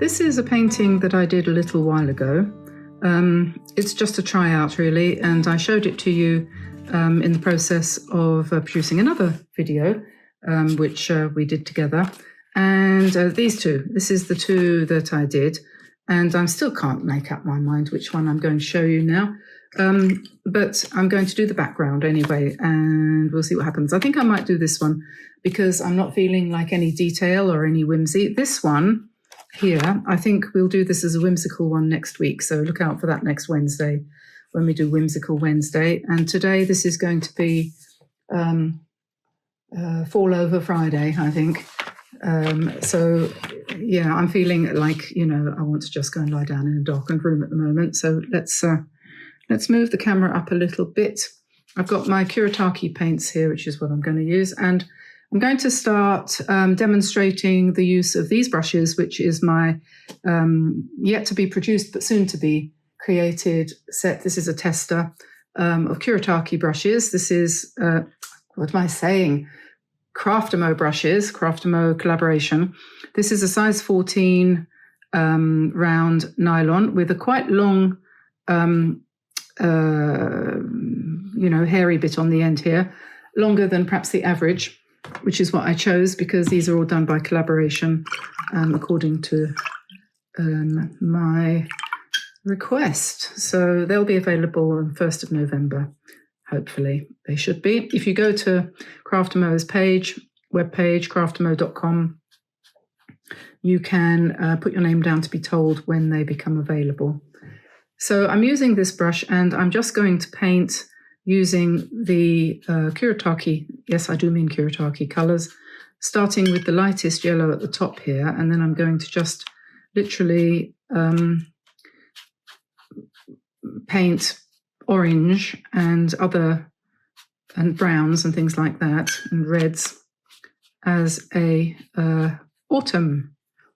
This is a painting that I did a little while ago. It's just a tryout really, and I showed it to you in the process of producing another video, which we did together. And these two, this is the two that I did, and I still can't make up my mind which one I'm going to show you now. But I'm going to do the background anyway, and we'll see what happens. I think I might do this one because I'm not feeling like any detail or any whimsy. This one here, I think we'll do this as a whimsical one next week. So look out for that next Wednesday when we do Whimsical Wednesday. And today this is going to be Fall Over Friday, I think. So yeah, I'm feeling like, you know, I want to just go and lie down in a darkened room at the moment. So let's move the camera up a little bit. I've got my Kuretake paints here, which is what I'm going to use. And I'm going to start demonstrating the use of these brushes, which is my yet to be produced but soon to be created set. This is a tester of Kuretake brushes. This is, what am I saying? Craftamo brushes, Craftamo collaboration. This is a size 14 round nylon with a quite long, you know, hairy bit on the end here, longer than perhaps the average, which is what I chose because these are all done by collaboration according to my request. So they'll be available on the 1st of November. Hopefully they should be. If you go to Craftamo's page, webpage, craftamo.com, you can put your name down to be told when they become available. So I'm using this brush and I'm just going to paint using the Kuretake, yes, I do mean Kuretake colors, starting with the lightest yellow at the top here, and then I'm going to just literally paint orange and browns and things like that, and reds as a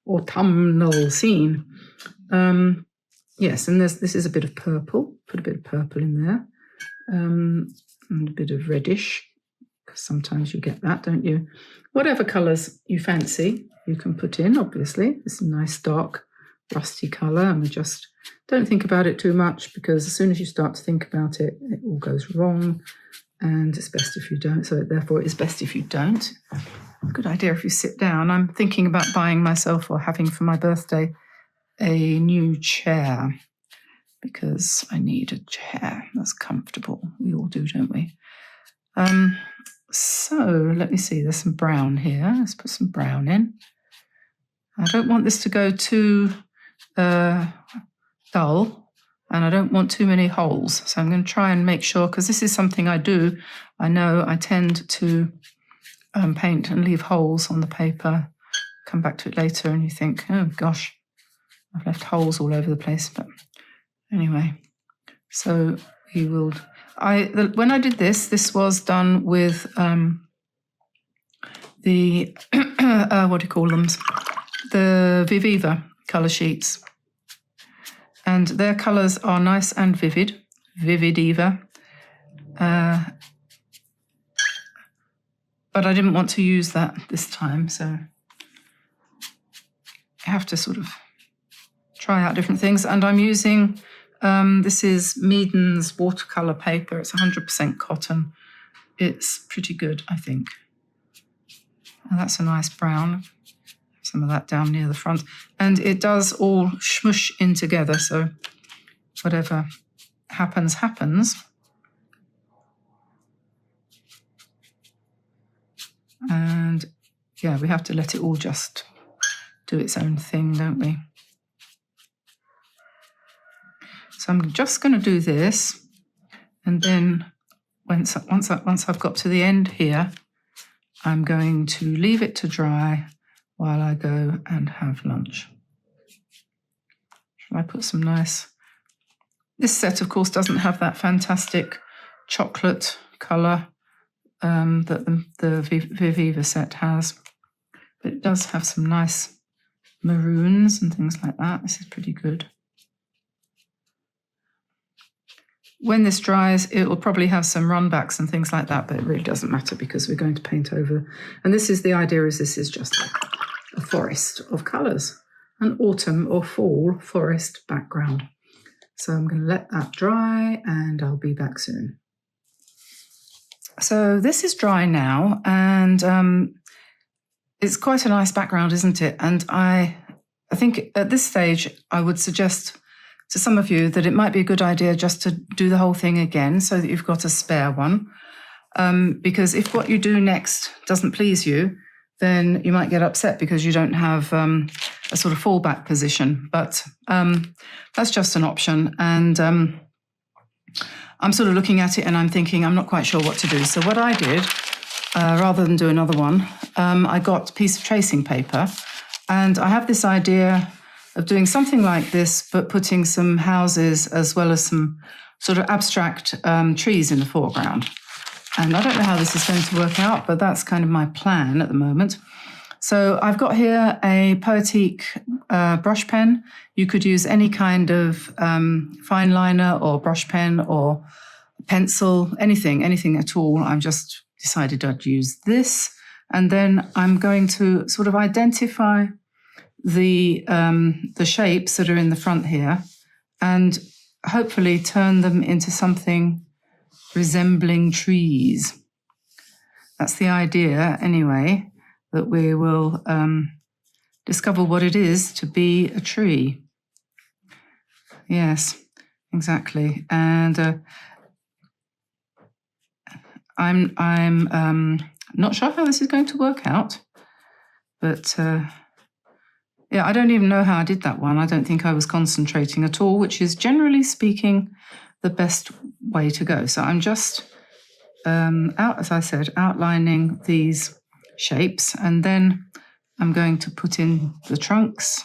autumnal scene. Yes, and this is a bit of purple. Put a bit of purple in there. And a bit of reddish, because sometimes you get that, don't you? Whatever colours you fancy, you can put in, obviously. It's a nice dark rusty colour, and we just don't think about it too much, because as soon as you start to think about it, it all goes wrong, and it's best if you don't. So therefore, it's best if you don't. Good idea if you sit down. I'm thinking about buying myself, or having for my birthday, a new chair, because I need a chair that's comfortable. We all do, don't we? So let me see, there's some brown here. Let's put some brown in. I don't want this to go too dull, and I don't want too many holes. So I'm going to try and make sure, because this is something I do. I know I tend to paint and leave holes on the paper. Come back to it later and you think, oh gosh, I've left holes all over the place. But anyway, so we will. When I did this was done with the what do you call them? The Viviva colour sheets, and their colours are nice and vivid, Vividiva. But I didn't want to use that this time, so I have to sort of try out different things. And I'm using. This is Meaden's watercolor paper. It's 100% cotton. It's pretty good, I think. And that's a nice brown. Some of that down near the front. And it does all smush in together, so whatever happens, happens. And yeah, we have to let it all just do its own thing, don't we? So I'm just going to do this, and then once I've got to the end here, I'm going to leave it to dry while I go and have lunch. Shall I put some nice... This set, of course, doesn't have that fantastic chocolate colour that the Viviva set has, but it does have some nice maroons and things like that. This is pretty good. When this dries, it will probably have some runbacks and things like that, but it really doesn't matter because we're going to paint over. And this is the idea, is this is just a forest of colours. an autumn or fall forest background. So I'm going to let that dry and I'll be back soon. So this is dry now, and it's quite a nice background, isn't it? And I think at this stage I would suggest to some of you that it might be a good idea just to do the whole thing again so that you've got a spare one. Because if what you do next doesn't please you, then you might get upset because you don't have a sort of fallback position. But that's just an option. And I'm sort of looking at it and I'm thinking I'm not quite sure what to do. So what I did, rather than do another one, I got a piece of tracing paper. And I have this idea of doing something like this, but putting some houses as well as some sort of abstract trees in the foreground. And I don't know how this is going to work out, but that's kind of my plan at the moment. So I've got here a Poetique brush pen. You could use any kind of fine liner or brush pen or pencil, anything at all. I've just decided I'd use this. And then I'm going to sort of identify the shapes that are in the front here and hopefully turn them into something resembling trees. That's the idea anyway, that we will discover what it is to be a tree. Yes, exactly. And I'm not sure how this is going to work out, but yeah, I don't even know how I did that one. I don't think I was concentrating at all, which is generally speaking the best way to go. So I'm just as I said, outlining these shapes, and then I'm going to put in the trunks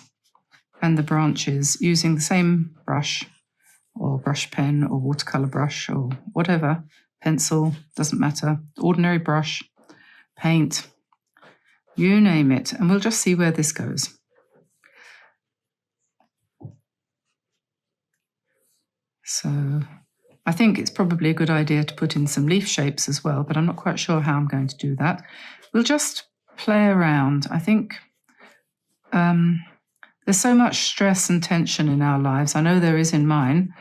and the branches using the same brush or brush pen or watercolor brush or whatever, pencil, doesn't matter, ordinary brush, paint, you name it, and we'll just see where this goes. So I think it's probably a good idea to put in some leaf shapes as well, but I'm not quite sure how I'm going to do that. We'll just play around. I think there's so much stress and tension in our lives. I know there is in mine,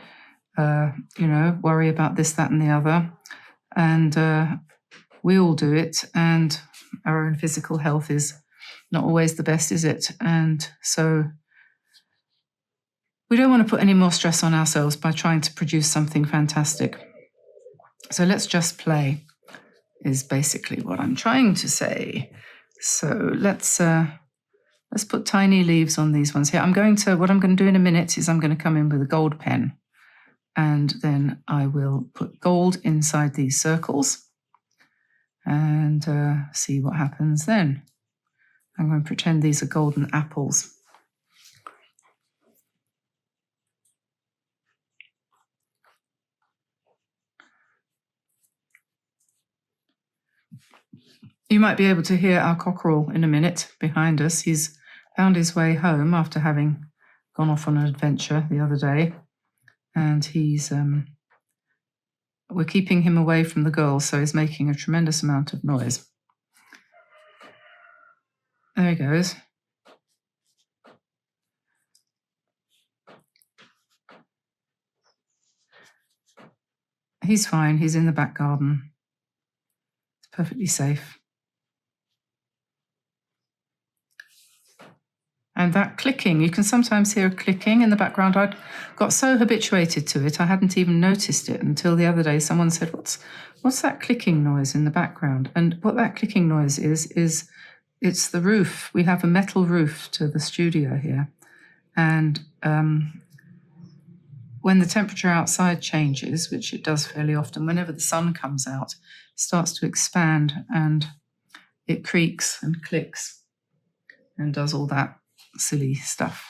worry about this, that, and the other. And we all do it, and our own physical health is not always the best, is it? And so we don't want to put any more stress on ourselves by trying to produce something fantastic. So let's just play, is basically what I'm trying to say. So let's put tiny leaves on these ones here. What I'm going to do in a minute is I'm going to come in with a gold pen, and then I will put gold inside these circles and see what happens then. I'm going to pretend these are golden apples. You might be able to hear our cockerel in a minute behind us. He's found his way home after having gone off on an adventure the other day. And we're keeping him away from the girls, so he's making a tremendous amount of noise. There he goes. He's fine. He's in the back garden. It's perfectly safe. And that clicking, you can sometimes hear a clicking in the background. I got so habituated to it, I hadn't even noticed it until the other day. Someone said, what's that clicking noise in the background? And what that clicking noise is it's the roof. We have a metal roof to the studio here. And when the temperature outside changes, which it does fairly often, whenever the sun comes out, it starts to expand and it creaks and clicks and does all that silly stuff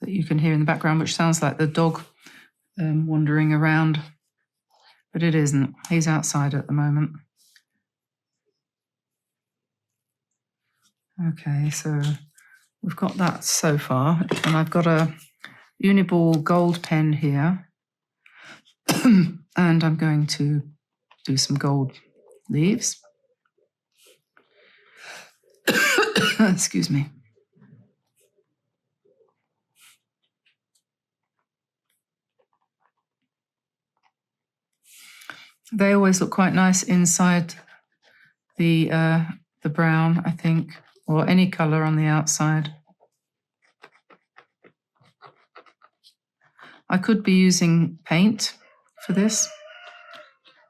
that you can hear in the background, which sounds like the dog wandering around, but it isn't. He's outside at the moment. Okay, so we've got that so far, and I've got a Uniball gold pen here, and I'm going to do some gold leaves. Excuse me. They always look quite nice inside the brown, I think, or any colour on the outside. I could be using paint for this,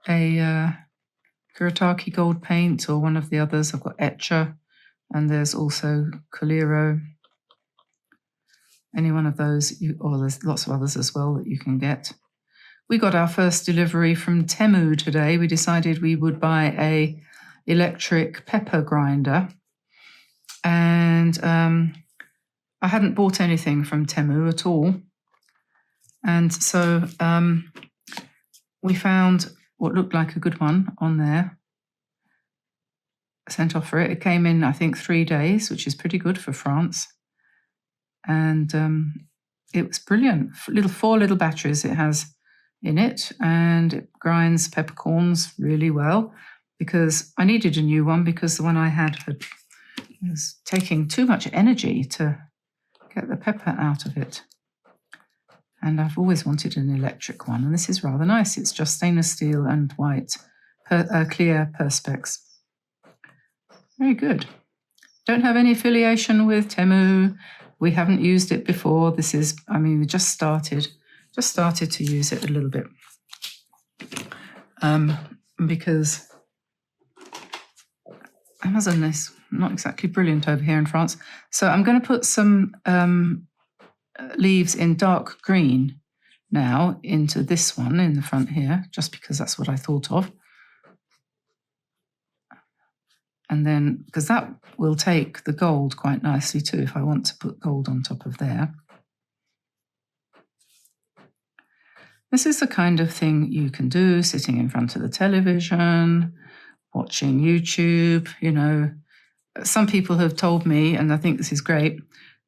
a Kuretake gold paint or one of the others. I've got Etcher, and there's also Coliro. Any one of those, or there's lots of others as well that you can get. We got our first delivery from Temu today. We decided we would buy a electric pepper grinder, and I hadn't bought anything from Temu at all. And so we found what looked like a good one on there, sent off for it. It came in, I think, 3 days, which is pretty good for France. And it was brilliant. 4 little batteries it has in it, and it grinds peppercorns really well, because I needed a new one because the one I had was taking too much energy to get the pepper out of it. And I've always wanted an electric one, and this is rather nice. It's just stainless steel and white, clear perspex. Very good. Don't have any affiliation with Temu. We haven't used it before. This is, I mean, we just started to use it a little bit, because Amazon is not exactly brilliant over here in France. So I'm going to put some leaves in dark green now into this one in the front here, just because that's what I thought of. And then, because that will take the gold quite nicely too, if I want to put gold on top of there. This is the kind of thing you can do sitting in front of the television, watching YouTube. You know, some people have told me, and I think this is great,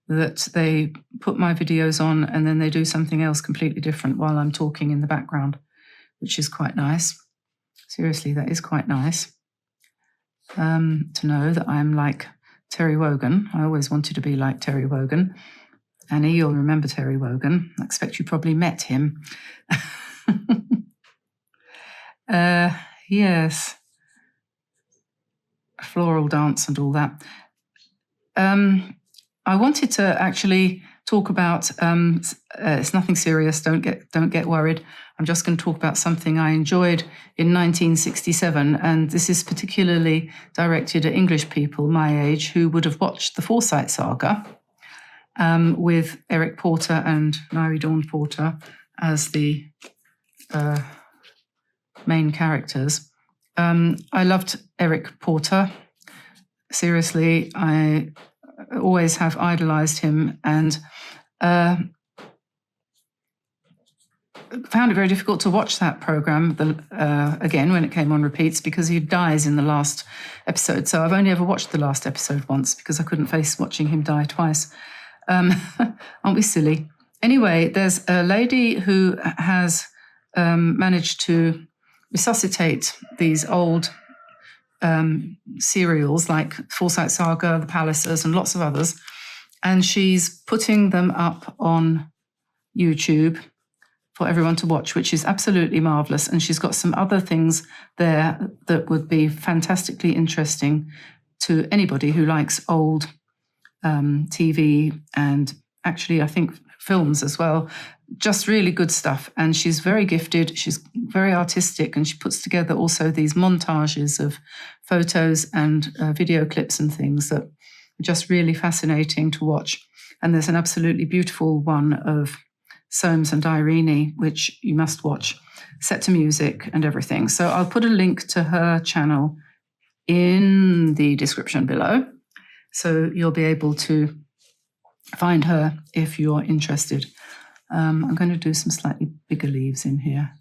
that they put my videos on and then they do something else completely different while I'm talking in the background, which is quite nice. Seriously, that is quite nice to know that I'm like Terry Wogan. I always wanted to be like Terry Wogan. Annie, you'll remember Terry Wogan. I expect you probably met him. Yes. Floral dance and all that. I wanted to actually talk about, it's nothing serious, don't get worried. I'm just going to talk about something I enjoyed in 1967, and this is particularly directed at English people my age who would have watched the Forsyte Saga, with Eric Porter and Nairi Dawn Porter as the main characters. I loved Eric Porter. Seriously, I always have idolized him, and found it very difficult to watch that program again when it came on repeats, because he dies in the last episode. So I've only ever watched the last episode once because I couldn't face watching him die twice. Aren't we silly? Anyway, there's a lady who has managed to resuscitate these old serials like Forsyte Saga, The Pallisers, and lots of others, and she's putting them up on YouTube for everyone to watch, which is absolutely marvellous. And she's got some other things there that would be fantastically interesting to anybody who likes old TV and actually, I think, films as well. Just really good stuff. And she's very gifted. She's very artistic. And she puts together also these montages of photos and video clips and things that are just really fascinating to watch. And there's an absolutely beautiful one of Soames and Irene, which you must watch, set to music and everything. So I'll put a link to her channel in the description below. So you'll be able to find her if you're interested. I'm going to do some slightly bigger leaves in here.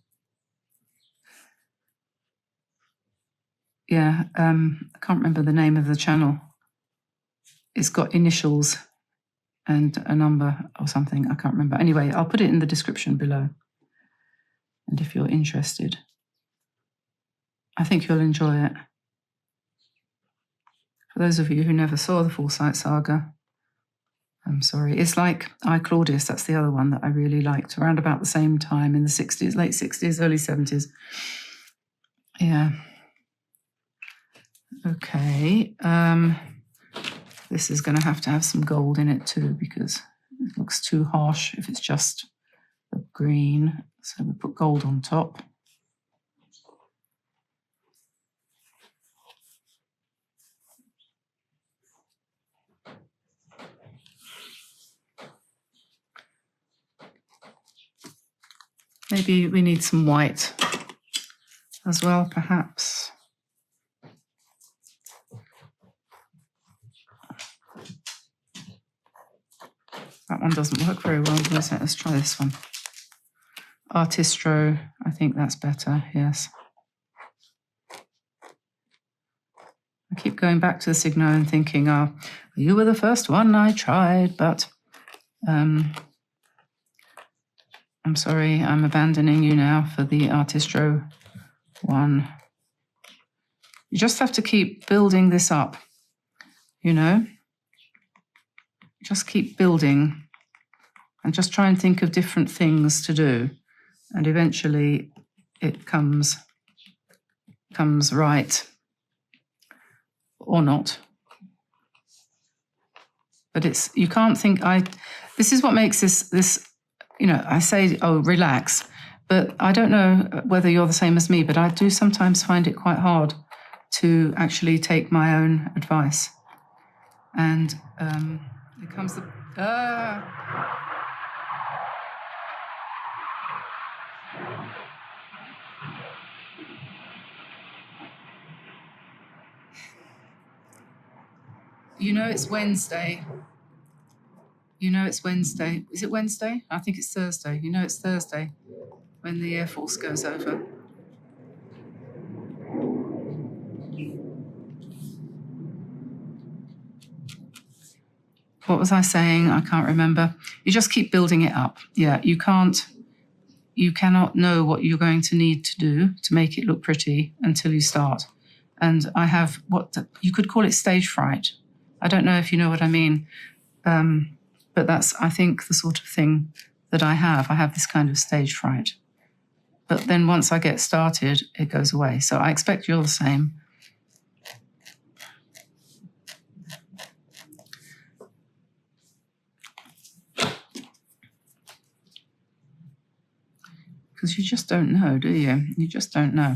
Yeah, I can't remember the name of the channel. It's got initials and a number or something. I can't remember. Anyway, I'll put it in the description below. And if you're interested, I think you'll enjoy it. For those of you who never saw the Forsyte Saga, I'm sorry. It's like I, Claudius, that's the other one that I really liked, around about the same time in the 60s, late 60s, early 70s. Yeah. Okay. This is going to have some gold in it too, because it looks too harsh if it's just the green. So we put gold on top. Maybe we need some white as well, perhaps. That one doesn't work very well, does it? Let's try this one. Artistro, I think that's better, yes. I keep going back to the Signo and thinking, oh, you were the first one I tried, but I'm sorry, I'm abandoning you now for the Artistro one. You just have to keep building this up, you know? Just keep building and just try and think of different things to do. And eventually it comes right, or not. But you can't think, this is what makes this, you know, I say, oh, relax. But I don't know whether you're the same as me, but I do sometimes find it quite hard to actually take my own advice. And it comes the... You know it's Wednesday. You know it's Wednesday. Is it Wednesday? I think it's Thursday. You know it's Thursday when the Air Force goes over. What was I saying? I can't remember. You just keep building it up. Yeah, you cannot know what you're going to need to do to make it look pretty until you start. And I have you could call it stage fright. I don't know if you know what I mean. But that's, I think, the sort of thing that I have. I have this kind of stage fright. But then once I get started, it goes away. So I expect you're the same. Because you just don't know, do you? You just don't know.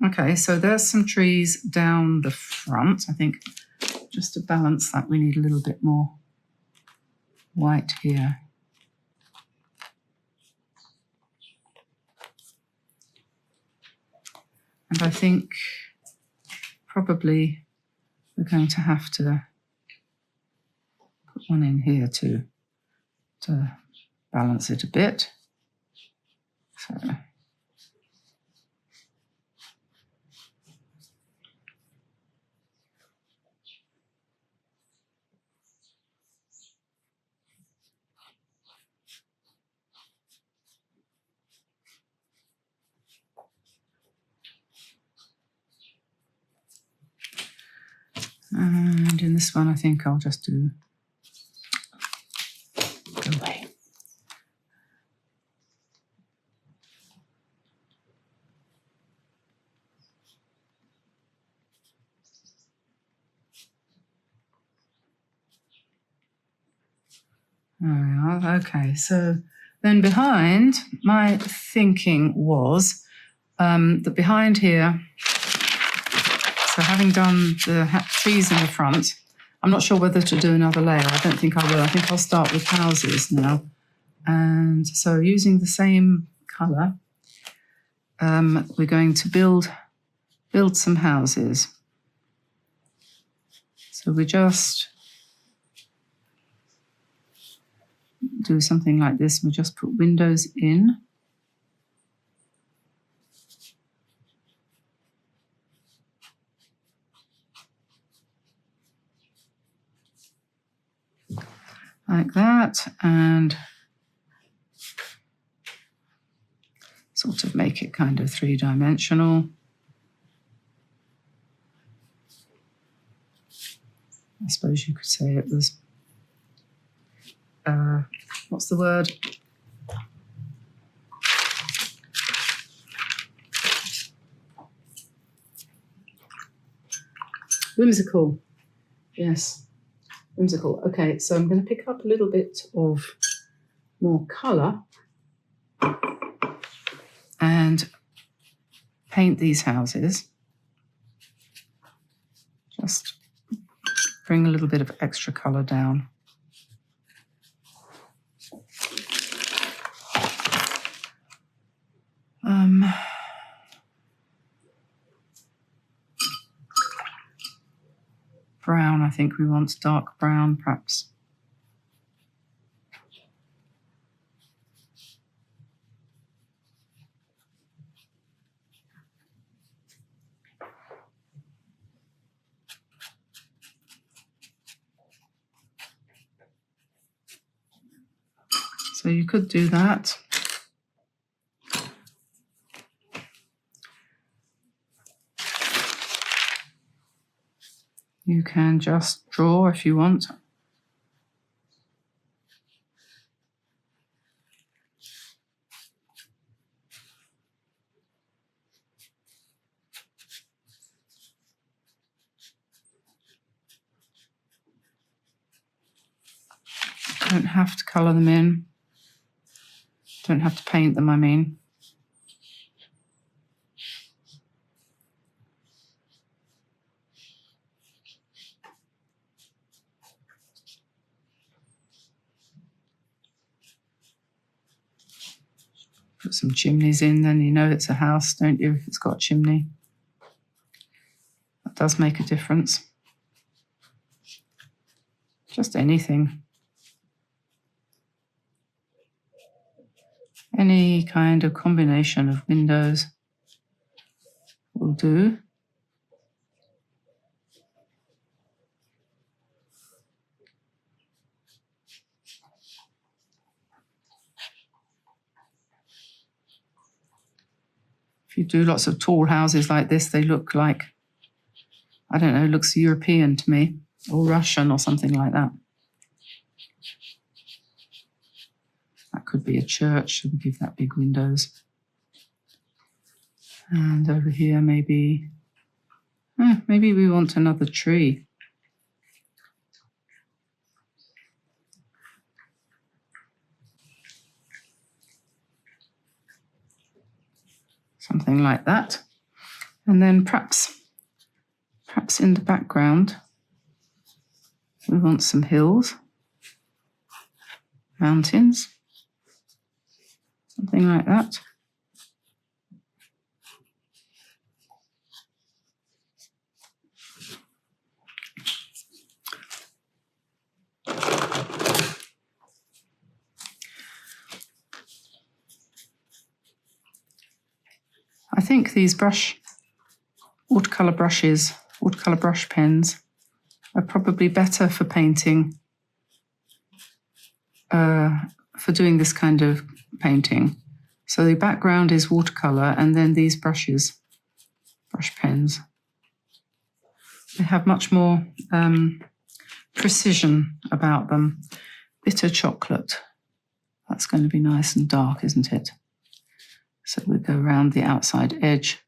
Okay, so there's some trees down the front. I think just to balance that, we need a little bit more white here. And I think probably we're going to have to put one in here too, to balance it a bit. So. And in this one, I think I'll just do go away. There we are. Okay, so then behind, my thinking was that behind here, so having done the trees in the front, I'm not sure whether to do another layer. I don't think I will. I think I'll start with houses now. And so using the same colour, we're going to build some houses. So we just do something like this. We just put windows in. Like that, and sort of make it kind of three-dimensional. I suppose you could say it was, what's the word? Whimsical. Yes, whimsical. Okay, so I'm going to pick up a little bit of more colour and paint these houses. Just bring a little bit of extra colour down. Brown, I think we want dark brown, perhaps. So you could do that. You can just draw if you want. Don't have to colour them in. Don't have to paint them, I mean. Put some chimneys in, then you know it's a house, don't you, if it's got a chimney. That does make a difference. Just anything. Any kind of combination of windows will do. If you do lots of tall houses like this, they look like, I don't know, looks European to me, or Russian or something like that. That could be a church, so we give that big windows. And over here, maybe we want another tree. Something like that. And then perhaps in the background, we want some hills, mountains, something like that. I think these watercolor brush pens are probably better for painting, for doing this kind of painting. So the background is watercolor, and then these brush pens. They have much more precision about them. Bitter chocolate. That's going to be nice and dark, isn't it? So we go around the outside edge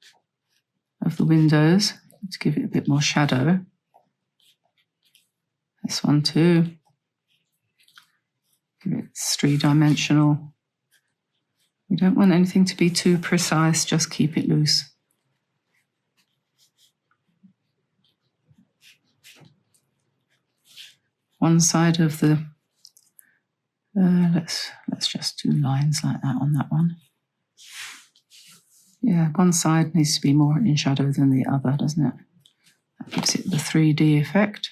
of the windows to give it a bit more shadow. This one too. Give it three-dimensional. We don't want anything to be too precise, just keep it loose. One side of the, let's just do lines like that on that one. Yeah, one side needs to be more in shadow than the other, doesn't it? That gives it the 3D effect.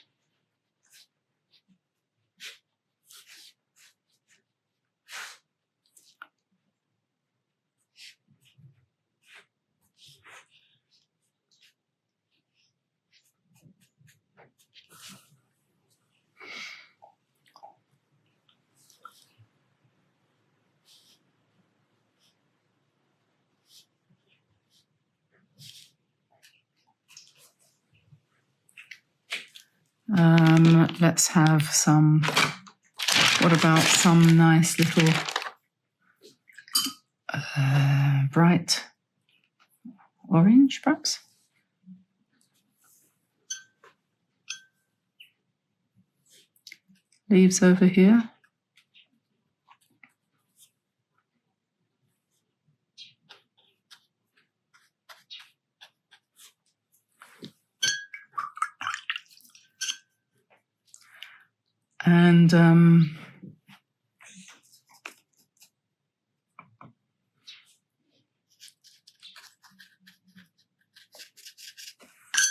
Let's have some, what about some nice little bright orange, perhaps? Leaves over here. And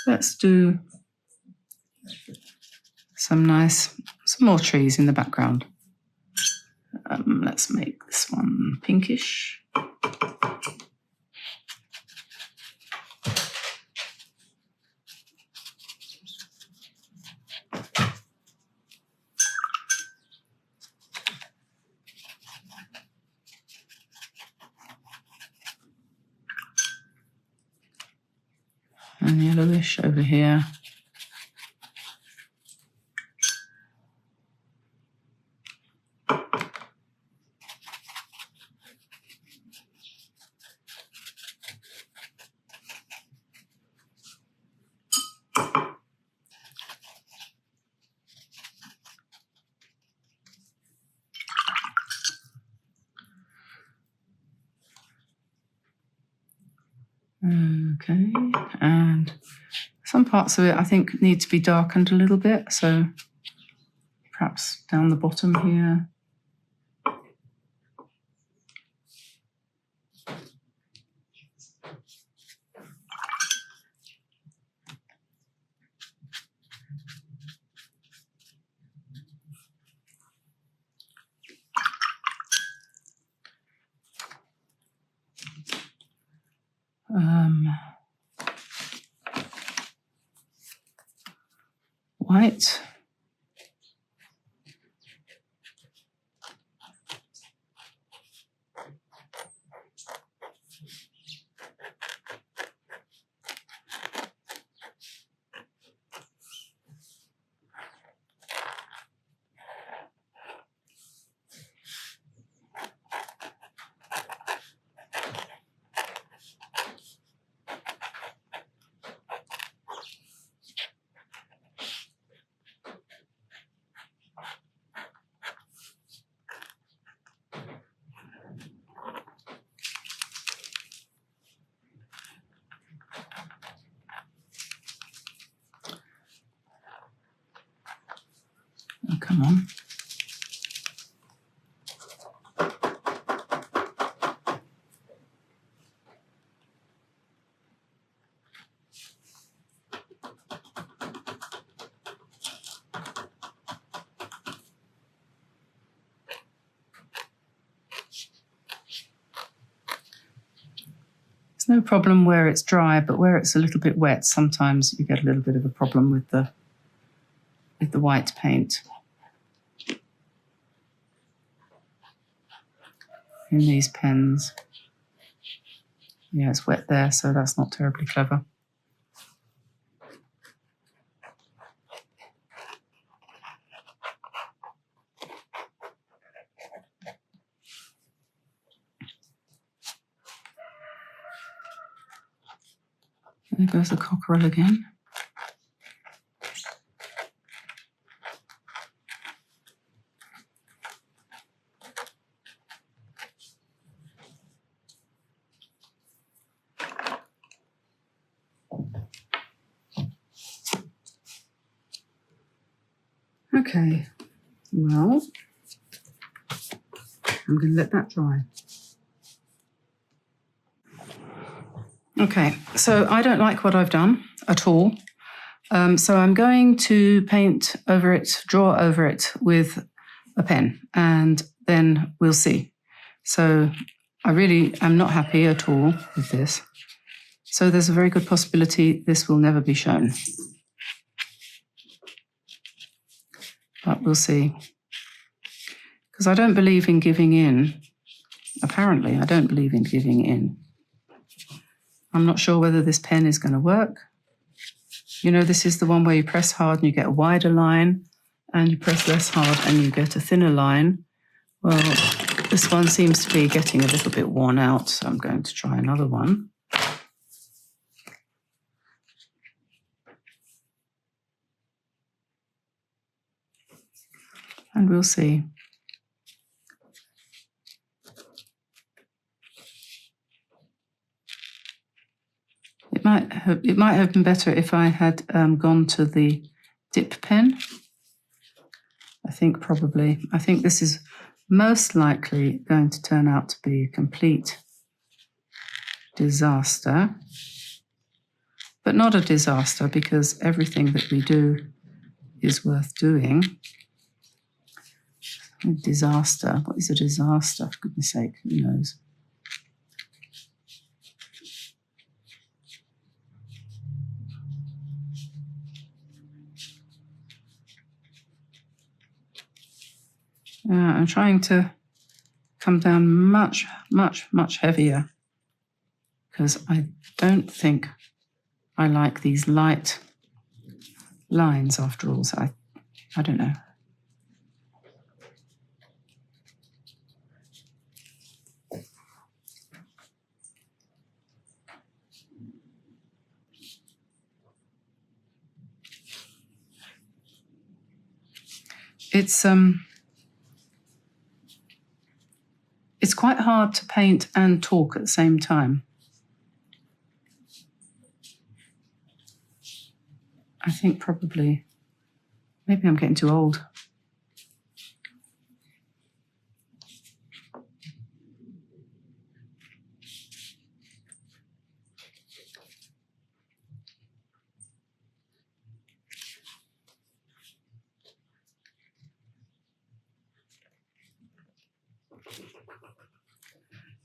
let's do some more trees in the background. Let's make this one pinkish. And yellowish over here. Okay, and some parts of it I think need to be darkened a little bit, so perhaps down the bottom here. White. Oh, come on. There's no problem where it's dry, but where it's a little bit wet, sometimes you get a little bit of a problem with the white paint. In these pens. Yeah, it's wet there, so that's not terribly clever. There goes the cockerel again. Okay, well, I'm going to let that dry. Okay, so I don't like what I've done at all. So I'm going to paint over it, draw over it with a pen, and then we'll see. So I really am not happy at all with this. So there's a very good possibility this will never be shown. But we'll see. Because I don't believe in giving in. Apparently, I don't believe in giving in. I'm not sure whether this pen is going to work. You know, this is the one where you press hard and you get a wider line, and you press less hard and you get a thinner line. Well, this one seems to be getting a little bit worn out, so I'm going to try another one. And we'll see. It might have been better if I had gone to the dip pen. I think probably. I think this is most likely going to turn out to be a complete disaster. But not a disaster, because everything that we do is worth doing. A disaster. What is a disaster? For goodness sake, who knows? I'm trying to come down much, much, much heavier, because I don't think I like these light lines after all. So I don't know. It's quite hard to paint and talk at the same time. I think probably, maybe I'm getting too old.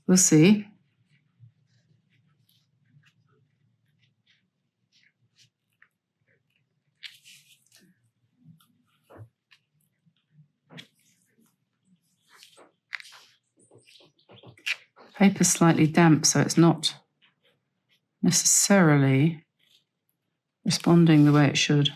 We'll see. Paper's slightly damp, so it's not necessarily responding the way it should.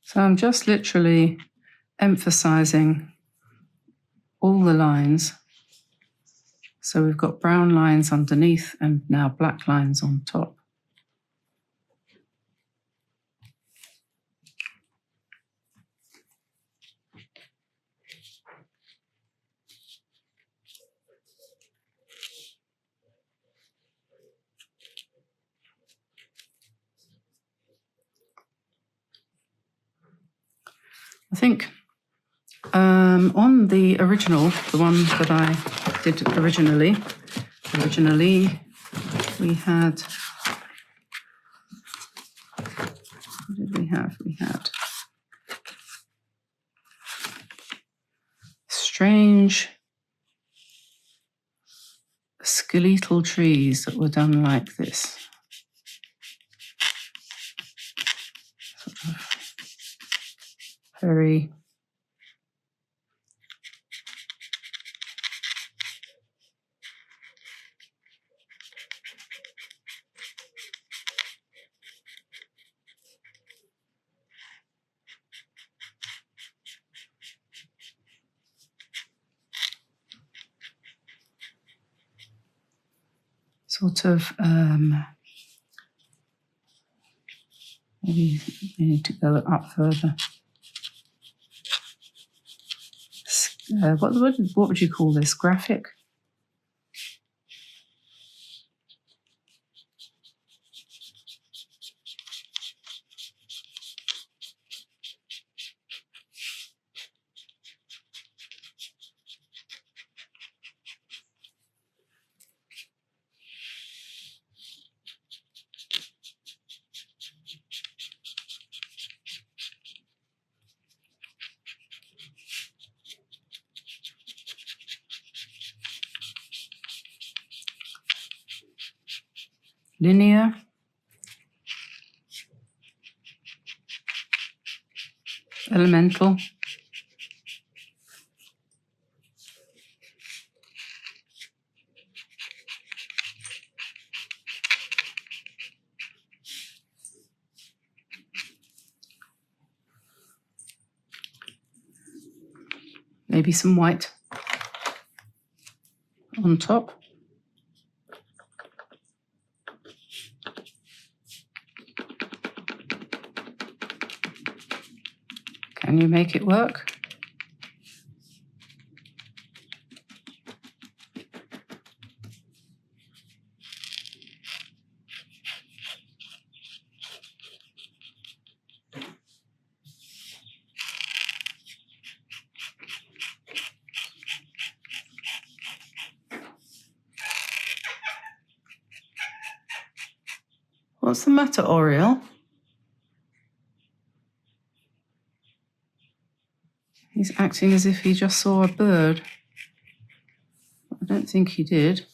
So I'm just literally emphasizing all the lines. So we've got brown lines underneath and now black lines on top. I think on the original, the one that I did originally we had, what did we have? We had strange skeletal trees that were done like this. Sort of very sort of maybe we need to go up further. What would you call this? Graphic? linear, elemental, maybe some white on top. Can you make it work? What's the matter, Oriel? He's acting as if he just saw a bird. I don't think he did.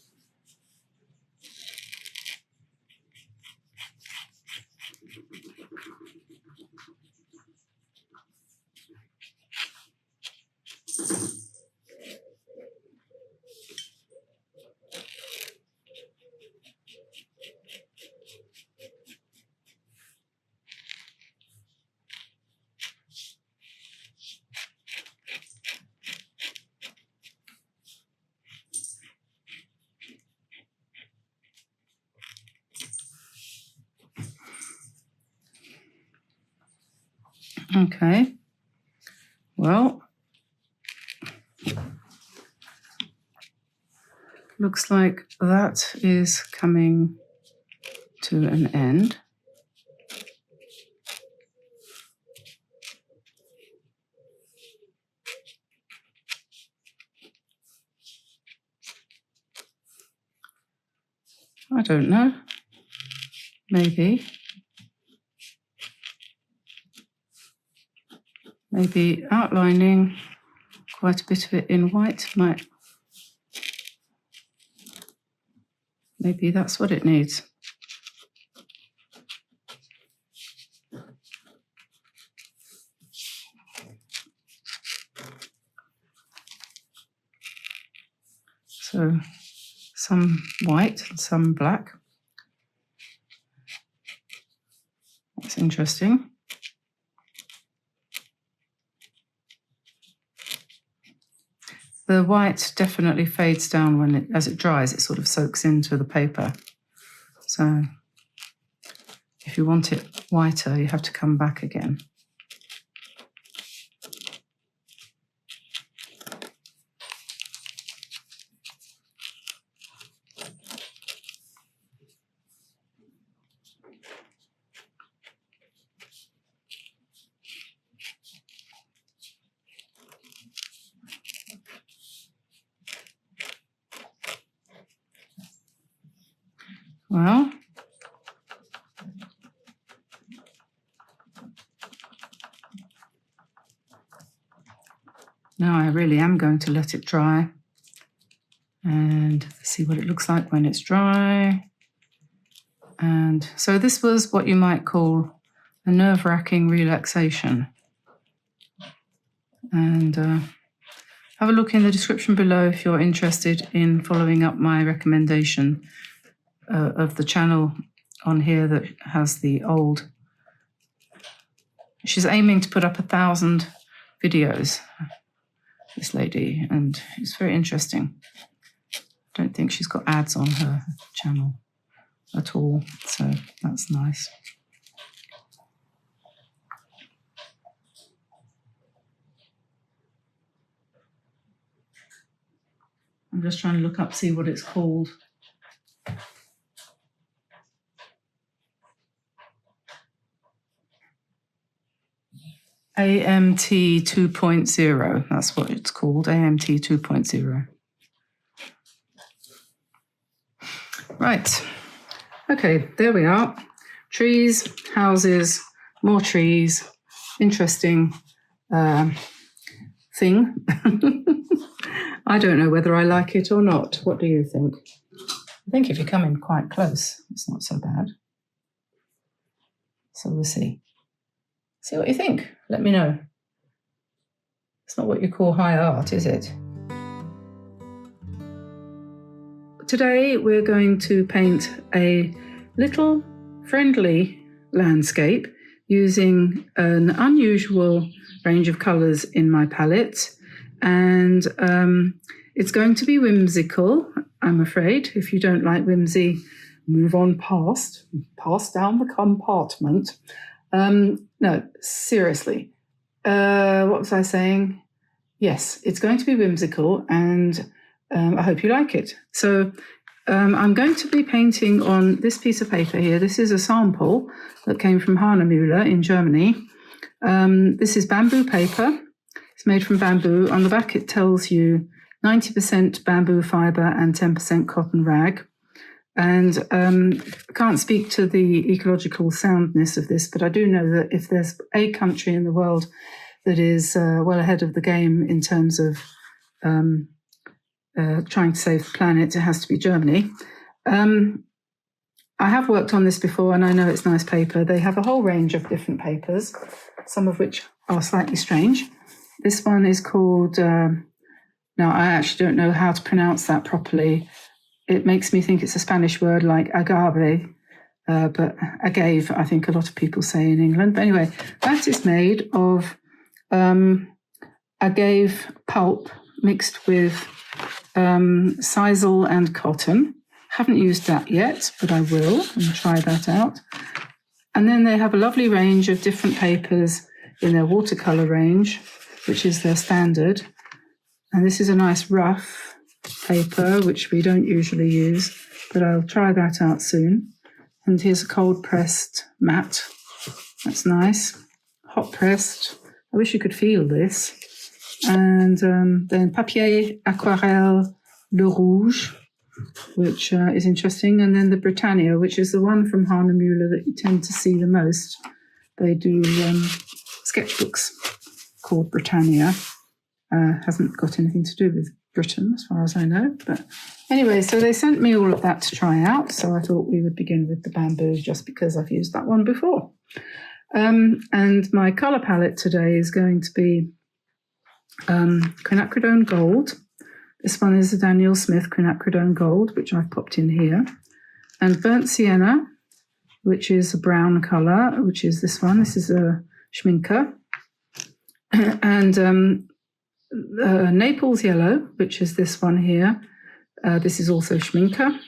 Okay, well, looks like that is coming to an end. I don't know, maybe outlining quite a bit of it in white might, maybe that's what it needs. So some white and some black. That's interesting. The white definitely fades down as it dries. It sort of soaks into the paper. So if you want it whiter, you have to come back again. Well, now I really am going to let it dry and see what it looks like when it's dry. And so this was what you might call a nerve-wracking relaxation. And have a look in the description below if you're interested in following up my recommendation of the channel on here that has the old. She's aiming to put up 1,000 videos, this lady, and it's very interesting. I don't think she's got ads on her channel at all, so that's nice. I'm just trying to look up, see what it's called. AMT 2.0, that's what it's called, AMT 2.0. Right, okay, there we are. Trees, houses, more trees, interesting thing. I don't know whether I like it or not. What do you think? I think if you come in quite close, it's not so bad. So we'll see. See what you think. Let me know. It's not what you call high art, is it? Today we're going to paint a little friendly landscape using an unusual range of colours in my palette, and it's going to be whimsical, I'm afraid. If you don't like whimsy, move on pass down the compartment. No, seriously. What was I saying? Yes, it's going to be whimsical, and I hope you like it. So I'm going to be painting on this piece of paper here. This is a sample that came from Hahnemühle in Germany. This is bamboo paper. It's made from bamboo. On the back it tells you 90% bamboo fibre and 10% cotton rag. And I can't speak to the ecological soundness of this, but I do know that if there's a country in the world that is well ahead of the game in terms of trying to save the planet, it has to be Germany. I have worked on this before, and I know it's nice paper. They have a whole range of different papers, some of which are slightly strange. This one is called, now I actually don't know how to pronounce that properly. It makes me think it's a Spanish word like agave, but agave, I think a lot of people say in England. But anyway, that is made of agave pulp mixed with sisal and cotton. Haven't used that yet, but I will and try that out. And then they have a lovely range of different papers in their watercolor range, which is their standard. And this is a nice rough paper, which we don't usually use, but I'll try that out soon. And here's a cold pressed matte. That's nice. Hot pressed. I wish you could feel this. And then papier aquarelle le rouge, which is interesting. And then the Britannia, which is the one from Hahnemühle that you tend to see the most. They do sketchbooks called Britannia. Hasn't got anything to do with Britain, as far as I know. But anyway, so they sent me all of that to try out. So I thought we would begin with the bamboo, just because I've used that one before. And my colour palette today is going to be quinacridone gold. This one is a Daniel Smith quinacridone gold, which I've popped in here. And burnt sienna, which is a brown colour, which is this one. This is a Schminke. And Naples yellow, which is this one here. This is also Schminke.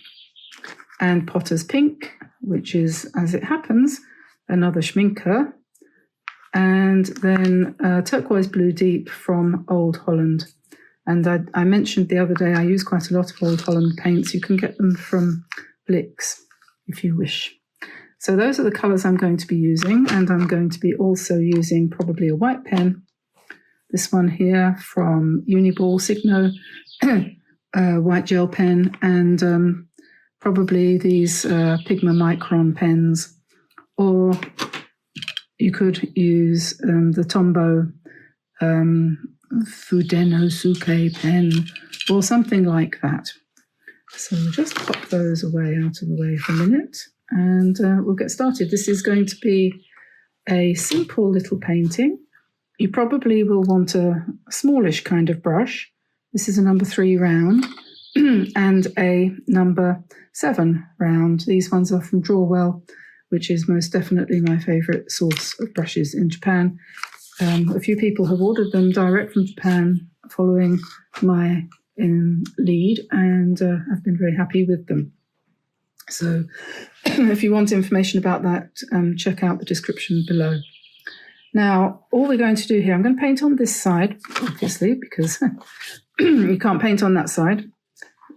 And Potter's pink, which is, as it happens, another Schminke. And then turquoise blue deep from Old Holland. And I mentioned the other day I use quite a lot of Old Holland paints. You can get them from Blix if you wish. So those are the colours I'm going to be using, and I'm going to be also using probably a white pen. This one here from Uniball Signo, white gel pen, and probably these Pigma Micron pens, or you could use the Tombow Fudenosuke pen, or something like that. So we'll just pop those away out of the way for a minute, and we'll get started. This is going to be a simple little painting. You probably will want a smallish kind of brush. This is a number 3 round and a number 7 round. These ones are from Drawwell, which is most definitely my favourite source of brushes in Japan. A few people have ordered them direct from Japan following my lead, and I've been very happy with them. So if you want information about that, check out the description below. Now, all we're going to do here, I'm going to paint on this side, obviously, because you can't paint on that side.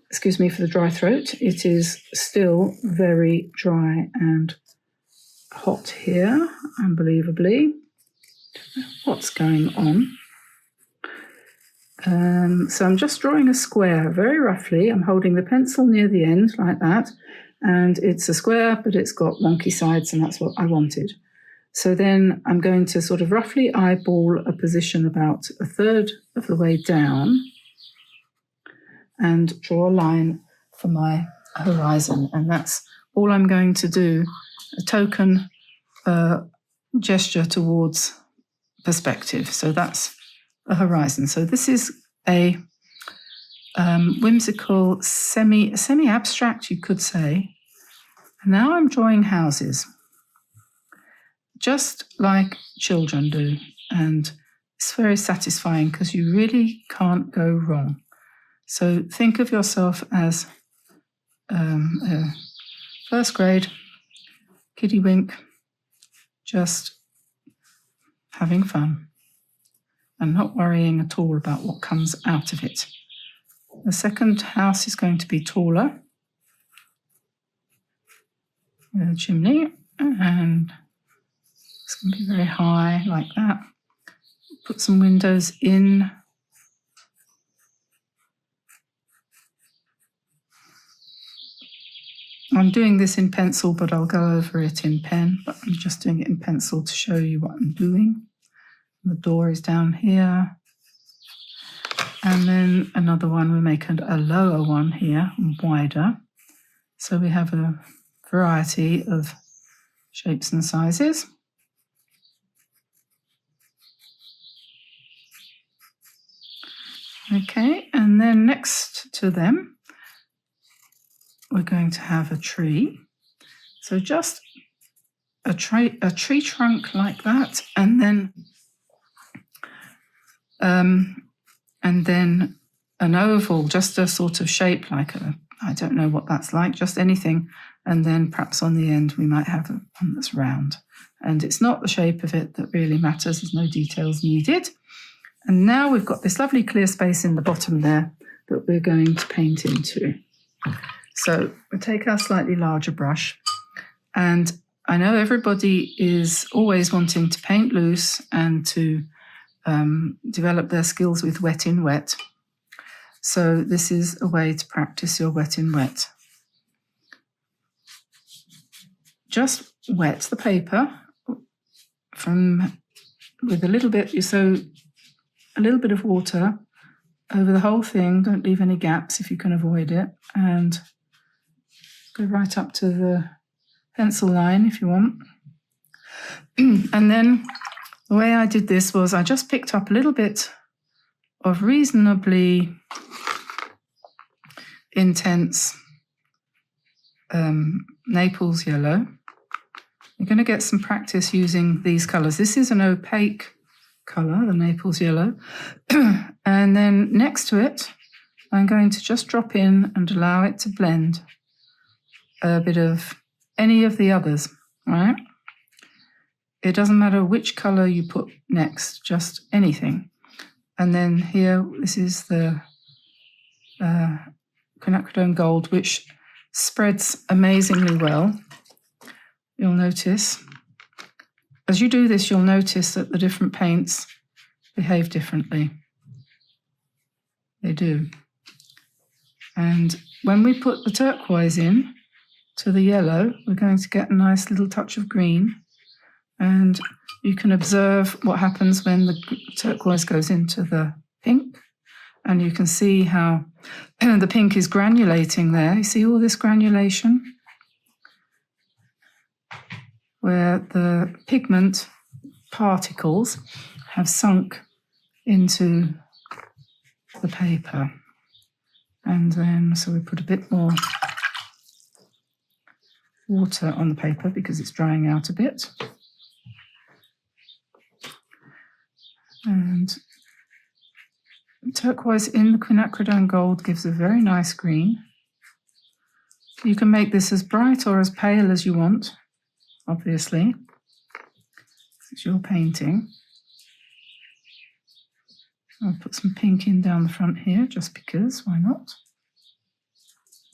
Excuse me for the dry throat. It is still very dry and hot here, unbelievably. What's going on? So I'm just drawing a square very roughly. I'm holding the pencil near the end like that, and it's a square, but it's got wonky sides, and that's what I wanted. So then I'm going to sort of roughly eyeball a position about a third of the way down and draw a line for my a horizon, and that's all I'm going to do, a token gesture towards perspective. So that's a horizon. So this is a whimsical, semi-abstract, you could say. And now I'm drawing houses, just like children do. And it's very satisfying because you really can't go wrong. So think of yourself as a first grade kiddie wink, just having fun and not worrying at all about what comes out of it. The second house is going to be taller, with a chimney, and it's going to be very high like that. Put some windows in. I'm doing this in pencil, but I'll go over it in pen, but I'm just doing it in pencil to show you what I'm doing. The door is down here. And then another one, we make a lower one here, wider. So we have a variety of shapes and sizes. Okay, and then next to them, we're going to have a tree. So just a tree trunk like that, and then an oval, just a sort of shape like I don't know what that's like, just anything. And then perhaps on the end we might have one that's round. And it's not the shape of it that really matters, there's no details needed. And now we've got this lovely clear space in the bottom there that we're going to paint into. So we'll take our slightly larger brush, and I know everybody is always wanting to paint loose and to develop their skills with wet in wet. So this is a way to practice your wet in wet. Just wet the paper with a little bit of water over the whole thing. Don't leave any gaps if you can avoid it, and go right up to the pencil line if you want. And then the way I did this was I just picked up a little bit of reasonably intense Naples yellow. You're going to get some practice using these colours. This is an opaque colour, the Naples yellow. And then next to it, I'm going to just drop in and allow it to blend a bit of any of the others, right? It doesn't matter which colour you put next, just anything. And then here, this is the quinacridone gold, which spreads amazingly well. You'll notice, as you do this, you'll notice that the different paints behave differently. They do. And when we put the turquoise in to the yellow, we're going to get a nice little touch of green. And you can observe what happens when the turquoise goes into the pink. And you can see how the pink is granulating there. You see all this granulation? Where the pigment particles have sunk into the paper. And then, so we put a bit more water on the paper because it's drying out a bit. And turquoise in the quinacridone gold gives a very nice green. You can make this as bright or as pale as you want, obviously. It's your painting. I'll put some pink in down the front here, just because, why not?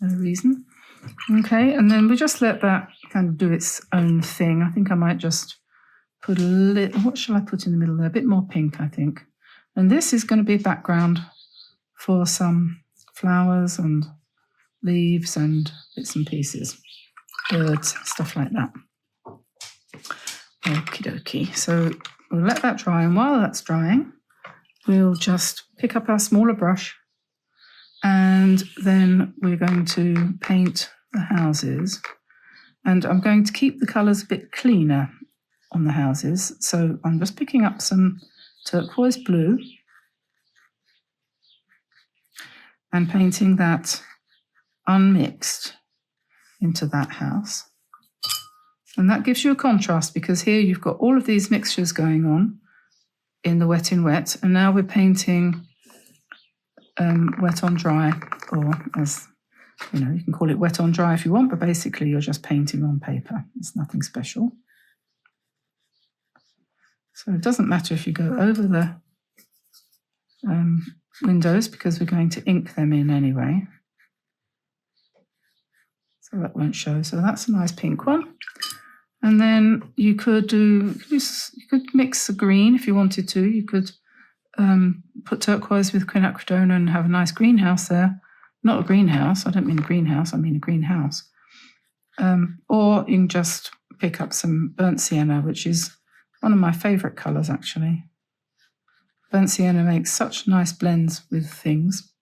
No reason. Okay, and then we just let that kind of do its own thing. I think I might just put a little, what shall I put in the middle there? A bit more pink, I think. And this is going to be background for some flowers and leaves and bits and pieces, birds, stuff like that. Okie dokie. So we'll let that dry, and while that's drying, we'll just pick up our smaller brush And then we're going to paint the houses. And I'm going to keep the colours a bit cleaner on the houses. So I'm just picking up some turquoise blue and painting that unmixed into that house. And that gives you a contrast, because here you've got all of these mixtures going on in the wet in wet, and now we're painting wet on dry, or as you know, you can call it wet on dry if you want, but basically you're just painting on paper. It's nothing special. So it doesn't matter if you go over the windows, because we're going to ink them in anyway. So that won't show. So that's a nice pink one. And then you could mix a green if you wanted to. You could put turquoise with quinacridone and have a nice greenhouse there. Not a greenhouse, I don't mean a greenhouse, I mean a greenhouse. Or you can just pick up some burnt sienna, which is one of my favourite colours actually. Burnt sienna makes such nice blends with things.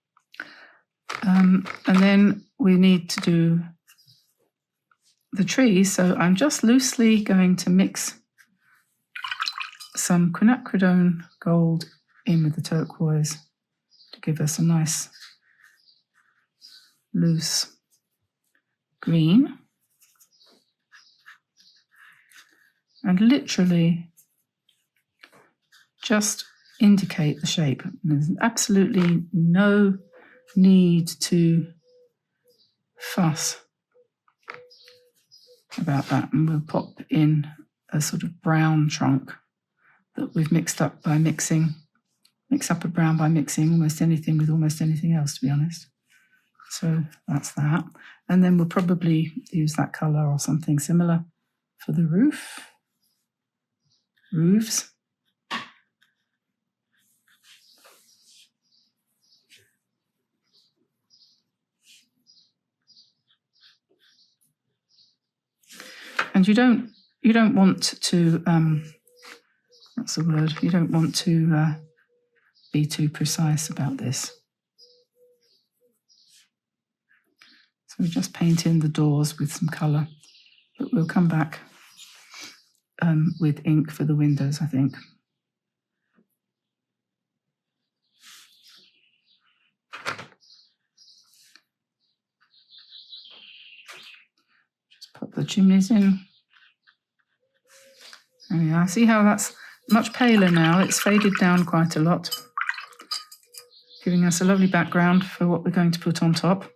And then we need to do the trees, so I'm just loosely going to mix some quinacridone gold in with the turquoise to give us a nice loose green, and literally just indicate the shape. There's absolutely no need to fuss about that, and we'll pop in a sort of brown trunk that we've mixed up by mixing. Mix up a brown by mixing almost anything with almost anything else, to be honest. So that's that. And then we'll probably use that colour or something similar for the roofs. And you don't want to what's the word? You don't want to be too precise about this. So we just paint in the doors with some colour, but we'll come back with ink for the windows, I think. Just pop the chimneys in. There we are. See how that's much paler now? It's faded down quite a lot, giving us a lovely background for what we're going to put on top.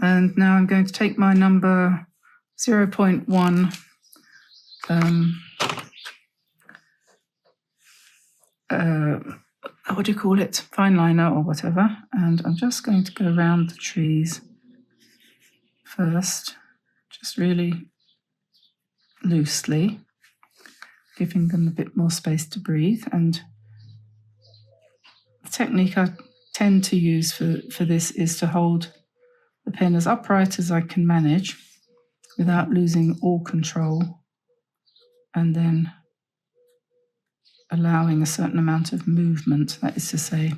And now I'm going to take my number 0.1 what do you call it? Fine liner or whatever. And I'm just going to go around the trees first, just really loosely, giving them a bit more space to breathe. And the technique I tend to use for this is to hold the pen as upright as I can manage without losing all control, and then allowing a certain amount of movement, that is to say,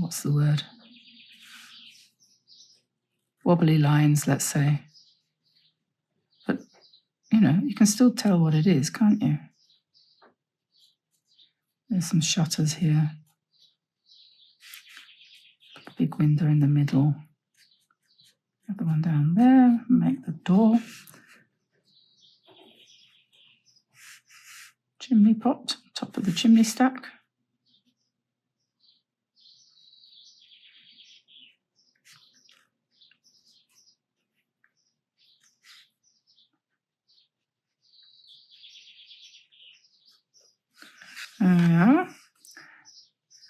what's the word? Wobbly lines, let's say. But, you know, you can still tell what it is, can't you? There's some shutters here. Big window in the middle. The one down there, make the door. Chimney pot, top of the chimney stack. There we are.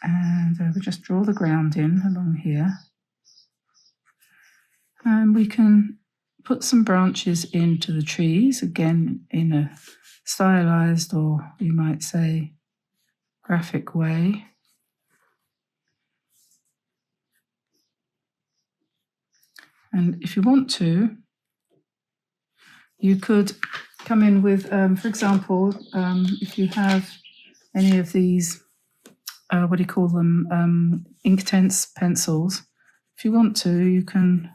And we'll just draw the ground in along here. And we can put some branches into the trees, again in a stylized, or you might say graphic way. And if you want to, you could come in with, for example, if you have any of these, what do you call them, Inktense pencils, if you want to, you can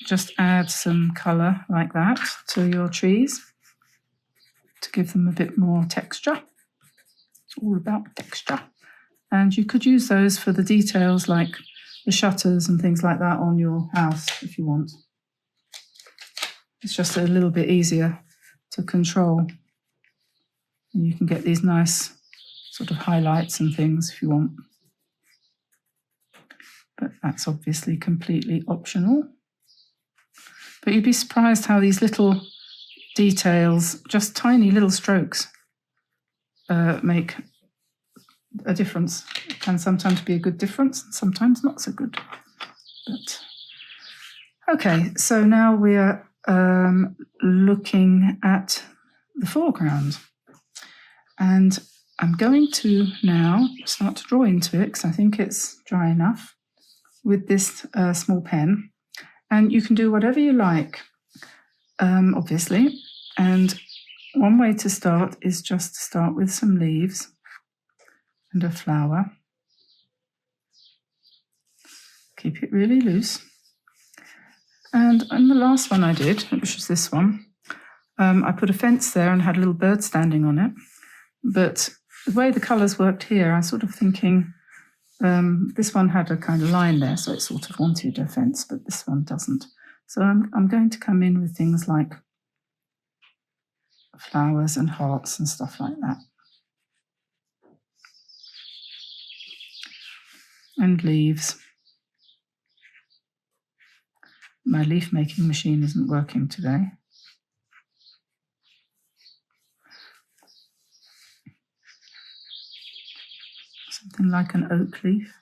just add some colour like that to your trees to give them a bit more texture. It's all about texture. And you could use those for the details like the shutters and things like that on your house if you want. It's just a little bit easier to control. And you can get these nice sort of highlights and things if you want. But that's obviously completely optional. But you'd be surprised how these little details, just tiny little strokes, make a difference. It can sometimes be a good difference, and sometimes not so good. But okay, so now we're looking at the foreground. And I'm going to now start to draw into it because I think it's dry enough with this small pen. And you can do whatever you like, obviously. And one way to start is just to start with some leaves and a flower. Keep it really loose. And in the last one I did, which was this one, I put a fence there and had a little bird standing on it. But the way the colours worked here, I was sort of thinking this one had a kind of line there, so it sort of wanted a fence, but this one doesn't. So I'm going to come in with things like flowers and hearts and stuff like that. And leaves. My leaf making machine isn't working today. Something like an oak leaf.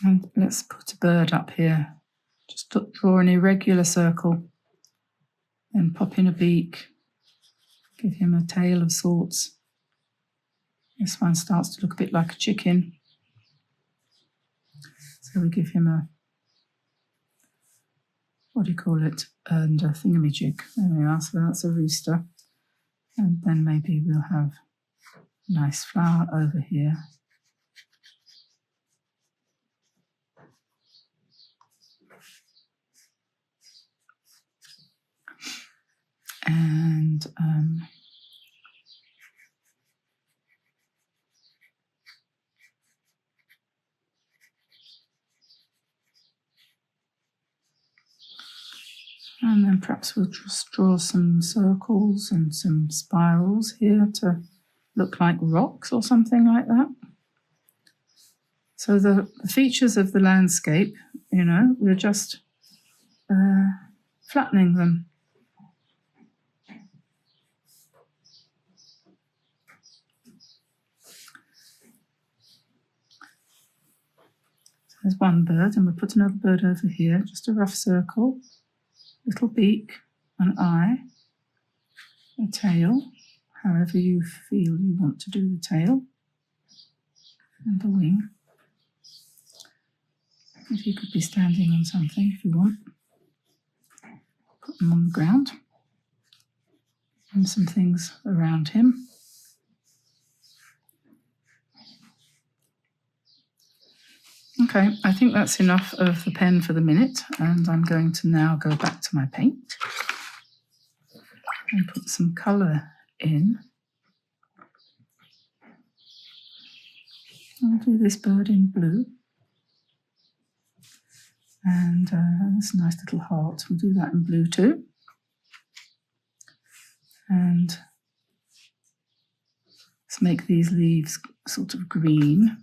And let's put a bird up here. Just draw an irregular circle and pop in a beak. Give him a tail of sorts. This one starts to look a bit like a chicken. So we give him a, what do you call it? And a thingamajig. There we are. So that's a rooster. And then maybe we'll have a nice flower over here. And then perhaps we'll just draw some circles and some spirals here to look like rocks or something like that. So the features of the landscape, you know, we're just flattening them. So there's one bird, and we'll put another bird over here, just a rough circle. Little beak, an eye, a tail, however you feel you want to do the tail, and a wing. If you could be standing on something if you want. Put them on the ground. And some things around him. Okay, I think that's enough of the pen for the minute, and I'm going to now go back to my paint and put some colour in. I'll do this bird in blue. And there's a nice little heart. We'll do that in blue too. And let's make these leaves sort of green.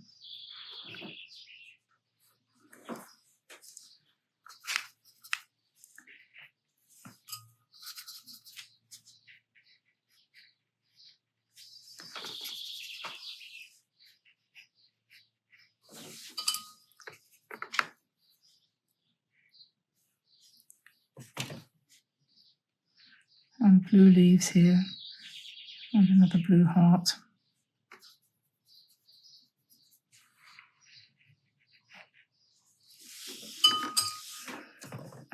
And blue leaves here, and another blue heart.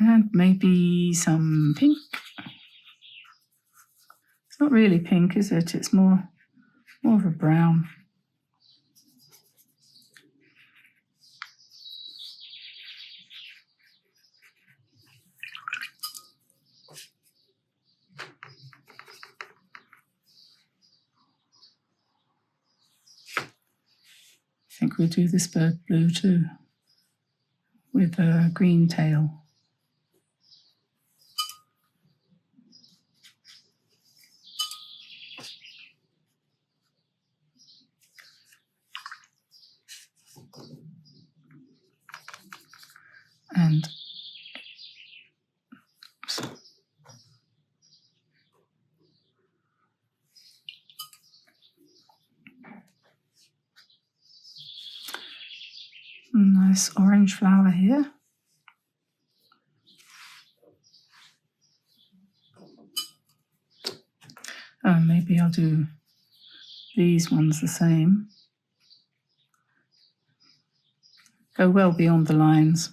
And maybe some pink. It's not really pink, is it? It's more of a brown. I think we'll do this bird blue too, with a green tail. And nice orange flower here. Maybe I'll do these ones the same. Go well beyond the lines.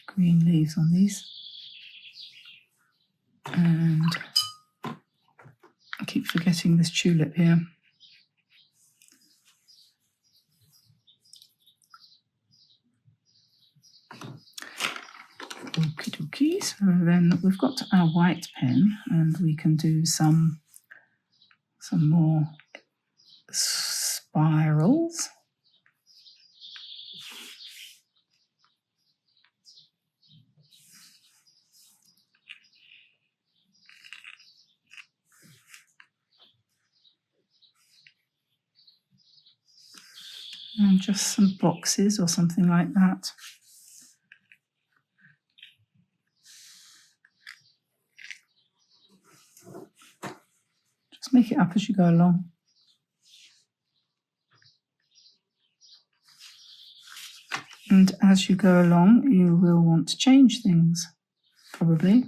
Green leaves on these. And I keep forgetting this tulip here. Okie dokie. So then we've got our white pen, and we can do some more spirals. And just some boxes or something like that. Just make it up as you go along. And as you go along, you will want to change things, probably.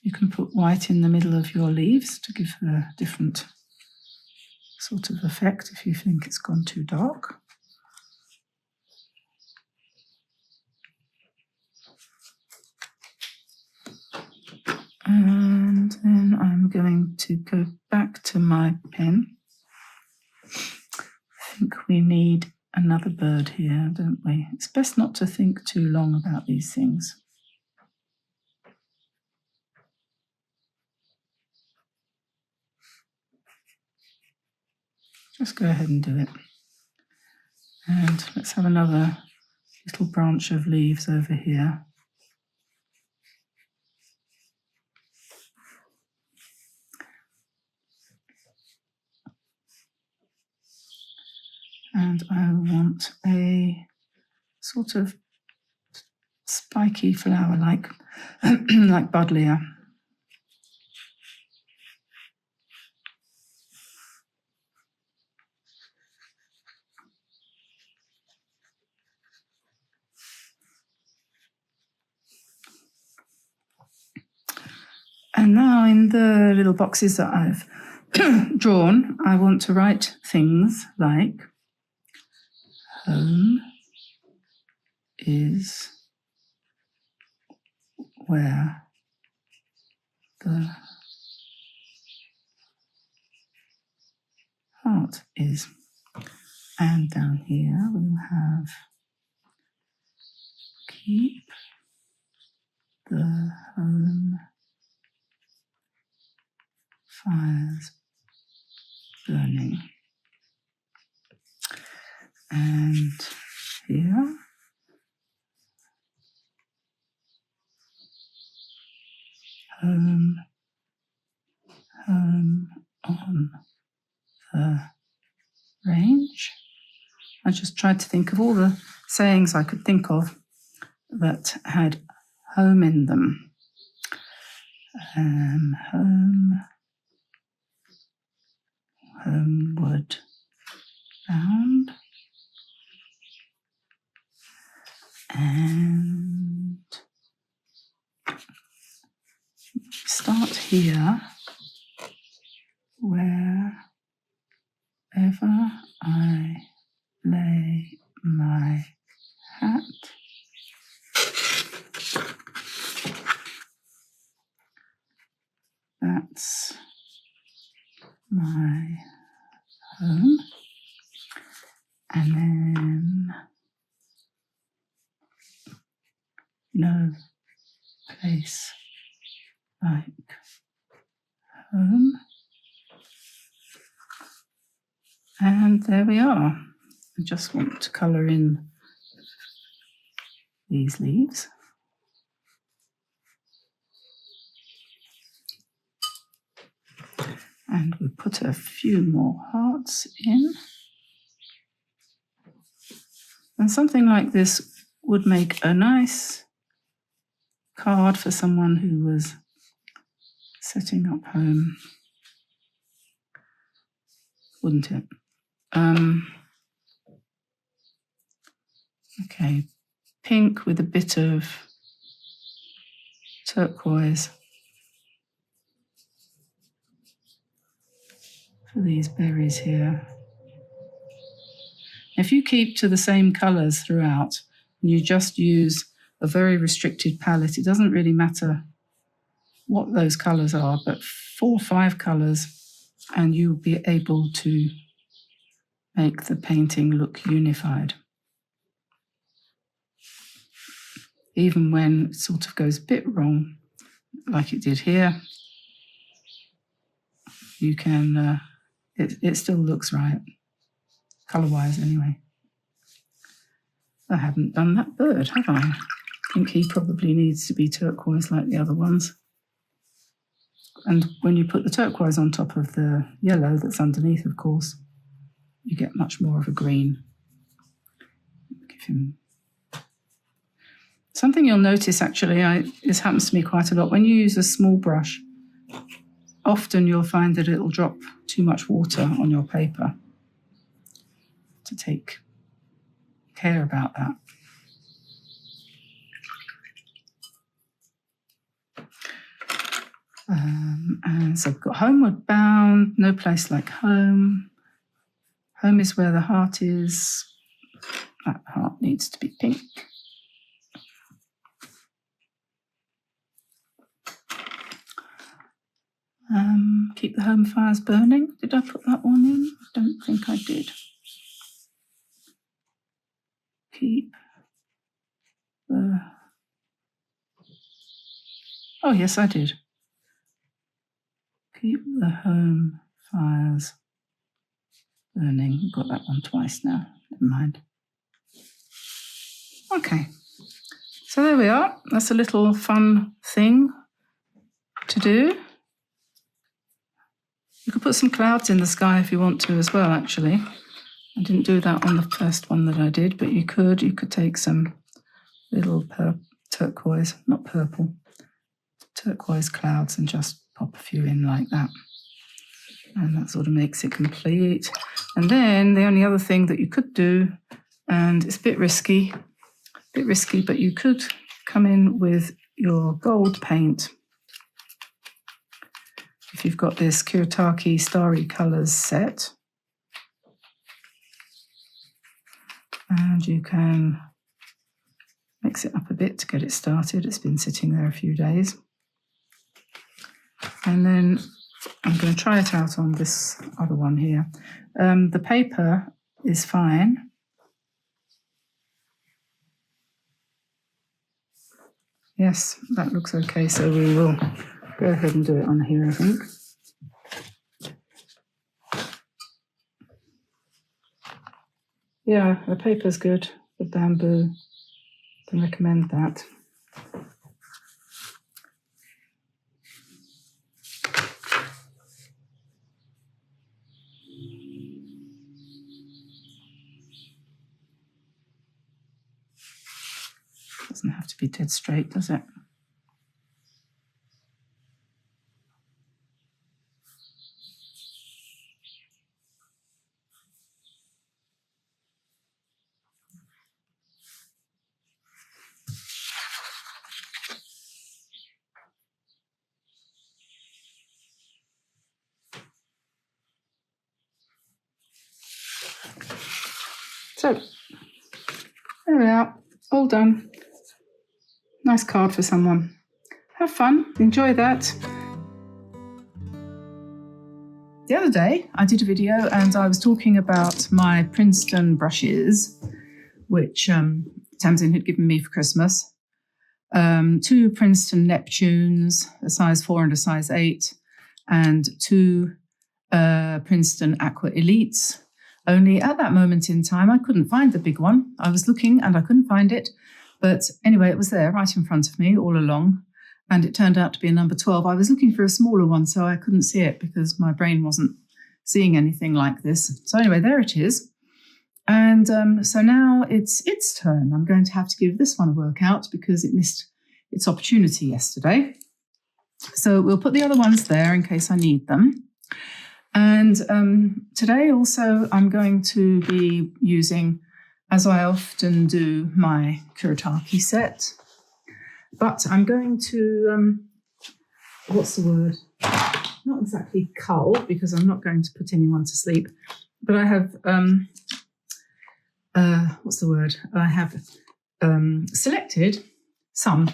You can put white in the middle of your leaves to give a different sort of effect if you think it's gone too dark. And then I'm going to go back to my pen. I think we need another bird here, don't we? It's best not to think too long about these things. Just go ahead and do it. And let's have another little branch of leaves over here. And I want a sort of spiky flower like like buddleia. And now in the little boxes that I've drawn, I want to write things like home is where the heart is. And down here we'll have keep the home fires burning. And here home on the range. I just tried to think of all the sayings I could think of that had home in them. Homeward bound. And start here, wherever I That's my home. And then no place like home. And there we are. I just want to colour in these leaves. And we put a few more hearts in. And something like this would make a nice card for someone who was setting up home, wouldn't it? Okay, pink with a bit of turquoise for these berries here. If you keep to the same colours throughout, and you just use a very restricted palette, it doesn't really matter what those colours are, but 4 or 5 colours, and you'll be able to make the painting look unified. Even when it sort of goes a bit wrong, like it did here, you can, it still looks right, colour-wise anyway. I haven't done that bird, have I? I think he probably needs to be turquoise like the other ones. And when you put the turquoise on top of the yellow that's underneath, of course, you get much more of a green. Give him... Something you'll notice, actually, this happens to me quite a lot. When you use a small brush, often you'll find that it'll drop too much water on your paper. To take care about that. And so I've got homeward bound, no place like home. Home is where the heart is. That heart needs to be pink. Keep the home fires burning. Did I put that one in? I don't think I did. Keep the... Oh, yes, I did. Keep the home fires burning. We've got that one twice now. Never mind. Okay. So there we are. That's a little fun thing to do. You could put some clouds in the sky if you want to as well, actually. I didn't do that on the first one that I did, but you could take some little turquoise, not purple, turquoise clouds and just pop a few in like that. And that sort of makes it complete. And then the only other thing that you could do, and it's a bit risky, but you could come in with your gold paint. If you've got this Kuretake Starry Colours set, and you can mix it up a bit to get it started. It's been sitting there a few days. And then I'm going to try it out on this other one here. The paper is fine. Yes, that looks okay, so we will go ahead and do it on here, I think. Yeah, the paper's good. The bamboo, can recommend that. Doesn't have to be dead straight, does it? So, there we are, all done. Nice card for someone. Have fun, enjoy that. The other day I did a video and I was talking about my Princeton brushes, which Tamsin had given me for Christmas. 2 Princeton Neptunes, a size 4 and a size 8, and 2 Princeton Aqua Elites. Only at that moment in time, I couldn't find the big one. I was looking and I couldn't find it. But anyway, it was there right in front of me all along. And it turned out to be a number 12. I was looking for a smaller one, so I couldn't see it because my brain wasn't seeing anything like this. So anyway, there it is. And so now it's its turn. I'm going to have to give this one a workout because it missed its opportunity yesterday. So we'll put the other ones there in case I need them. And today also I'm going to be using, as I often do, my Kuretake set. But I'm going to, what's the word? Not exactly cull, because I'm not going to put anyone to sleep. But I have, what's the word? I have selected some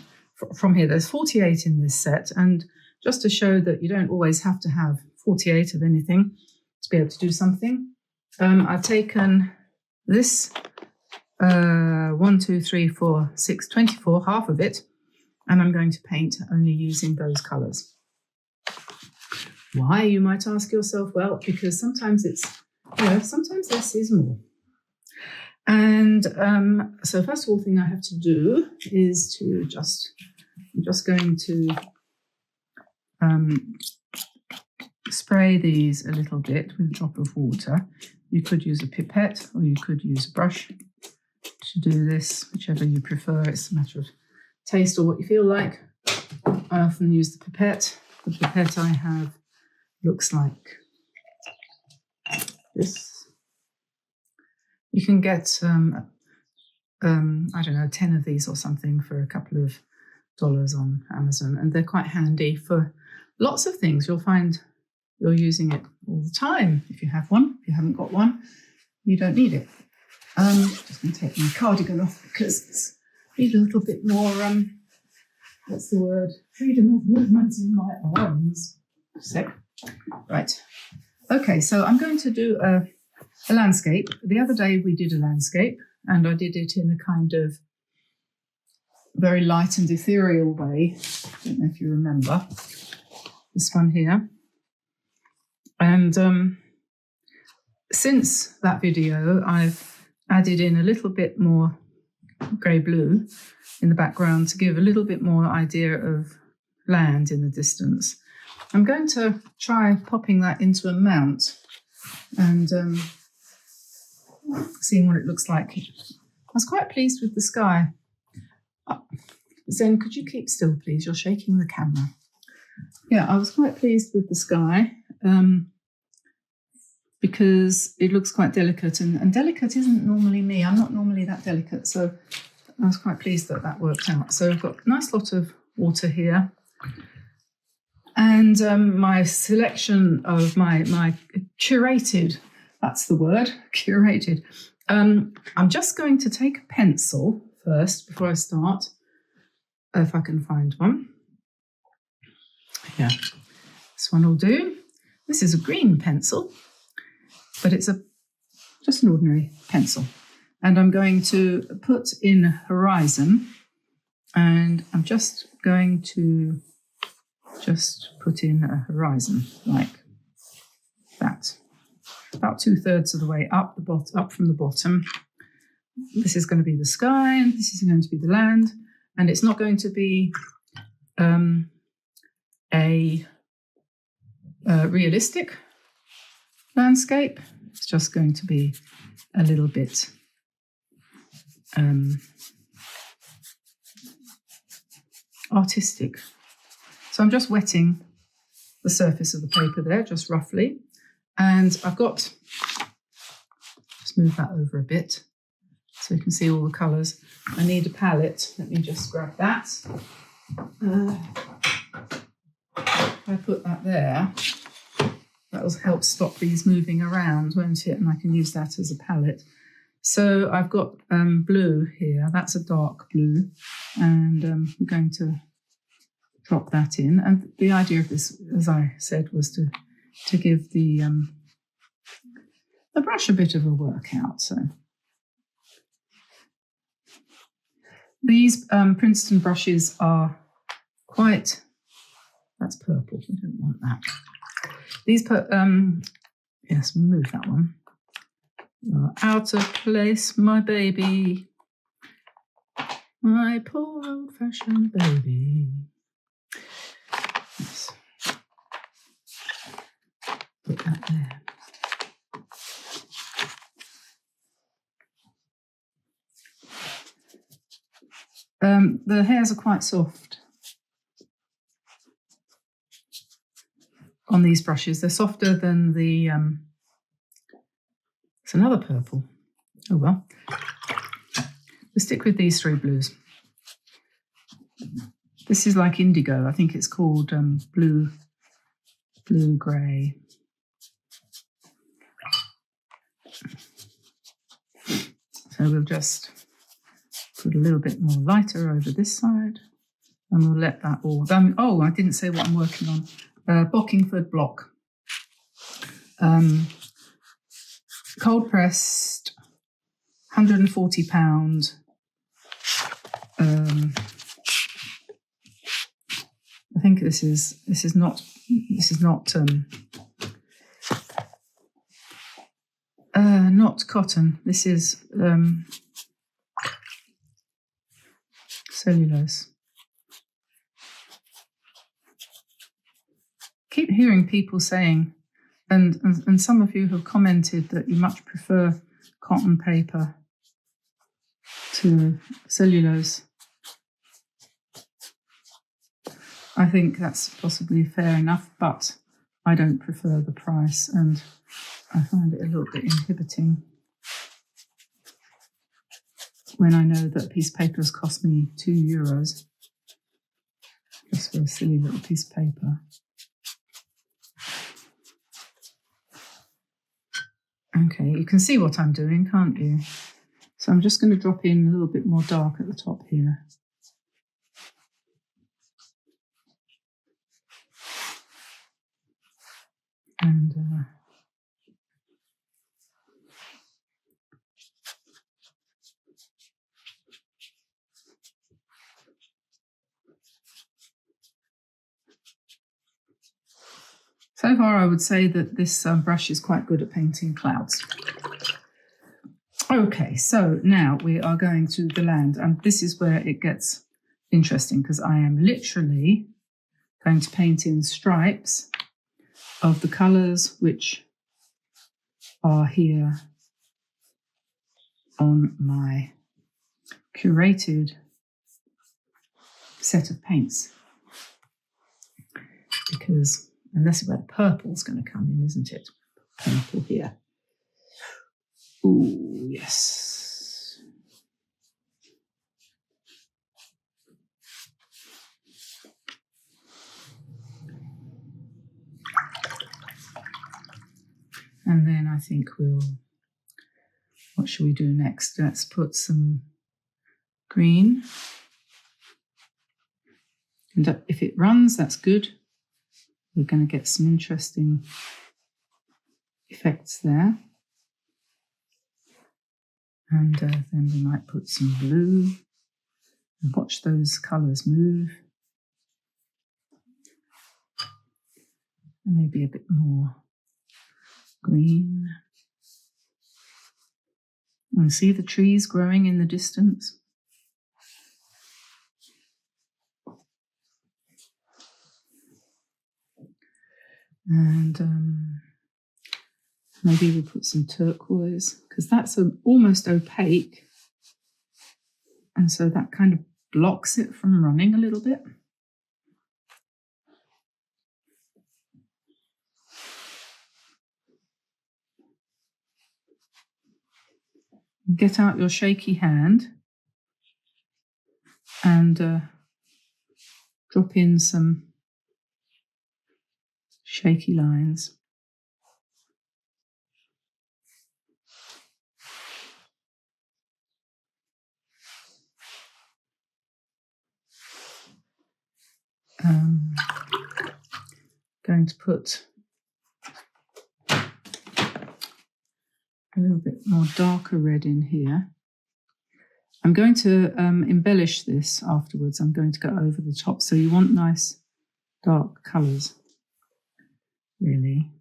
from here. There's 48 in this set. And just to show that you don't always have to have 48 of anything to be able to do something, I've taken this 1, 2, 3, 4, 6, 24, half of it, and I'm going to paint only using those colours. Why, you might ask yourself? Well, because sometimes it's, sometimes less is more. And so first of all, thing I have to do is to I'm just going to spray these a little bit with a drop of water. You could use a pipette or you could use a brush to do this, whichever you prefer. It's a matter of taste or what you feel like. I often use the pipette. The pipette I have looks like this. You can get, I don't know, 10 of these or something for a couple of dollars on Amazon, and they're quite handy for lots of things. You'll find you're using it all the time if you have one. If you haven't got one, you don't need it. Just going to take my cardigan off because I need a little bit more, what's the word? Freedom of movement in my arms. A sec. Right. Okay, so I'm going to do a landscape. The other day we did a landscape and I did it in a kind of very light and ethereal way. I don't know if you remember this one here. And since that video, I've added in a little bit more grey-blue in the background to give a little bit more idea of land in the distance. I'm going to try popping that into a mount and seeing what it looks like. I was quite pleased with the sky. Zen, could you keep still, please? You're shaking the camera. Yeah, I was quite pleased with the sky because it looks quite delicate, and delicate isn't normally me. I'm not normally that delicate, so I was quite pleased that that worked out. So I've got a nice lot of water here. And my selection of my curated, that's the word, curated. I'm just going to take a pencil first before I start, if I can find one. Yeah, this one will do. This is a green pencil, but it's just an ordinary pencil. And I'm going to put in horizon, and I'm just going to put in a horizon like that, about 2/3 of the way up from the bottom. This is going to be the sky, and this is going to be the land, and it's not going to be a realistic landscape. It's just going to be a little bit artistic. So I'm just wetting the surface of the paper there, just roughly. And I've got, just move that over a bit so you can see all the colours. I need a palette. Let me just grab that. If I put that there, that will help stop these moving around, won't it? And I can use that as a palette. So I've got blue here. That's a dark blue. And I'm going to drop that in. And the idea of this, as I said, was to to give the brush a bit of a workout. So these Princeton brushes are quite, that's purple, we don't want that. These, yes, move that one. You're out of place, my baby. My poor old-fashioned baby. Yes. Put that there. The hairs are quite soft on these brushes. They're softer than the, it's another purple. Oh well. We'll stick with these three blues. This is like indigo. I think it's called blue-grey. So we'll just put a little bit more lighter over this side, and we'll let that all. Oh, I didn't say what I'm working on. Bockingford block. Cold pressed, £140. I think this is not not cotton. This is cellulose. Keep hearing people saying, and some of you have commented that you much prefer cotton paper to cellulose. I think that's possibly fair enough, but I don't prefer the price, and I find it a little bit inhibiting when I know that a piece of paper has cost me €2 just for a silly little piece of paper. Okay, you can see what I'm doing, can't you? So I'm just going to drop in a little bit more dark at the top here. And so far I would say that this brush is quite good at painting clouds. Okay, so now we are going to the land, and this is where it gets interesting, because I am literally going to paint in stripes of the colours which are here on my curated set of paints. Because, and this is where the purple's going to come in, isn't it? Purple here. Ooh, yes. And then I think what should we do next? Let's put some green. And if it runs, that's good. We're going to get some interesting effects there. And then we might put some blue and watch those colours move. And maybe a bit more green. And see the trees growing in the distance. And maybe we'll put some turquoise, because that's almost opaque. And so that kind of blocks it from running a little bit. Get out your shaky hand and drop in some shaky lines. Going to put a little bit more darker red in here. I'm going to embellish this afterwards. I'm going to go over the top. So you want nice dark colours, really.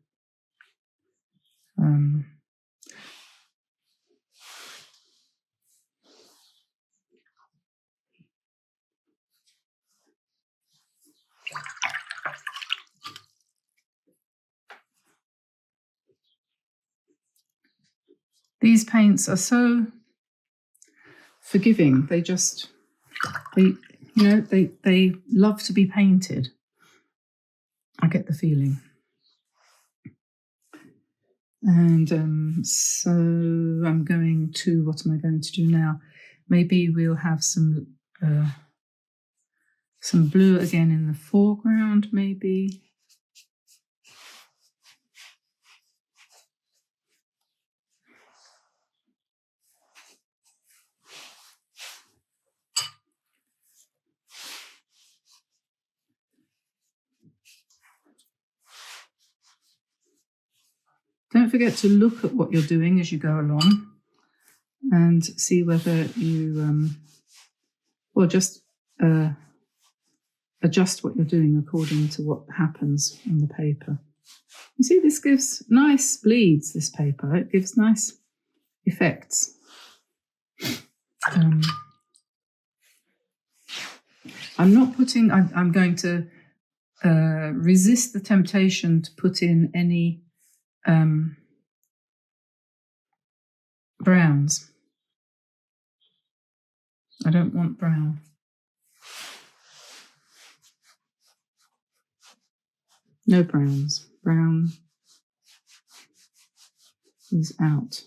These paints are so forgiving. They love to be painted. I get the feeling. And so I'm going to, what am I going to do now? Maybe we'll have some blue again in the foreground, maybe. Don't forget to look at what you're doing as you go along and see whether you, just adjust what you're doing according to what happens on the paper. You see, this gives nice bleeds, this paper. It gives nice effects. I'm not putting, I'm going to resist the temptation to put in any browns. I don't want brown. No browns. Brown is out.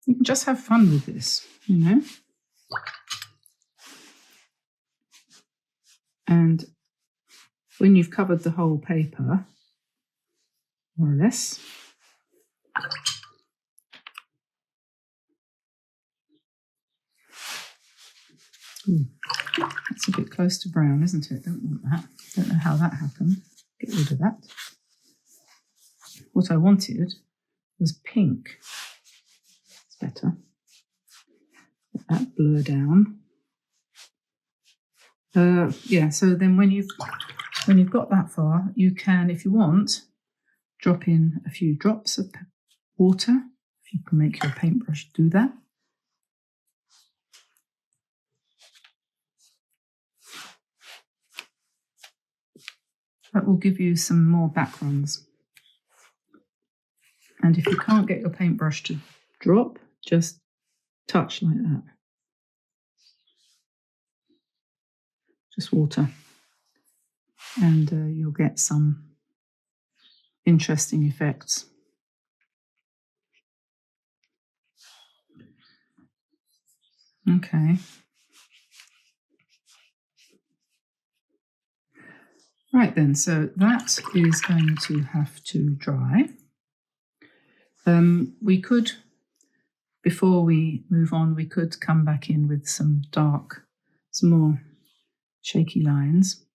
You can just have fun with this, you know. And when you've covered the whole paper, more or less, that's a bit close to brown, isn't it? Don't want that. Don't know how that happened. Get rid of that. What I wanted was pink. It's better. Let that blur down. So then when you've got that far, you can, if you want, drop in a few drops of water. If you can make your paintbrush do that. That will give you some more backgrounds. And if you can't get your paintbrush to drop, just touch like that. Just water. And you'll get some interesting effects. Okay. Right then, so that is going to have to dry. We could, before we move on, we could come back in with some more shaky lines.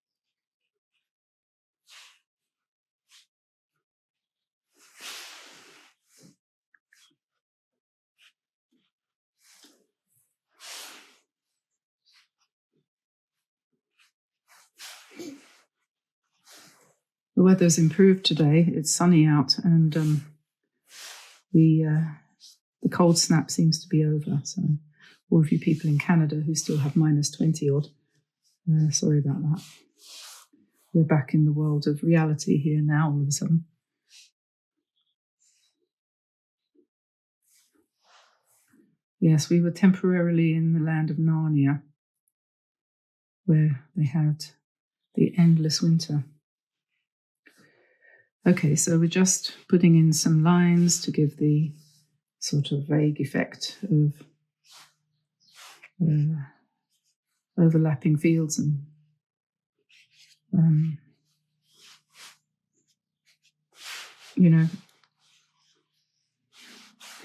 The weather's improved today. It's sunny out, and the cold snap seems to be over. So all of you people in Canada who still have -20 odd, sorry about that. We're back in the world of reality here now all of a sudden. Yes, we were temporarily in the land of Narnia, where they had the endless winter. Okay, so we're just putting in some lines to give the sort of vague effect of overlapping fields and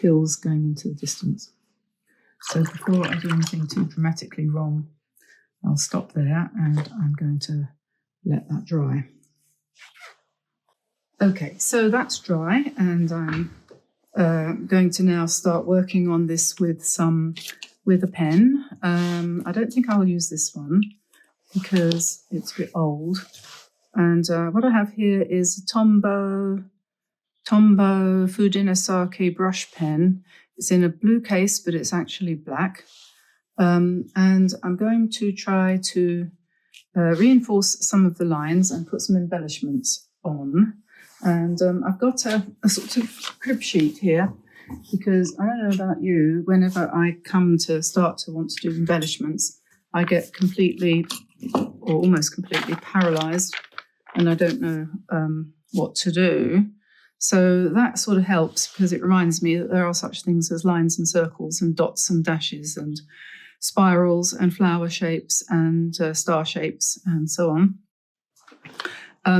hills going into the distance. So before I do anything too dramatically wrong, I'll stop there and I'm going to let that dry. Okay, so that's dry, and I'm going to now start working on this with a pen. I don't think I'll use this one because it's a bit old. And what I have here is a Tombow Fudinasake brush pen. It's in a blue case, but it's actually black. And I'm going to try to reinforce some of the lines and put some embellishments on. And I've got a sort of crib sheet here, because I don't know about you, whenever I come to start to want to do embellishments, I get completely or almost completely paralysed, and I don't know what to do. So that sort of helps, because it reminds me that there are such things as lines and circles and dots and dashes and spirals and flower shapes and star shapes and so on.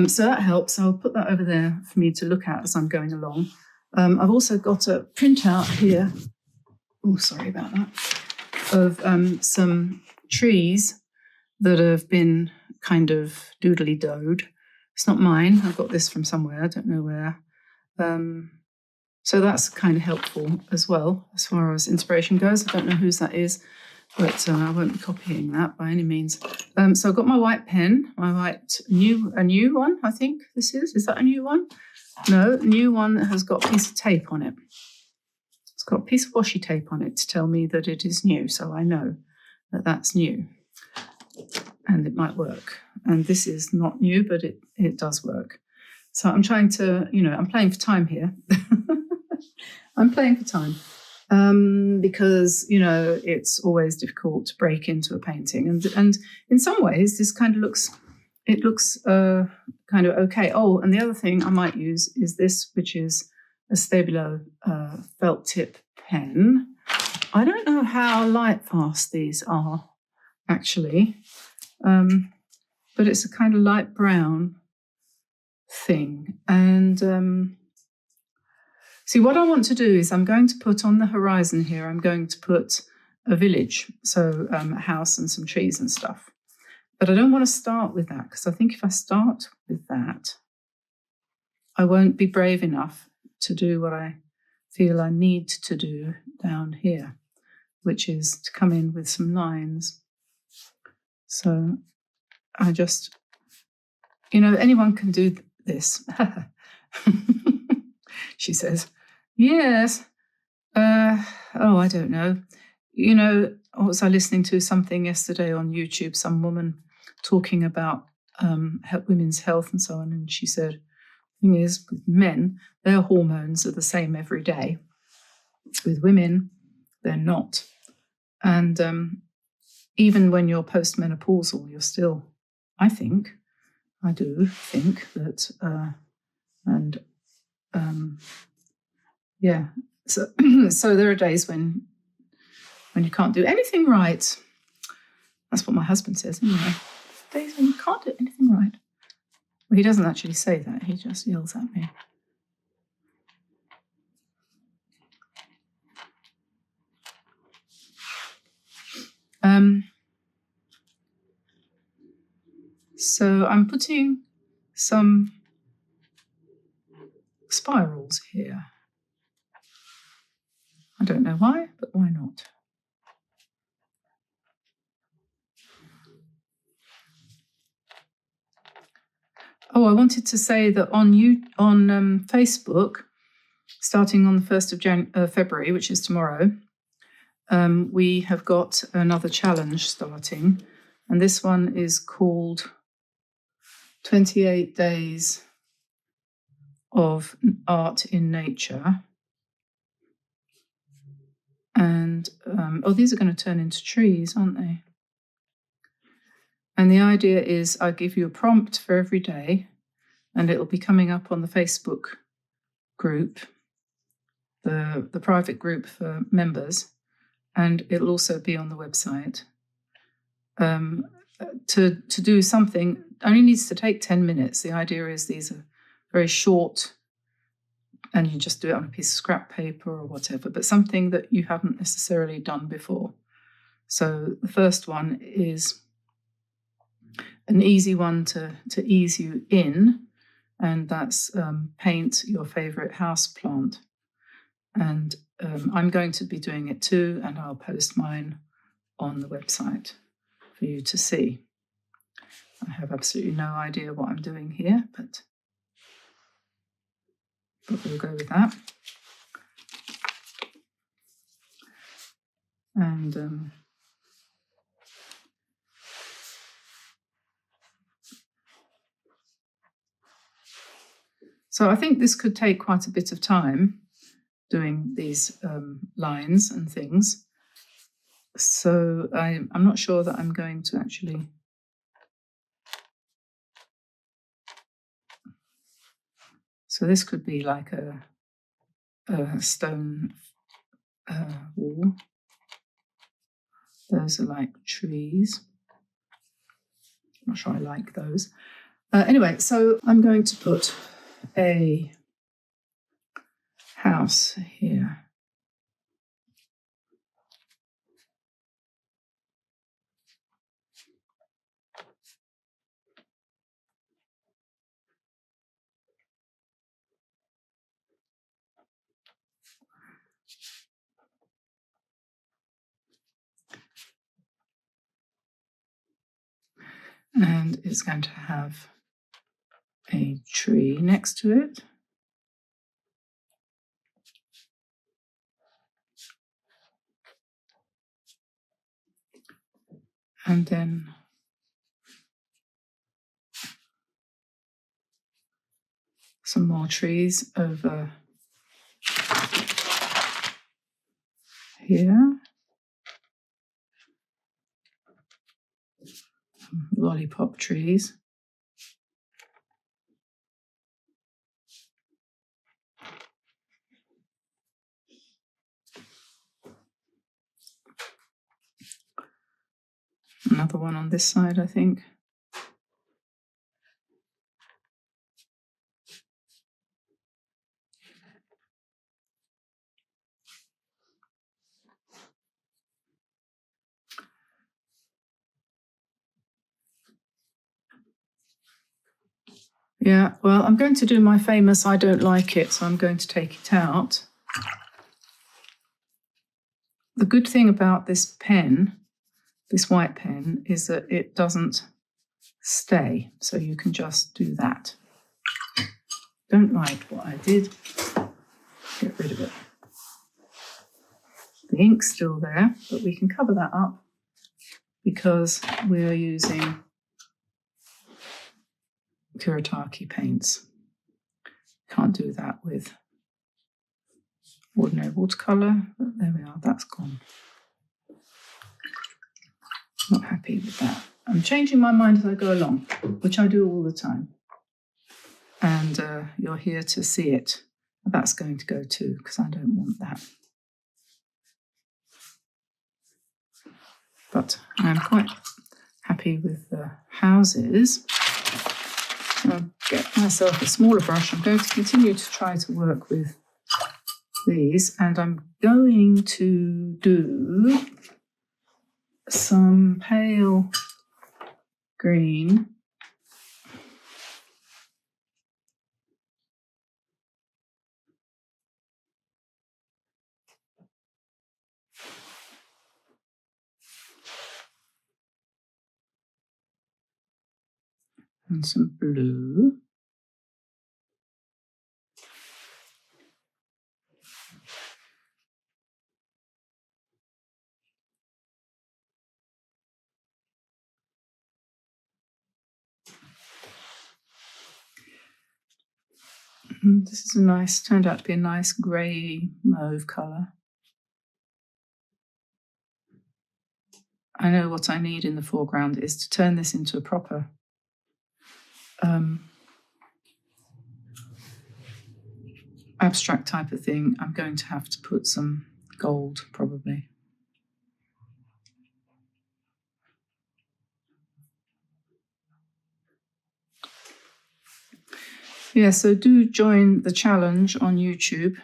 So that helps. I'll put that over there for me to look at as I'm going along. I've also got a printout here, oh, sorry about that, of some trees that have been kind of doodly-doed. It's not mine. I got this from somewhere. I don't know where. So that's kind of helpful as well as far as inspiration goes. I don't know whose that is, but I won't be copying that by any means. So I've got my white pen, a new one, I think this is. Is that a new one? No, a new one that has got a piece of tape on it. It's got a piece of washi tape on it to tell me that it is new, so I know that that's new and it might work. And this is not new, but it does work. So I'm trying to, I'm playing for time here. I'm playing for time. Because it's always difficult to break into a painting, and in some ways this kind of looks kind of okay. Oh, and the other thing I might use is this, which is a Stabilo felt tip pen. I don't know how light fast these are actually, but it's a kind of light brown thing. And see, what I want to do is I'm going to put on the horizon here, I'm going to put a village, so a house and some trees and stuff. But I don't want to start with that, because I think if I start with that, I won't be brave enough to do what I feel I need to do down here, which is to come in with some lines. So I just, anyone can do this. She says, yes. I don't know. Was I listening to something yesterday on YouTube, some woman talking about women's health and so on, and she said, the thing is, with men, their hormones are the same every day. With women, they're not. And even when you're postmenopausal, you're still, I do think that, so there are days when you can't do anything right. That's what my husband says anyway. Days when you can't do anything right. Well, he doesn't actually say that. He just yells at me. So I'm putting some spirals here. I don't know why, but why not? Oh, I wanted to say that on Facebook, starting on the 1st of February, which is tomorrow, we have got another challenge starting, and this one is called 28 Days of Art in Nature. And, these are going to turn into trees, aren't they? And the idea is I give you a prompt for every day, and it'll be coming up on the Facebook group, the private group for members, and it'll also be on the website. To do something only needs to take 10 minutes. The idea is these are very short, and you just do it on a piece of scrap paper or whatever, but something that you haven't necessarily done before. So the first one is an easy one to ease you in, and that's paint your favorite house plant. And I'm going to be doing it too, and I'll post mine on the website for you to see. I have absolutely no idea what I'm doing here, but we'll go with that. And so I think this could take quite a bit of time, doing these lines and things. So I'm not sure that I'm going to actually... So this could be like a stone wall. Those are like trees. I'm not sure I like those. Anyway, so I'm going to put a house here. And it's going to have a tree next to it. And then some more trees over here. Lollipop trees. Another one on this side, I think. Yeah, well, I'm going to do my famous I don't like it, so I'm going to take it out. The good thing about this pen, this white pen, is that it doesn't stay, so you can just do that. Don't like what I did. Get rid of it. The ink's still there, but we can cover that up because we're using Kuretake paints. Can't do that with ordinary watercolor, but there we are, that's gone. Not happy with that. I'm changing my mind as I go along, which I do all the time. And you're here to see it. That's going to go too, because I don't want that. But I'm quite happy with the houses. I'll get myself a smaller brush. I'm going to continue to try to work with these, and I'm going to do some pale green and some blue. And this is turned out to be a nice grey mauve colour. I know what I need in the foreground is to turn this into a proper abstract type of thing. I'm going to have to put some gold, probably. Yeah, so do join the challenge on YouTube.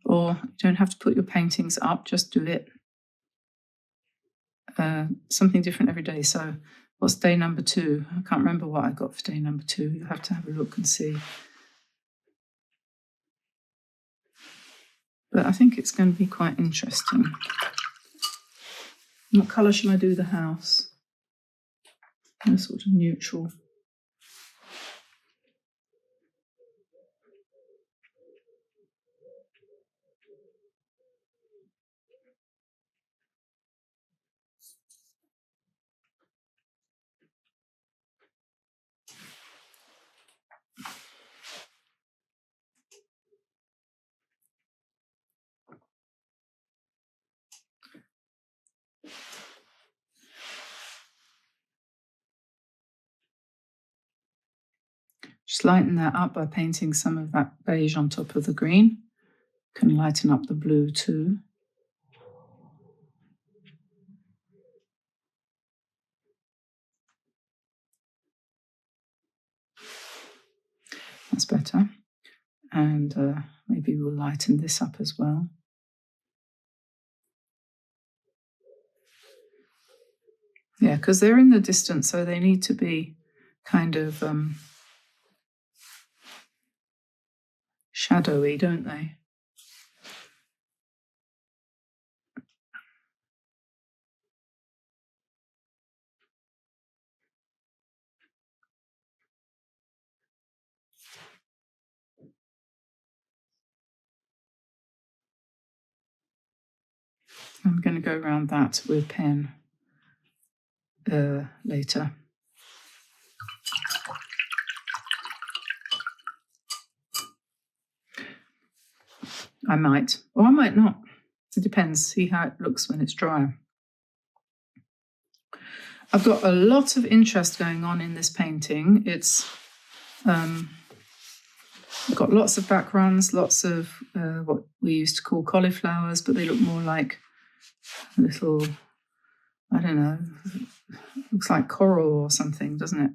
Or you don't have to put your paintings up, just do it. something different every day. So what's day number 2? I can't remember what I got for day number 2. You'll have to have a look and see. But I think it's going to be quite interesting. What colour shall I do the house? A sort of neutral. Just lighten that up by painting some of that beige on top of the green. Can lighten up the blue too. That's better. And maybe we'll lighten this up as well. Yeah, because they're in the distance, so they need to be kind of shadowy, don't they? I'm going to go around that with pen later. I might, or I might not. It depends. See how it looks when it's dry. I've got a lot of interest going on in this painting. It's got lots of backgrounds, lots of what we used to call cauliflowers, but they look more like little, I don't know, looks like coral or something, doesn't it?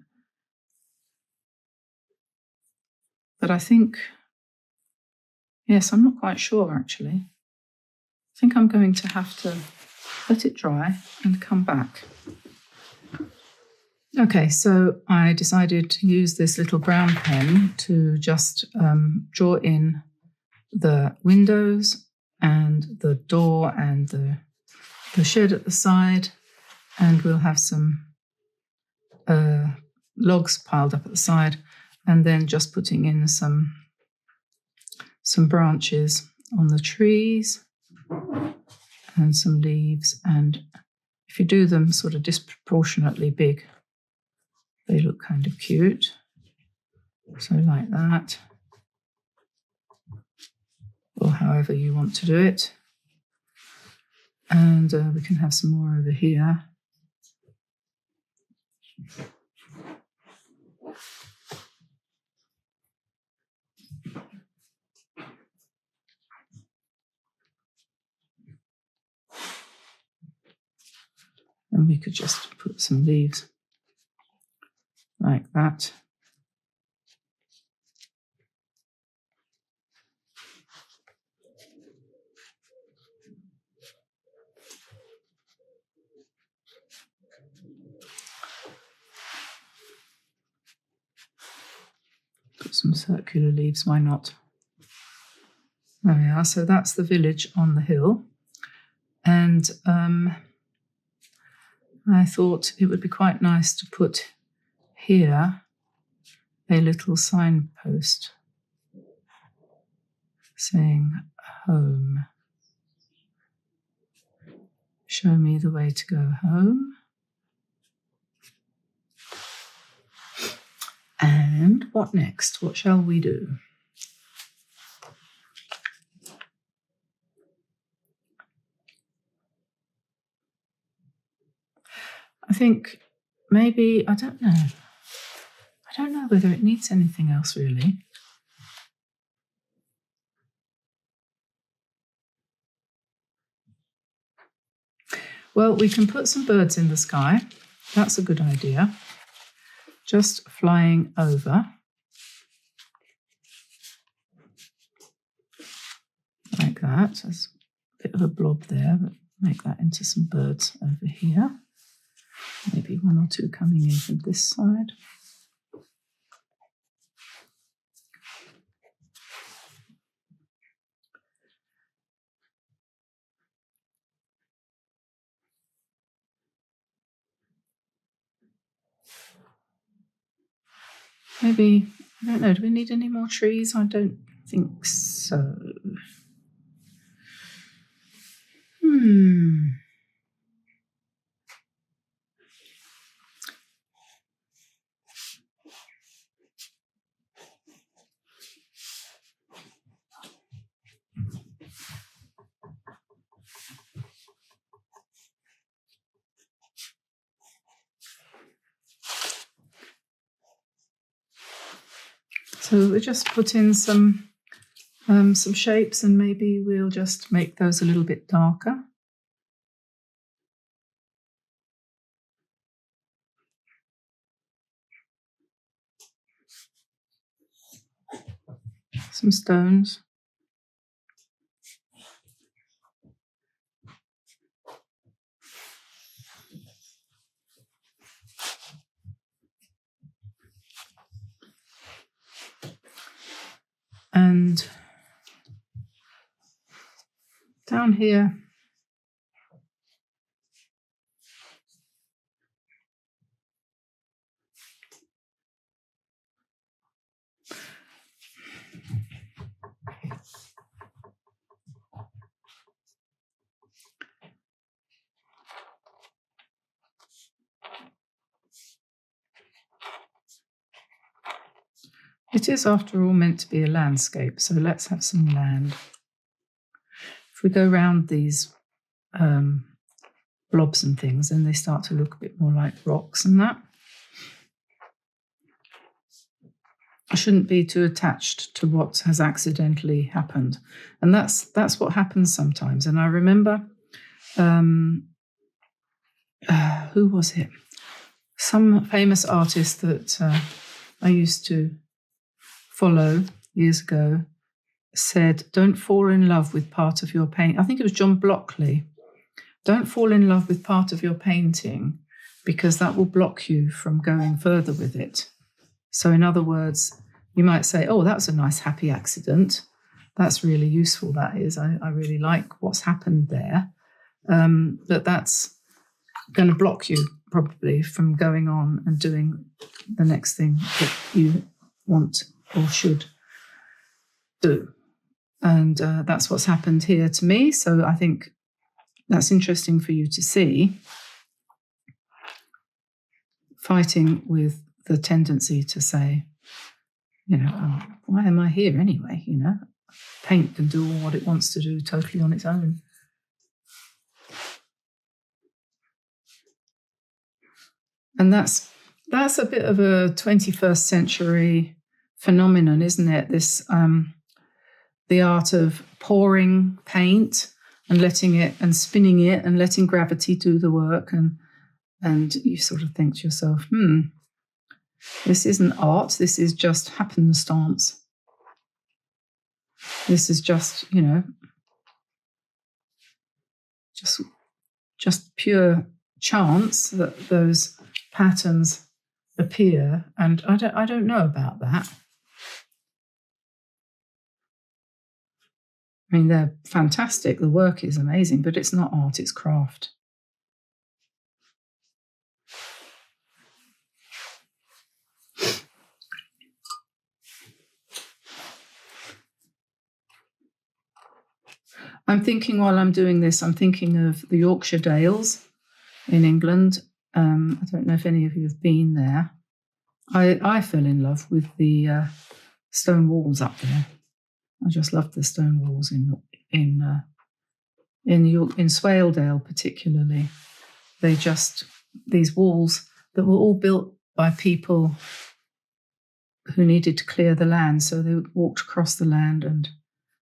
But I think, yes, I'm not quite sure actually. I think I'm going to have to let it dry and come back. Okay, so I decided to use this little brown pen to just draw in the windows and the door and the shed at the side, and we'll have some logs piled up at the side, and then just putting in some branches on the trees and some leaves, and if you do them sort of disproportionately big, they look kind of cute. So like that, or however you want to do it. And we can have some more over here. And we could just put some leaves like that. Put some circular leaves, why not? There we are. So that's the village on the hill. And I thought it would be quite nice to put here a little signpost saying home. Show me the way to go home. And what next? What shall we do? I think maybe, I don't know. I don't know whether it needs anything else really. Well, we can put some birds in the sky. That's a good idea. Just flying over. Like that. There's a bit of a blob there, but make that into some birds over here. Maybe one or two coming in from this side. Maybe, I don't know, do we need any more trees? I don't think so. So we'll just put in some shapes, and maybe we'll just make those a little bit darker. Some stones. And down here, it is after all meant to be a landscape, so let's have some land. If we go round these blobs and things, then they start to look a bit more like rocks and that. I shouldn't be too attached to what has accidentally happened. And that's what happens sometimes. And I remember, who was it? Some famous artist that I used to follow years ago said, don't fall in love with part of your painting. I think it was John Blockley. Don't fall in love with part of your painting because that will block you from going further with it. So in other words, you might say, oh, that was a nice happy accident. That's really useful, that is. I really like what's happened there. But that's going to block you probably from going on and doing the next thing that you want or should do. And that's what's happened here to me. So I think that's interesting for you to see. Fighting with the tendency to say, why am I here anyway? Paint can do what it wants to do totally on its own. And that's a bit of a 21st century phenomenon, isn't it? This the art of pouring paint and letting it and spinning it and letting gravity do the work, and you sort of think to yourself, this isn't art, this is just happenstance. This is just, just pure chance that those patterns appear, and I don't know about that. I mean, they're fantastic, the work is amazing, but it's not art, it's craft. I'm thinking while I'm doing this, I'm thinking of the Yorkshire Dales in England. I don't know if any of you have been there. I fell in love with the stone walls up there. I just loved the stone walls in Swaledale particularly. These walls that were all built by people who needed to clear the land, so they walked across the land and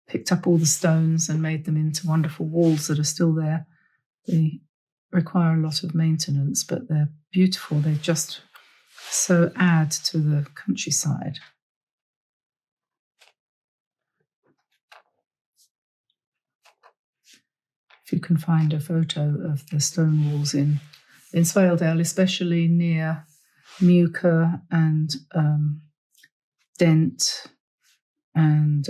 picked up all the stones and made them into wonderful walls that are still there. They require a lot of maintenance, but they're beautiful. They just so add to the countryside. if you can find a photo of the stone walls in Swaledale, especially near Muka and Dent and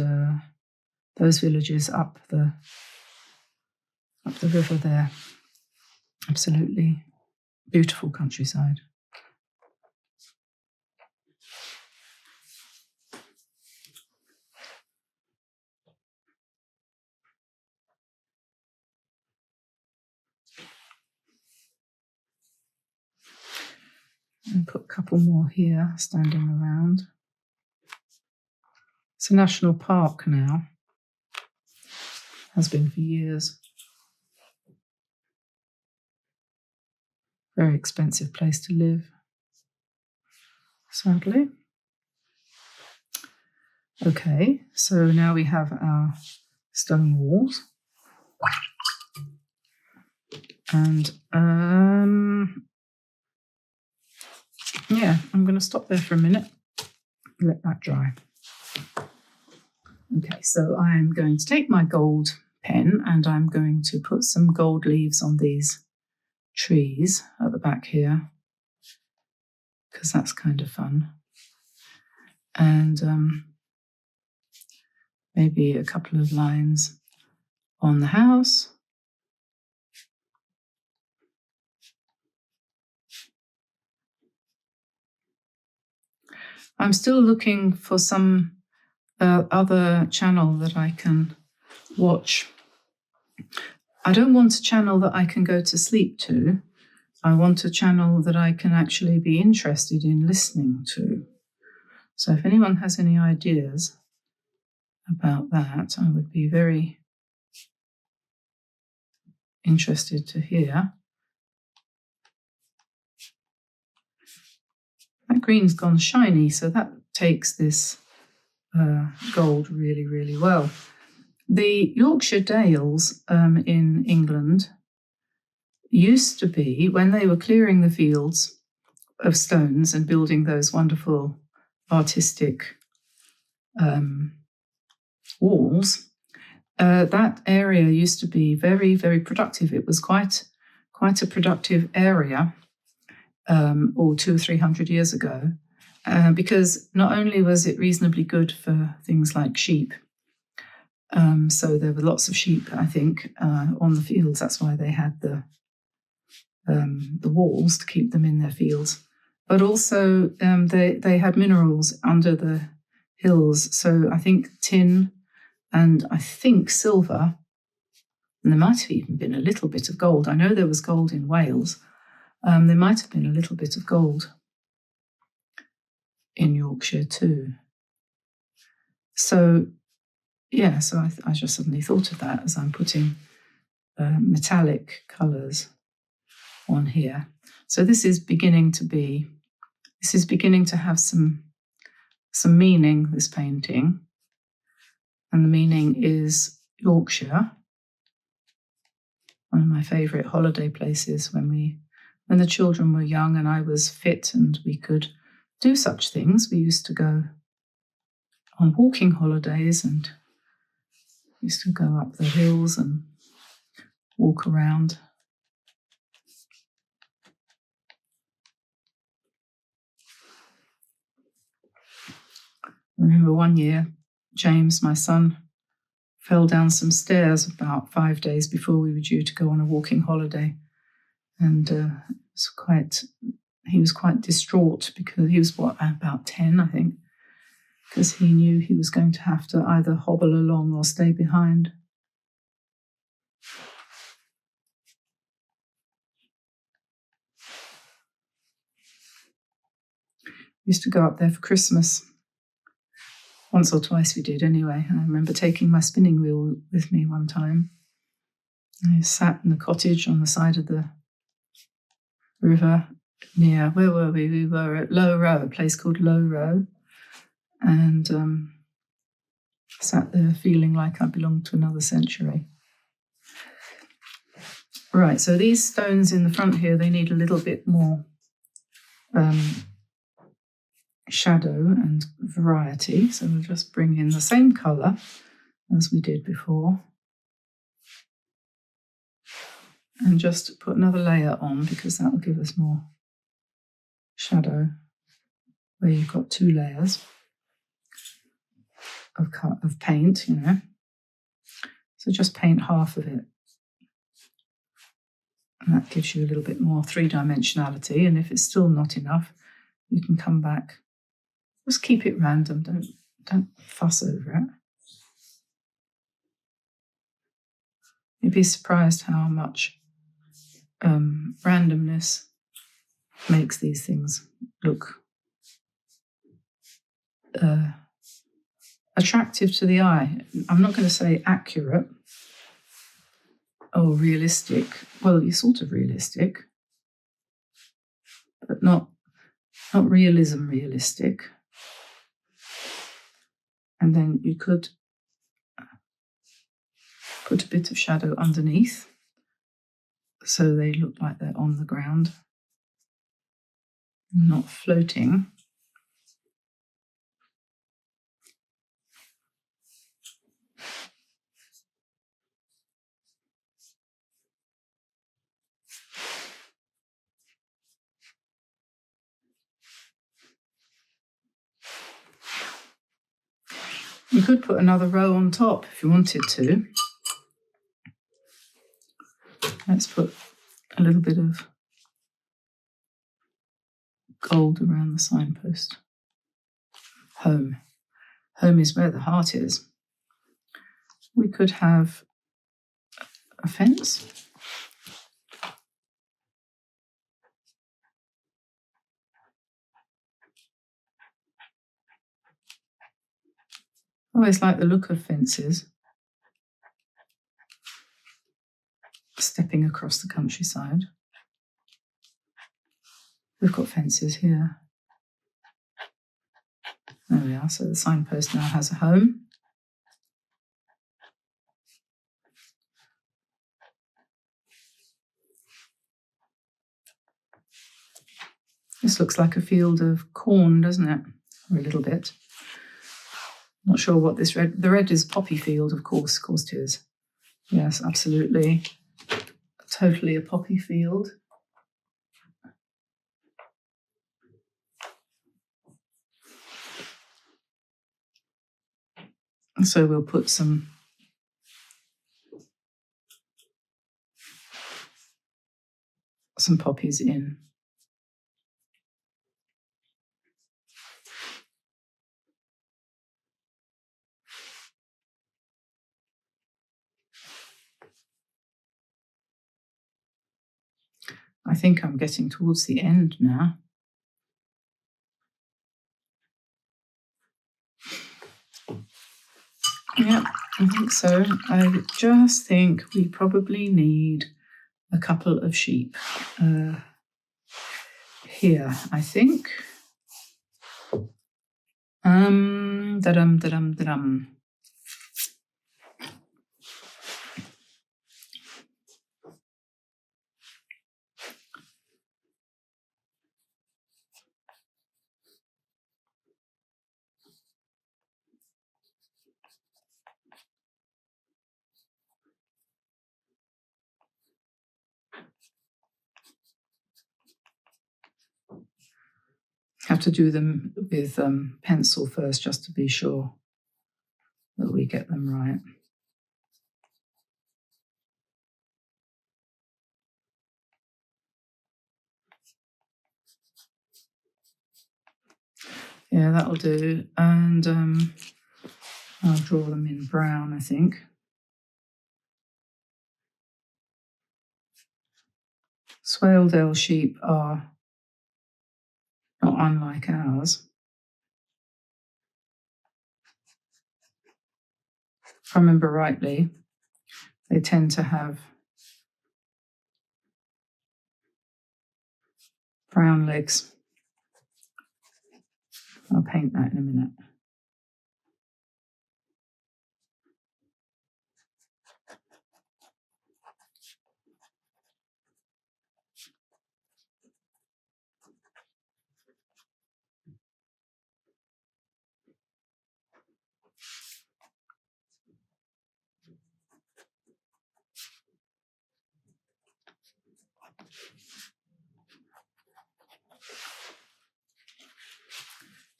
those villages up the river there. Absolutely beautiful countryside. And put a couple more here, standing around. It's a national park now. Has been for years. Very expensive place to live, sadly. Okay, so now we have our stone walls. And yeah, I'm going to stop there for a minute, let that dry. Okay, so I'm going to take my gold pen and I'm going to put some gold leaves on these trees at the back here, because that's kind of fun. And maybe a couple of lines on the house. I'm still looking for some other channel that I can watch. I don't want a channel that I can go to sleep to. I want a channel that I can actually be interested in listening to. So if anyone has any ideas about that, I would be very interested to hear. That green's gone shiny, so that takes this gold really, really well. The Yorkshire Dales in England used to be, when they were clearing the fields of stones and building those wonderful artistic walls, that area used to be very, very productive. It was quite a productive area, or 200 or 300 years ago, because not only was it reasonably good for things like sheep, so there were lots of sheep, I think, on the fields. That's why they had the walls to keep them in their fields. But also they had minerals under the hills. So I think tin and I think silver, and there might have even been a little bit of gold. I know there was gold in Wales. There might have been a little bit of gold in Yorkshire too. So yeah, so I just suddenly thought of that as I'm putting metallic colours on here. So this is beginning to have some meaning, this painting. And the meaning is Yorkshire, one of my favourite holiday places when the children were young and I was fit and we could do such things. We used to go on walking holidays and used to go up the hills and walk around. I remember one year, James, my son, fell down some stairs about 5 days before we were due to go on a walking holiday. And he was quite distraught because he was, about 10, I think, because he knew he was going to have to either hobble along or stay behind. We used to go up there for Christmas. Once or twice we did anyway. And I remember taking my spinning wheel with me one time. I sat in the cottage on the side of the river near, where were we? We were at Low Row, a place called Low Row. And sat there feeling like I belonged to another century. Right, so these stones in the front here, they need a little bit more shadow and variety. So we'll just bring in the same colour as we did before. and just put another layer on, because that will give us more shadow where you've got two layers of paint, you know. So just paint half of it. And that gives you a little bit more three-dimensionality. And if it's still not enough, you can come back. Just keep it random. Don't fuss over it. You'd be surprised how much randomness makes these things look attractive to the eye. I'm not going to say accurate or realistic. Well, you're sort of realistic, but not realistic. And then you could put a bit of shadow underneath so they look like they're on the ground, not floating. You could put another row on top if you wanted to. Let's put a little bit of gold around the signpost. Home. Home is where the heart is. We could have a fence. I always like the look of fences. Stepping across the countryside. We've got fences here. There we are. So the signpost now has a home. This looks like a field of corn, doesn't it? Or a little bit. Not sure what this red... The red is poppy field, of course. Of course it is. Yes, absolutely. Totally a poppy field. So we'll put some poppies in. I think I'm getting towards the end now. Yeah, I think so. I just think we probably need a couple of sheep here, I think. Da-dum. Have to do them with pencil first, just to be sure that we get them right. Yeah, that'll do. And I'll draw them in brown, I think. Swaledale sheep are not unlike ours. If I remember rightly, they tend to have brown legs. I'll paint that in a minute.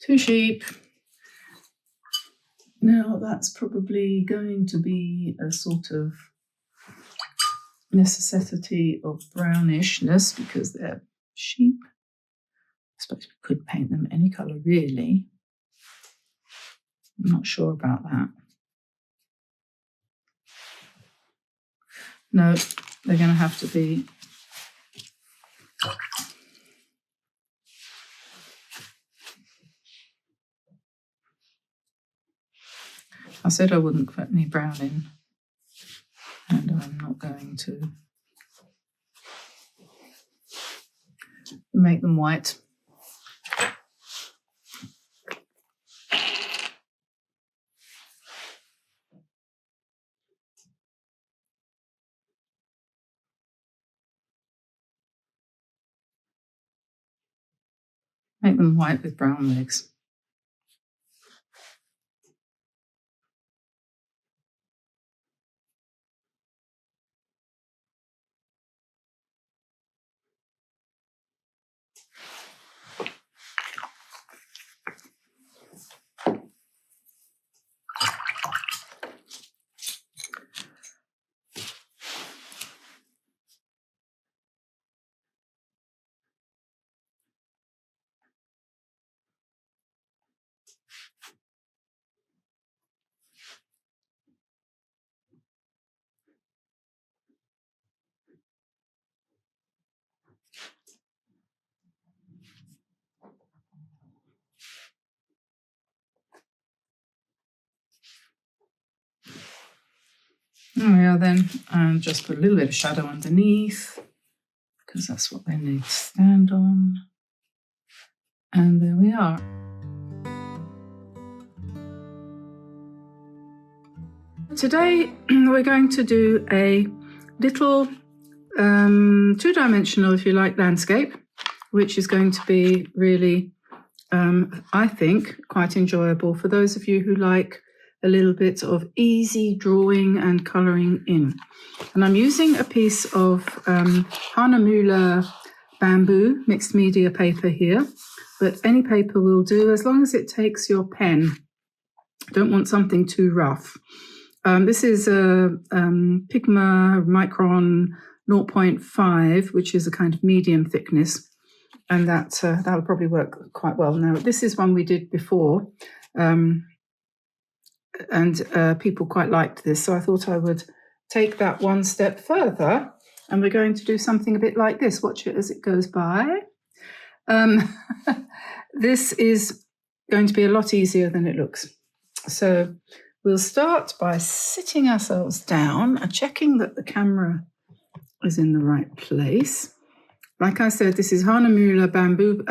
2 sheep. Now that's probably going to be a sort of necessity of brownishness because they're sheep. I suppose we could paint them any colour really. I'm not sure about that. No, they're going to have to be I said I wouldn't put any brown in, and I'm not going to make them white. Make them white with brown legs. There we are then, and just put a little bit of shadow underneath because that's what they need to stand on. And there we are. Today we're going to do a little two-dimensional, if you like, landscape, which is going to be really, I think, quite enjoyable for those of you who like a little bit of easy drawing and colouring in. And I'm using a piece of Hahnemühle bamboo mixed media paper here, but any paper will do as long as it takes your pen. Don't want something too rough. This is a Pigma Micron 0.5, which is a kind of medium thickness, and that will probably work quite well. Now, this is one we did before, and people quite liked this, so I thought I would take that one step further, and we're going to do something a bit like this. Watch it as it goes by. This is going to be a lot easier than it looks. So we'll start by sitting ourselves down and checking that the camera is in the right place. Like I said, this is Hahnemühle bamboo,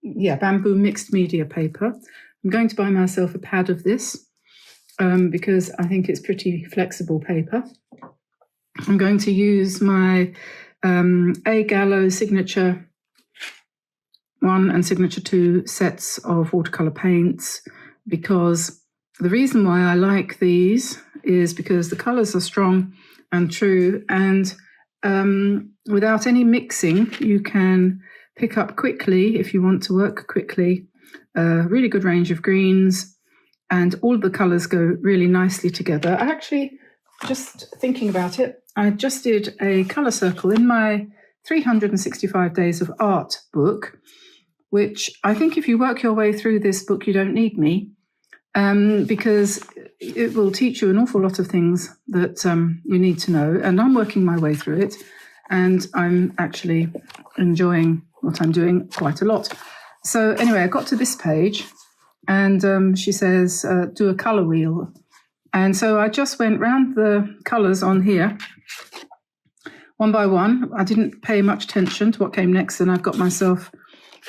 bamboo mixed media paper. I'm going to buy myself a pad of this because I think it's pretty flexible paper. I'm going to use my A Gallo Signature 1 and Signature 2 sets of watercolor paints, because the reason why I like these is because the colors are strong and true, and without any mixing, you can pick up quickly, if you want to work quickly, a really good range of greens, and all the colors go really nicely together. I actually, just thinking about it, I just did a color circle in my 365 Days of Art book, which I think if you work your way through this book, you don't need me, because it will teach you an awful lot of things that you need to know. And I'm working my way through it, and I'm actually enjoying what I'm doing quite a lot. So anyway, I got to this page, and she says, do a colour wheel. And so I just went round the colours on here, one by one. I didn't pay much attention to what came next, and I've got myself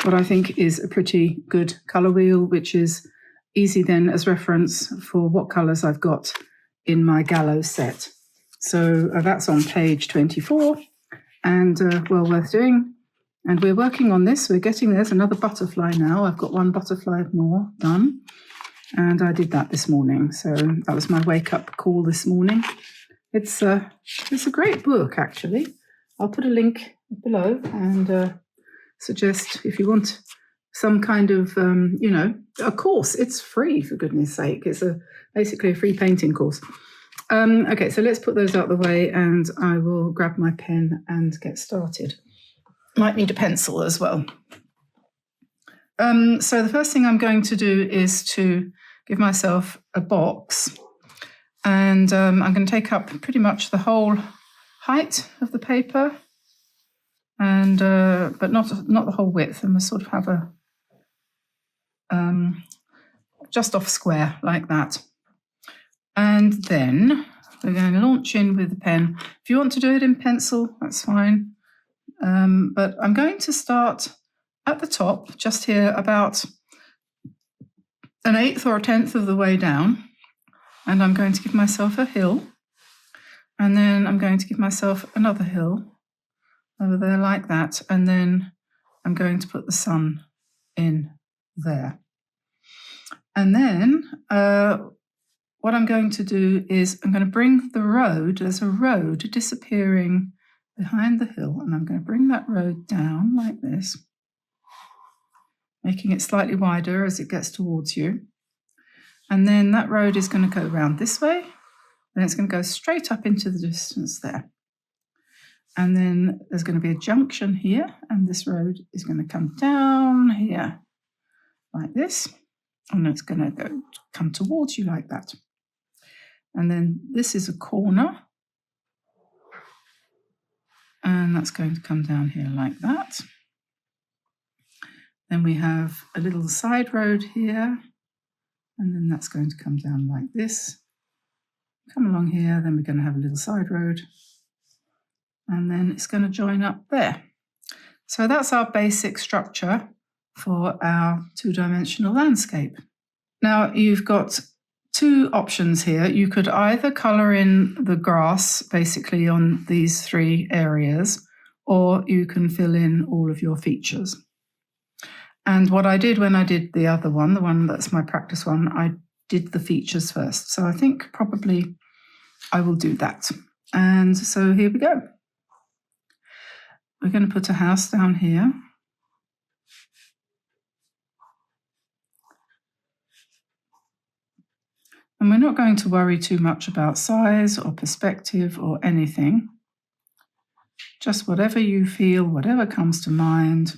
what I think is a pretty good colour wheel, which is easy then as reference for what colours I've got in my Gallo set. So that's on page 24, and well worth doing. And we're working on this. We're getting, there's another butterfly now. I've got one butterfly more done, and I did that this morning. So that was my wake-up call this morning. It's a great book, actually. I'll put a link below and suggest if you want some kind of, a course. It's free, for goodness sake. It's basically a free painting course. Okay, so let's put those out the way, and I will grab my pen and get started. Might need a pencil as well. So the first thing I'm going to do is to give myself a box, and I'm going to take up pretty much the whole height of the paper, and but not the whole width. And we'll sort of have a just off square like that. And then we're going to launch in with the pen. If you want to do it in pencil, that's fine. But I'm going to start at the top, just here, about an 1/8 or a 1/10 of the way down. And I'm going to give myself a hill. And then I'm going to give myself another hill over there like that. And then I'm going to put the sun in there. And then what I'm going to do is I'm going to bring the road, there's a road disappearing behind the hill, and I'm going to bring that road down like this, making it slightly wider as it gets towards you. And then that road is going to go around this way, and it's going to go straight up into the distance there. And then there's going to be a junction here, and this road is going to come down here like this, and it's going to come towards you like that. And then this is a corner, and that's going to come down here like that. Then we have a little side road here, and then that's going to come down like this. Come along here, then we're going to have a little side road, and then it's going to join up there. So that's our basic structure for our two-dimensional landscape. Now you've got two options here. You could either colour in the grass basically on these three areas, or you can fill in all of your features. And what I did when I did the other one, the one that's my practice one, I did the features first. So I think probably I will do that. And so here we go. We're going to put a house down here. And we're not going to worry too much about size or perspective or anything. Just whatever you feel, whatever comes to mind.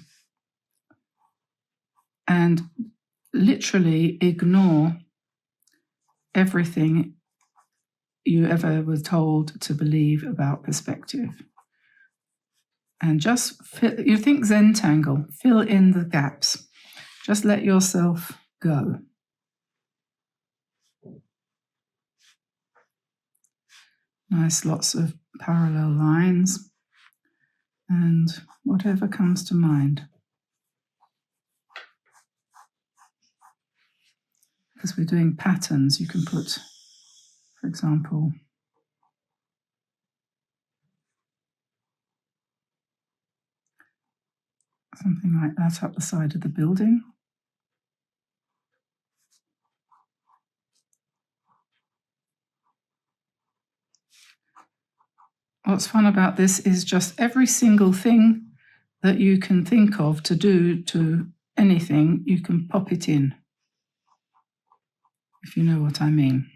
And literally ignore everything you ever were told to believe about perspective. And just, you think Zentangle, fill in the gaps. Just let yourself go. Nice, lots of parallel lines, and whatever comes to mind. Because we're doing patterns, you can put, for example, something like that up the side of the building. What's fun about this is just every single thing that you can think of to do to anything, you can pop it in, if you know what I mean.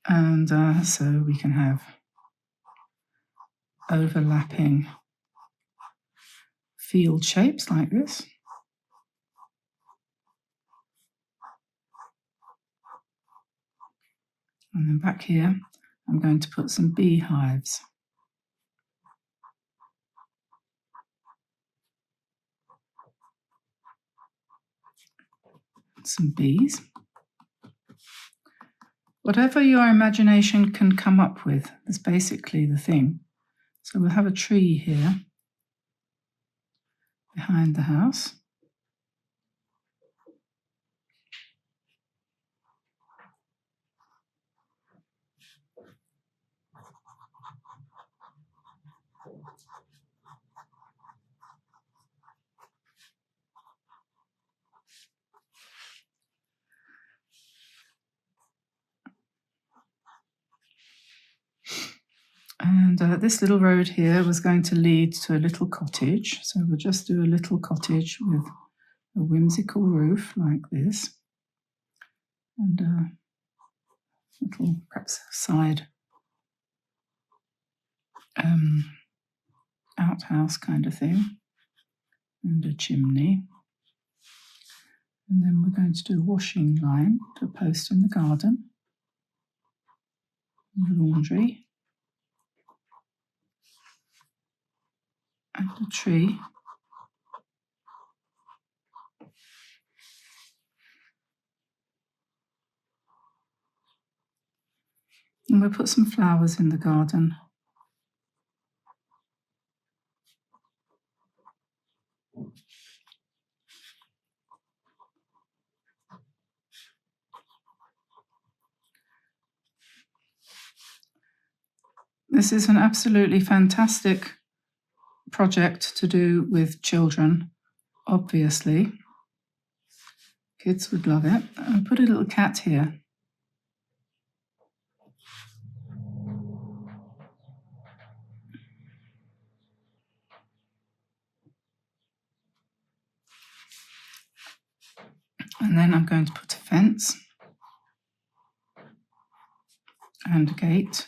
And so we can have overlapping field shapes like this. And then back here, I'm going to put some beehives. Some bees. Whatever your imagination can come up with is basically the thing. So we'll have a tree here behind the house. And this little road here was going to lead to a little cottage. So we'll just do a little cottage with a whimsical roof like this. And a little, perhaps, side outhouse kind of thing. And a chimney. And then we're going to do a washing line to a post in the garden. And a laundry. And a tree. And we'll put some flowers in the garden. This is an absolutely fantastic project to do with children, obviously. Kids would love it. I'll put a little cat here. And then I'm going to put a fence and a gate.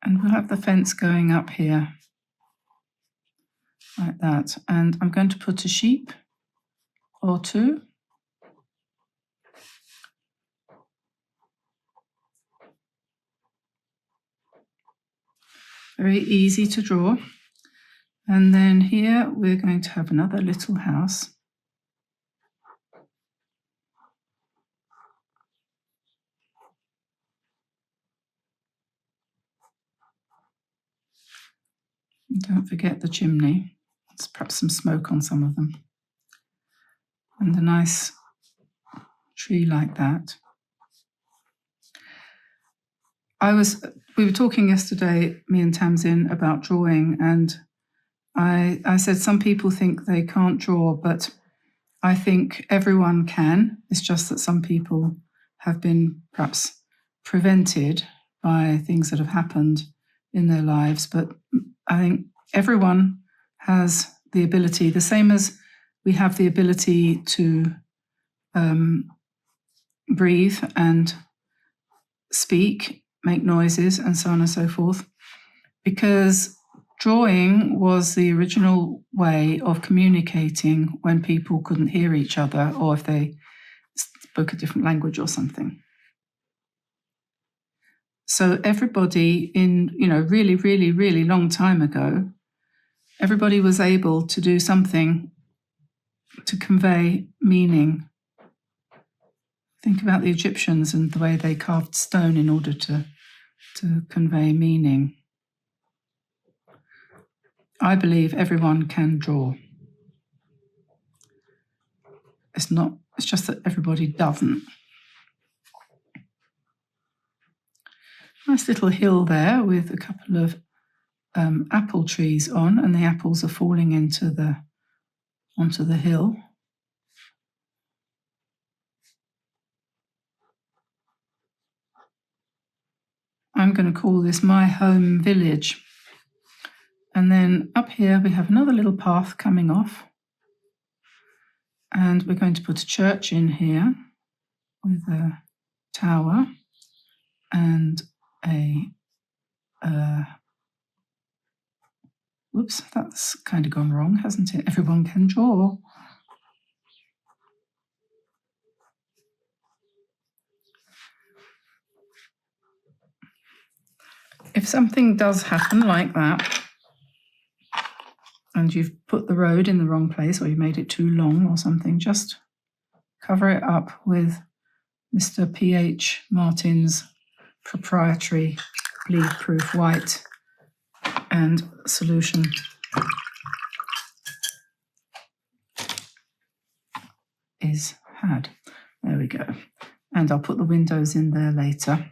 And we'll have the fence going up here, like that. And I'm going to put a sheep or two. Very easy to draw. And then here we're going to have another little house. And don't forget the chimney. There's perhaps some smoke on some of them. And a nice tree like that. We were talking yesterday, me and Tamsin, about drawing, and I said some people think they can't draw, but I think everyone can. It's just that some people have been perhaps prevented by things that have happened in their lives. But I think everyone has the ability, the same as we have the ability to breathe and speak, make noises, and so on and so forth, because drawing was the original way of communicating when people couldn't hear each other, or if they spoke a different language or something. So everybody in, really, really, really long time ago, everybody was able to do something to convey meaning. Think about the Egyptians and the way they carved stone in order to convey meaning. I believe everyone can draw. It's just that everybody doesn't. Nice little hill there with a couple of apple trees on, and the apples are falling onto the hill. I'm going to call this my home village. And then up here we have another little path coming off. And we're going to put a church in here with a tower and whoops, that's kind of gone wrong, hasn't it? Everyone can draw. If something does happen like that, and you've put the road in the wrong place, or you made it too long or something, just cover it up with Mr. P.H. Martin's proprietary bleed-proof white, and solution is had. There we go. And I'll put the windows in there later.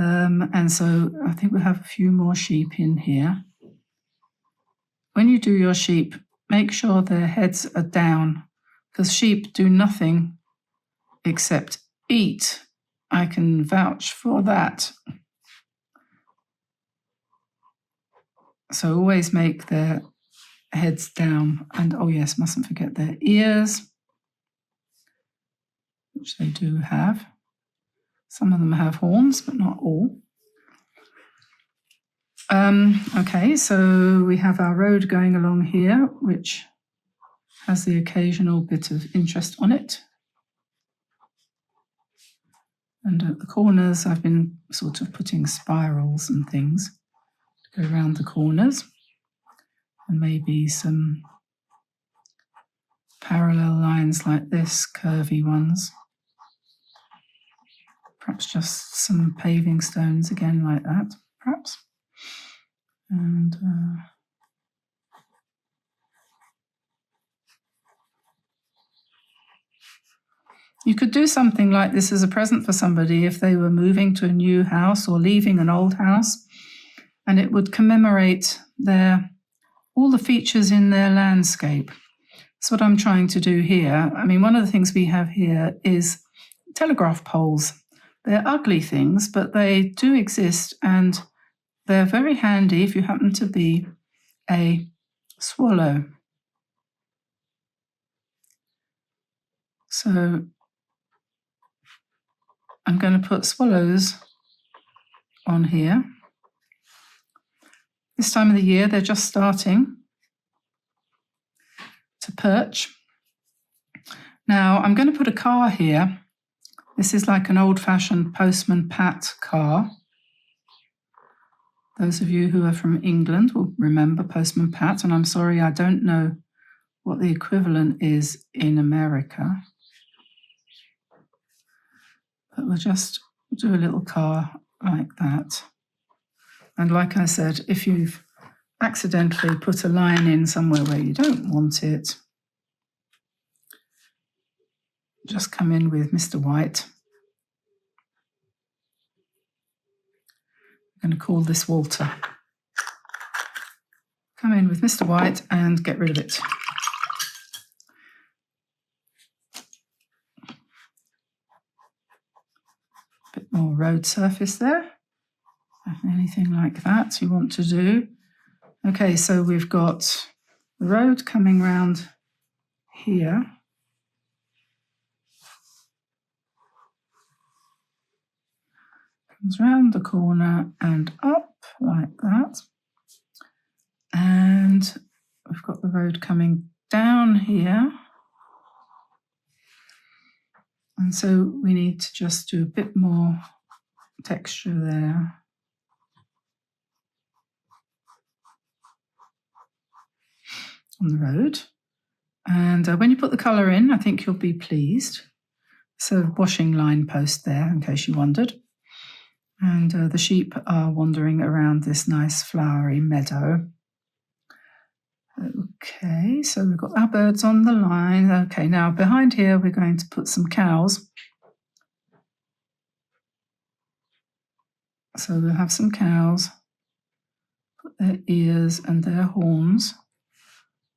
And so I think we'll have a few more sheep in here. When you do your sheep, make sure their heads are down, because sheep do nothing except eat I can vouch for that. So always make their heads down, and oh yes, mustn't forget their ears, which they do have. Some of them have horns, but not all. Okay, so we have our road going along here, which has the occasional bit of interest on it. And at the corners, I've been sort of putting spirals and things to go around the corners, and maybe some parallel lines like this, curvy ones. Perhaps just some paving stones again like that, perhaps. And you could do something like this as a present for somebody if they were moving to a new house or leaving an old house, and it would commemorate all the features in their landscape. That's what I'm trying to do here. I mean, one of the things we have here is telegraph poles. They're ugly things, but they do exist, and they're very handy if you happen to be a swallow. So I'm going to put swallows on here. This time of the year, they're just starting to perch. Now, I'm going to put a car here. This is like an old-fashioned Postman Pat car. Those of you who are from England will remember Postman Pat, and I'm sorry, I don't know what the equivalent is in America. But we'll just do a little car like that. And like I said, if you've accidentally put a line in somewhere where you don't want it, just come in with Mr. White. I'm going to call this Walter. Come in with Mr. White and get rid of it. Bit more road surface there. Anything like that you want to do. Okay, so we've got the road coming round here. Comes round the corner and up like that. And we've got the road coming down here. And so we need to just do a bit more texture there. On the road. And when you put the colour in, I think you'll be pleased. So washing line post there, in case you wondered. And the sheep are wandering around this nice flowery meadow. Okay, so we've got our birds on the line. Okay, now behind here we're going to put some cows. So we'll have some cows. Put their ears and their horns.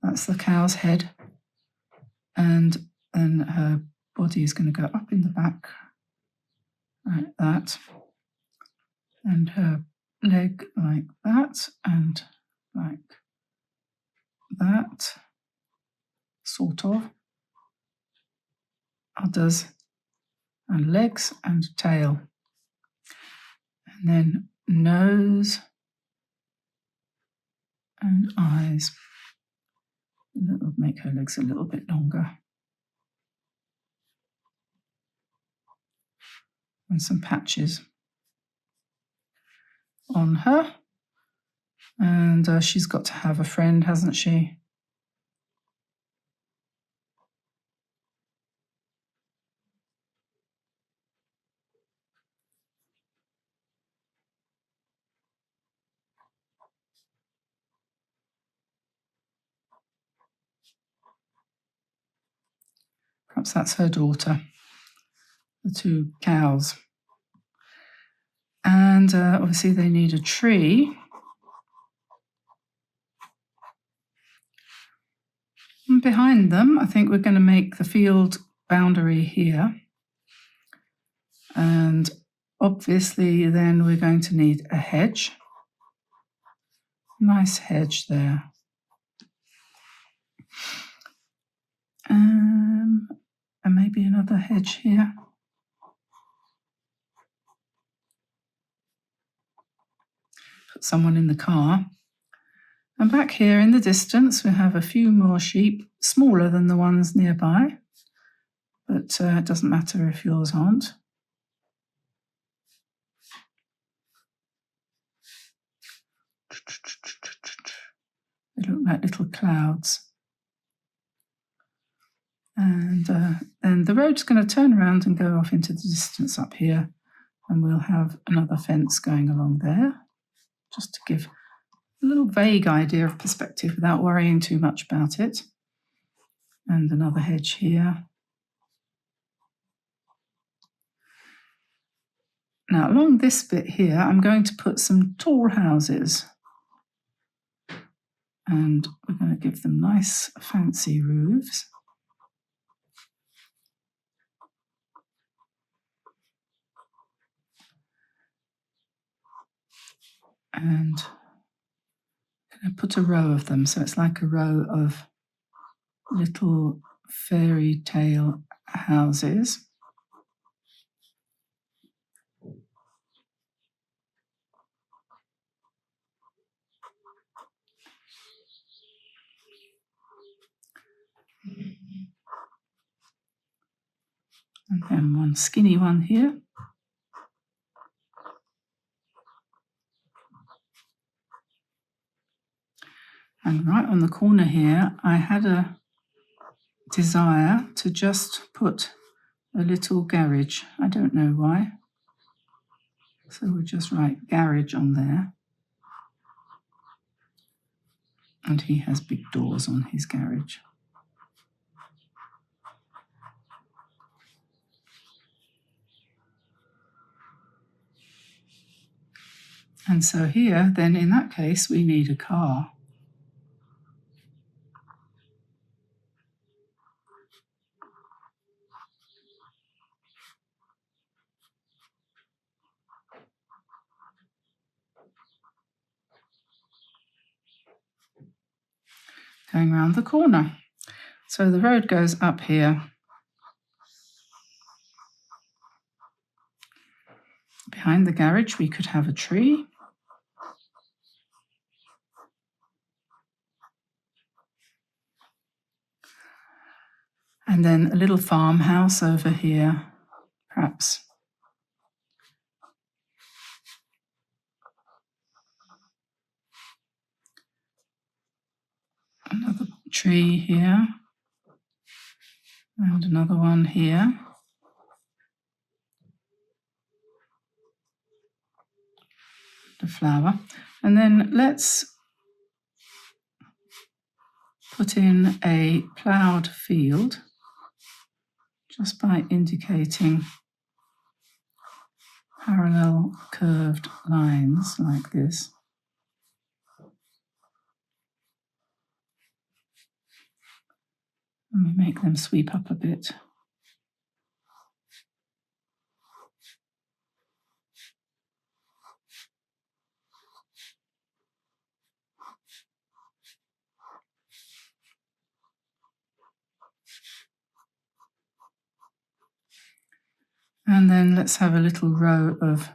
That's the cow's head. And then her body is going to go up in the back, like that. And her leg like that, and like that, sort of. Udders, and legs, and tail. And then nose, and eyes. That will make her legs a little bit longer. And some patches on her. And she's got to have a friend, hasn't she? Perhaps that's her daughter, the two cows. And obviously they need a tree. And behind them, I think we're going to make the field boundary here. And obviously then we're going to need a hedge. Nice hedge there. And maybe another hedge here. Put someone in the car. And back here in the distance, we have a few more sheep, smaller than the ones nearby, but it doesn't matter if yours aren't. They look like little clouds. And then the road's going to turn around and go off into the distance up here, and we'll have another fence going along there, just to give a little vague idea of perspective without worrying too much about it. And another hedge here. Now along this bit here, I'm going to put some tall houses. And we're going to give them nice fancy roofs. And I'm going to put a row of them, so it's like a row of little fairy tale houses. And then one skinny one here. And right on the corner here, I had a desire to just put a little garage. I don't know why. So we'll just write garage on there. And he has big doors on his garage. And so here, then in that case, we need a car. Going around the corner. So the road goes up here. Behind the garage, we could have a tree. And then a little farmhouse over here, perhaps. Another tree here. And another one here. The flower. And then let's put in a ploughed field just by indicating parallel curved lines like this. And we make them sweep up a bit. And then let's have a little row of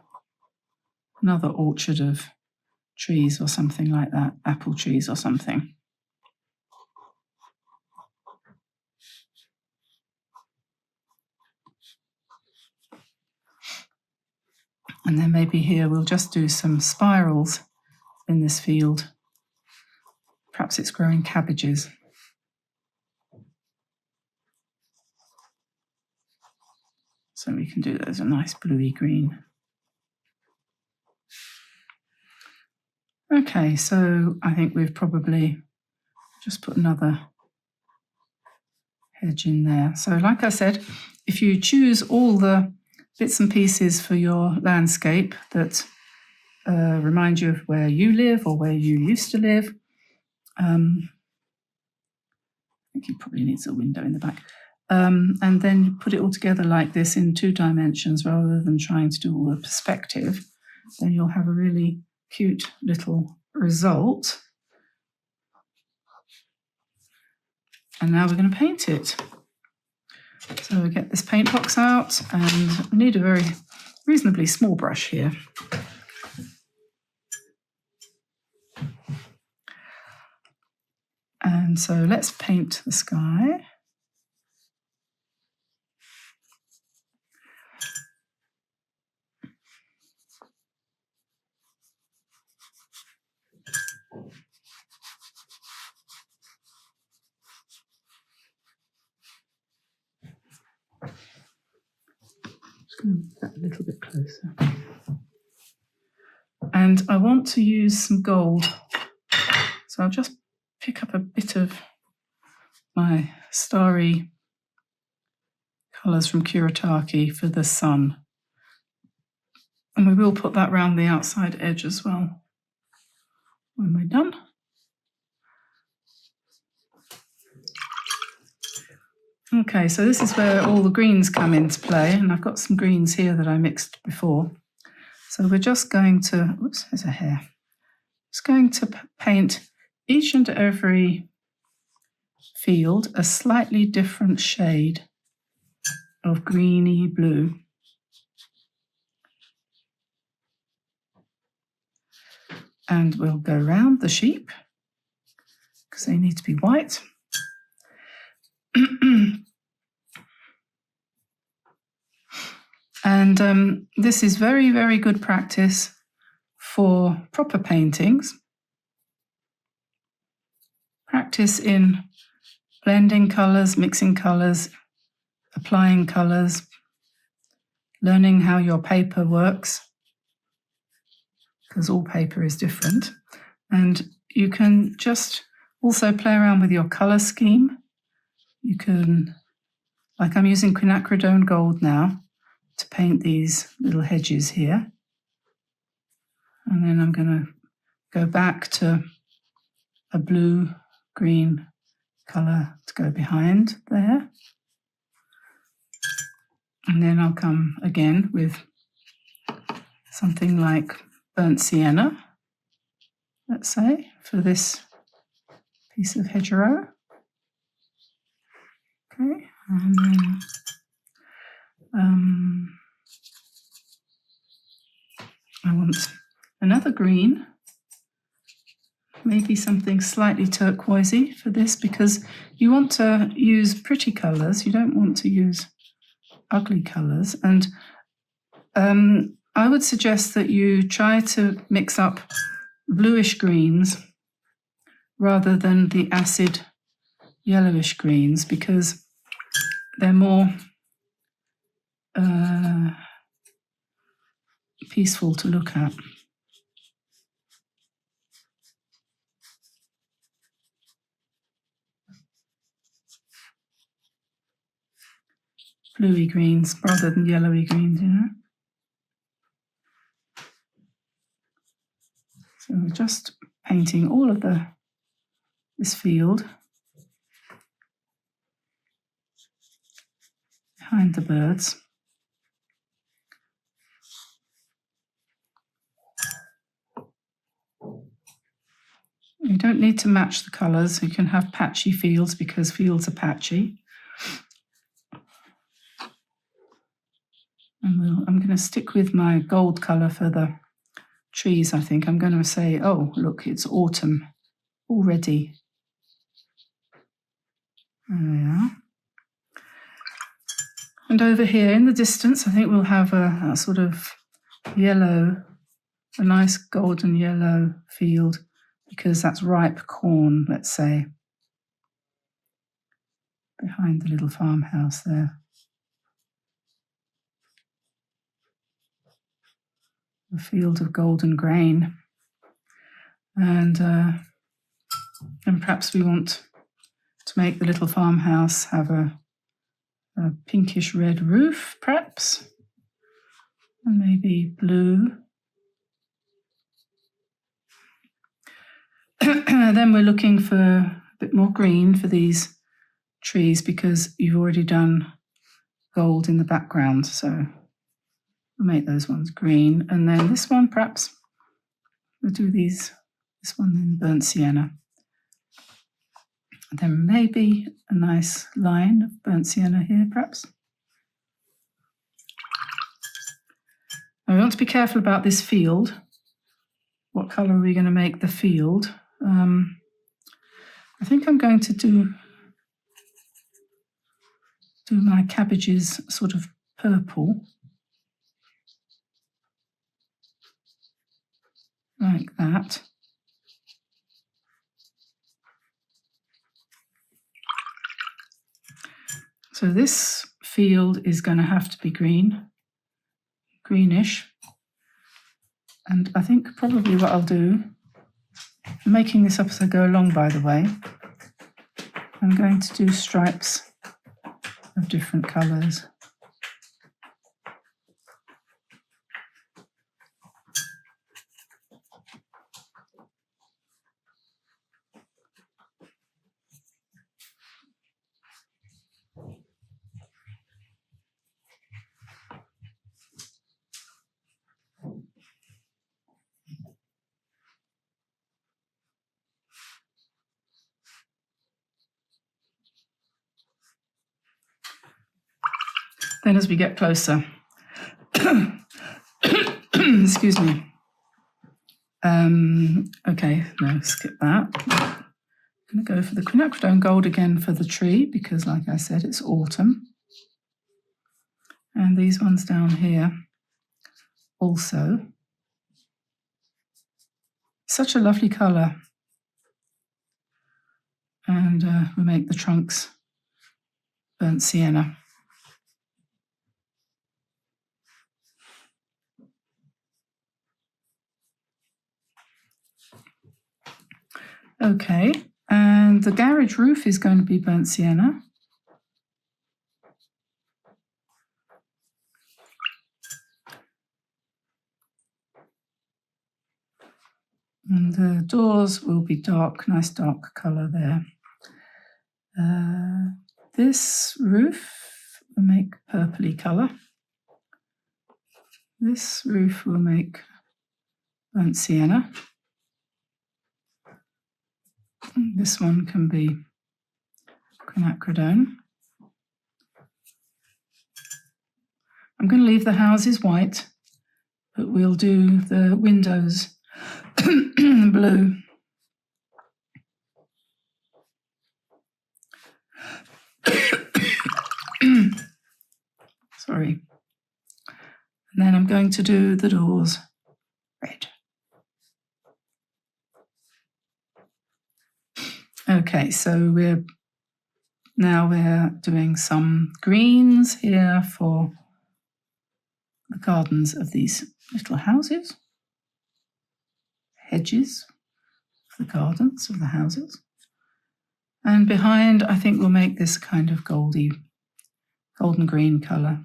another orchard of trees or something like that, apple trees or something. And then maybe here we'll just do some spirals in this field. Perhaps it's growing cabbages. So we can do those a nice bluey green. Okay, so I think we've probably just put another hedge in there. So like I said, if you choose all the bits and pieces for your landscape that remind you of where you live or where you used to live, I think he probably needs a window in the back. and then put it all together like this in 2 dimensions rather than trying to do all the perspective, then you'll have a really cute little result. And now we're going to paint it. So we get this paint box out, and we need a very reasonably small brush here. And so let's paint the sky. Just going to move that a little bit closer. And I want to use some gold. So I'll just pick up a bit of my starry colours from Kuretake for the sun. And we will put that round the outside edge as well when we're done. Okay, so this is where all the greens come into play, and I've got some greens here that I mixed before. So we're just going to, oops, there's a hair. Just going to paint each and every field a slightly different shade of greeny blue. And we'll go round the sheep because they need to be white. And this is very, very good practice for proper paintings. Practice in blending colours, mixing colours, applying colours, learning how your paper works, because all paper is different. And you can just also play around with your colour scheme. You can, like I'm using quinacridone gold now to paint these little hedges here. And then I'm going to go back to a blue-green colour to go behind there. And then I'll come again with something like burnt sienna, let's say, for this piece of hedgerow. Okay, and then I want another green, maybe something slightly turquoisey for this, because you want to use pretty colours, you don't want to use ugly colours. And I would suggest that you try to mix up bluish greens rather than the acid yellowish greens, because they're more peaceful to look at. Bluey greens rather than yellowy greens, you know. So we're just painting all of this field behind the birds. You don't need to match the colours. You can have patchy fields because fields are patchy. And I'm going to stick with my gold colour for the trees, I think. I'm going to say, oh, look, it's autumn already. There we are. And over here in the distance, I think we'll have a sort of yellow, a nice golden yellow field, because that's ripe corn, let's say, behind the little farmhouse there. A field of golden grain. And perhaps we want to make the little farmhouse have a pinkish red roof, perhaps, and maybe blue. Then we're looking for a bit more green for these trees because you've already done gold in the background. So we'll make those ones green. And then this one, perhaps we'll do this one in burnt sienna. And then maybe a nice line of burnt sienna here, perhaps. Now we want to be careful about this field. What colour are we going to make the field? I think I'm going to do my cabbages sort of purple, like that. So this field is going to have to be greenish. And I think probably what I'll do, I'm making this up as I go along, by the way. I'm going to do stripes of different colours. Then as we get closer, excuse me. Okay, no, skip that. I'm going to go for the quinacridone gold again for the tree because, like I said, it's autumn. And these ones down here also. Such a lovely colour. And we make the trunks burnt sienna. Okay, and the garage roof is going to be burnt sienna. And the doors will be dark, nice dark colour there. This roof will make purpley colour. This roof will make burnt sienna. This one can be quinacridone. I'm going to leave the houses white, but we'll do the windows blue. Sorry. And then I'm going to do the doors red. Okay, so we're doing some greens here for the gardens of these little houses, hedges for the gardens of the houses. And behind, I think we'll make this kind of golden green colour.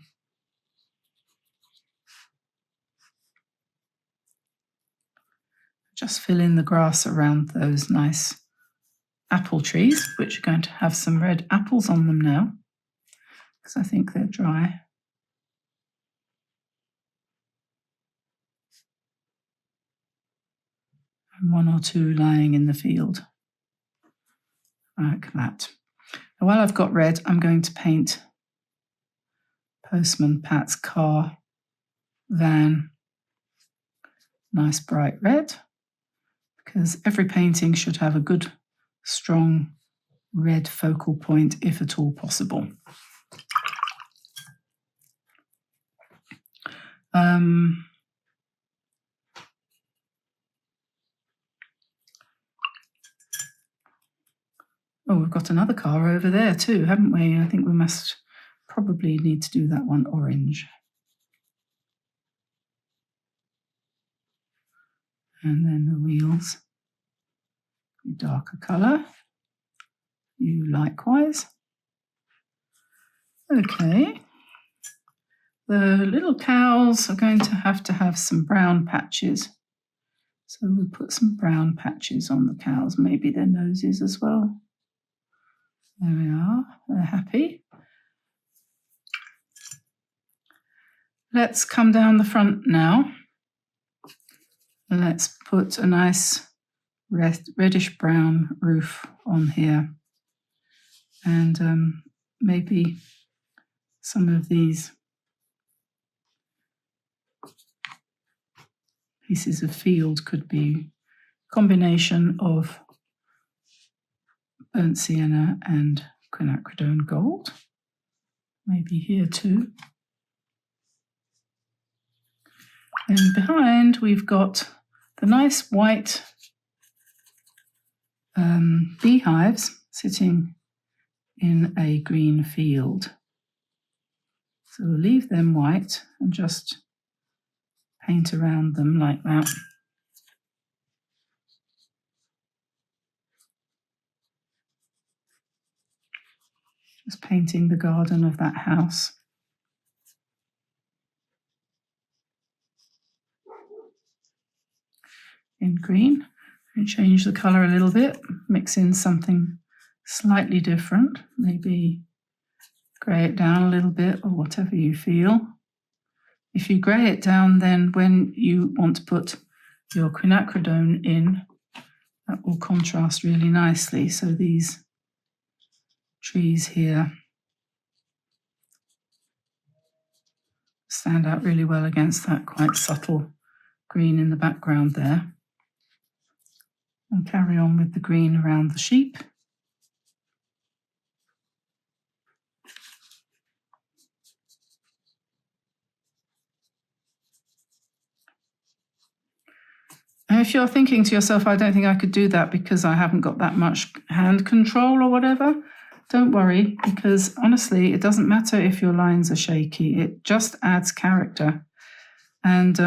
Just fill in the grass around those nice apple trees, which are going to have some red apples on them now, because I think they're dry. And one or two lying in the field, like that. And while I've got red, I'm going to paint Postman Pat's car, van, nice bright red, because every painting should have a good strong red focal point if at all possible. Oh, we've got another car over there too, haven't we? I think we must probably need to do that one orange. And then the wheels, darker colour. You likewise. Okay. The little cows are going to have some brown patches. So we'll put some brown patches on the cows, maybe their noses as well. There we are, they're happy. Let's come down the front now. Let's put a nice reddish brown roof on here. And maybe some of these pieces of field could be a combination of burnt sienna and quinacridone gold. Maybe here too. And behind we've got the nice white beehives sitting in a green field. So we'll leave them white and just paint around them like that. Just painting the garden of that house. In green, and change the colour a little bit, mix in something slightly different, maybe grey it down a little bit or whatever you feel. If you grey it down, then when you want to put your quinacridone in, that will contrast really nicely. So these trees here stand out really well against that quite subtle green in the background there. And carry on with the green around the sheep. And if you're thinking to yourself, I don't think I could do that because I haven't got that much hand control or whatever, don't worry, because honestly, it doesn't matter if your lines are shaky. It just adds character. And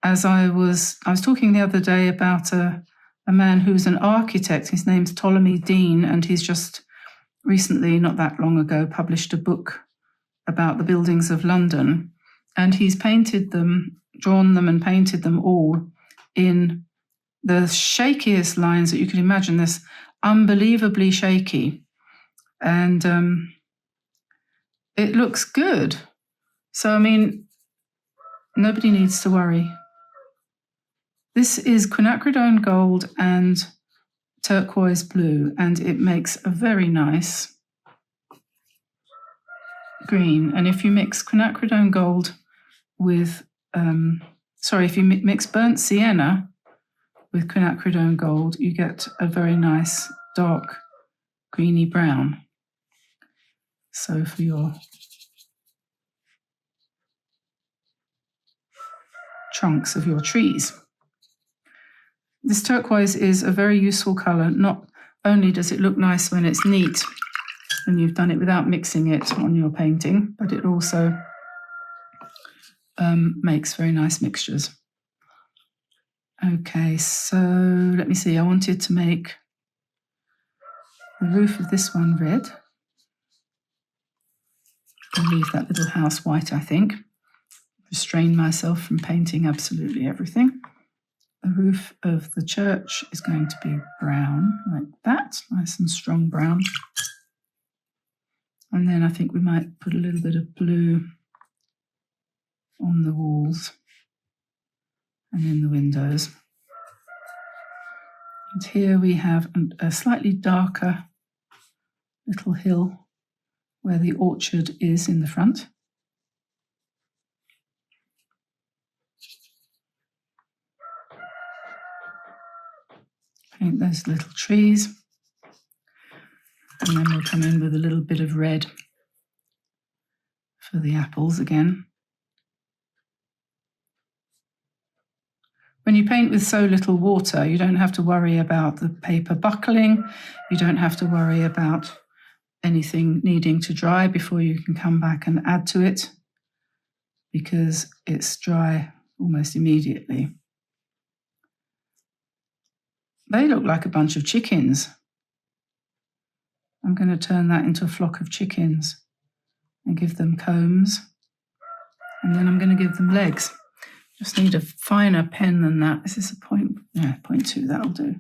as I was talking the other day about a man who's an architect. His name's Ptolemy Dean, and he's just recently, not that long ago, published a book about the buildings of London. And he's painted them, drawn them and painted them all in the shakiest lines that you can imagine. This unbelievably shaky. And it looks good. So, I mean, nobody needs to worry. This is quinacridone gold and turquoise blue, and it makes a very nice green. And if you mix quinacridone gold with, if you mix burnt sienna with quinacridone gold, you get a very nice dark greeny brown. So for your trunks of your trees. This turquoise is a very useful colour. Not only does it look nice when it's neat and you've done it without mixing it on your painting, but it also makes very nice mixtures. Okay, so let me see. I wanted to make the roof of this one red. I'll leave that little house white, I think. Restrain myself from painting absolutely everything. The roof of the church is going to be brown, like that, nice and strong brown. And then I think we might put a little bit of blue on the walls and in the windows. And here we have a slightly darker little hill where the orchard is in the front. Paint those little trees, and then we'll come in with a little bit of red for the apples again. When you paint with so little water, you don't have to worry about the paper buckling. You don't have to worry about anything needing to dry before you can come back and add to it, because it's dry almost immediately. They look like a bunch of chickens. I'm going to turn that into a flock of chickens and give them combs. And then I'm going to give them legs. Just need a finer pen than that. Is this a point? Yeah, 0.2, that'll do.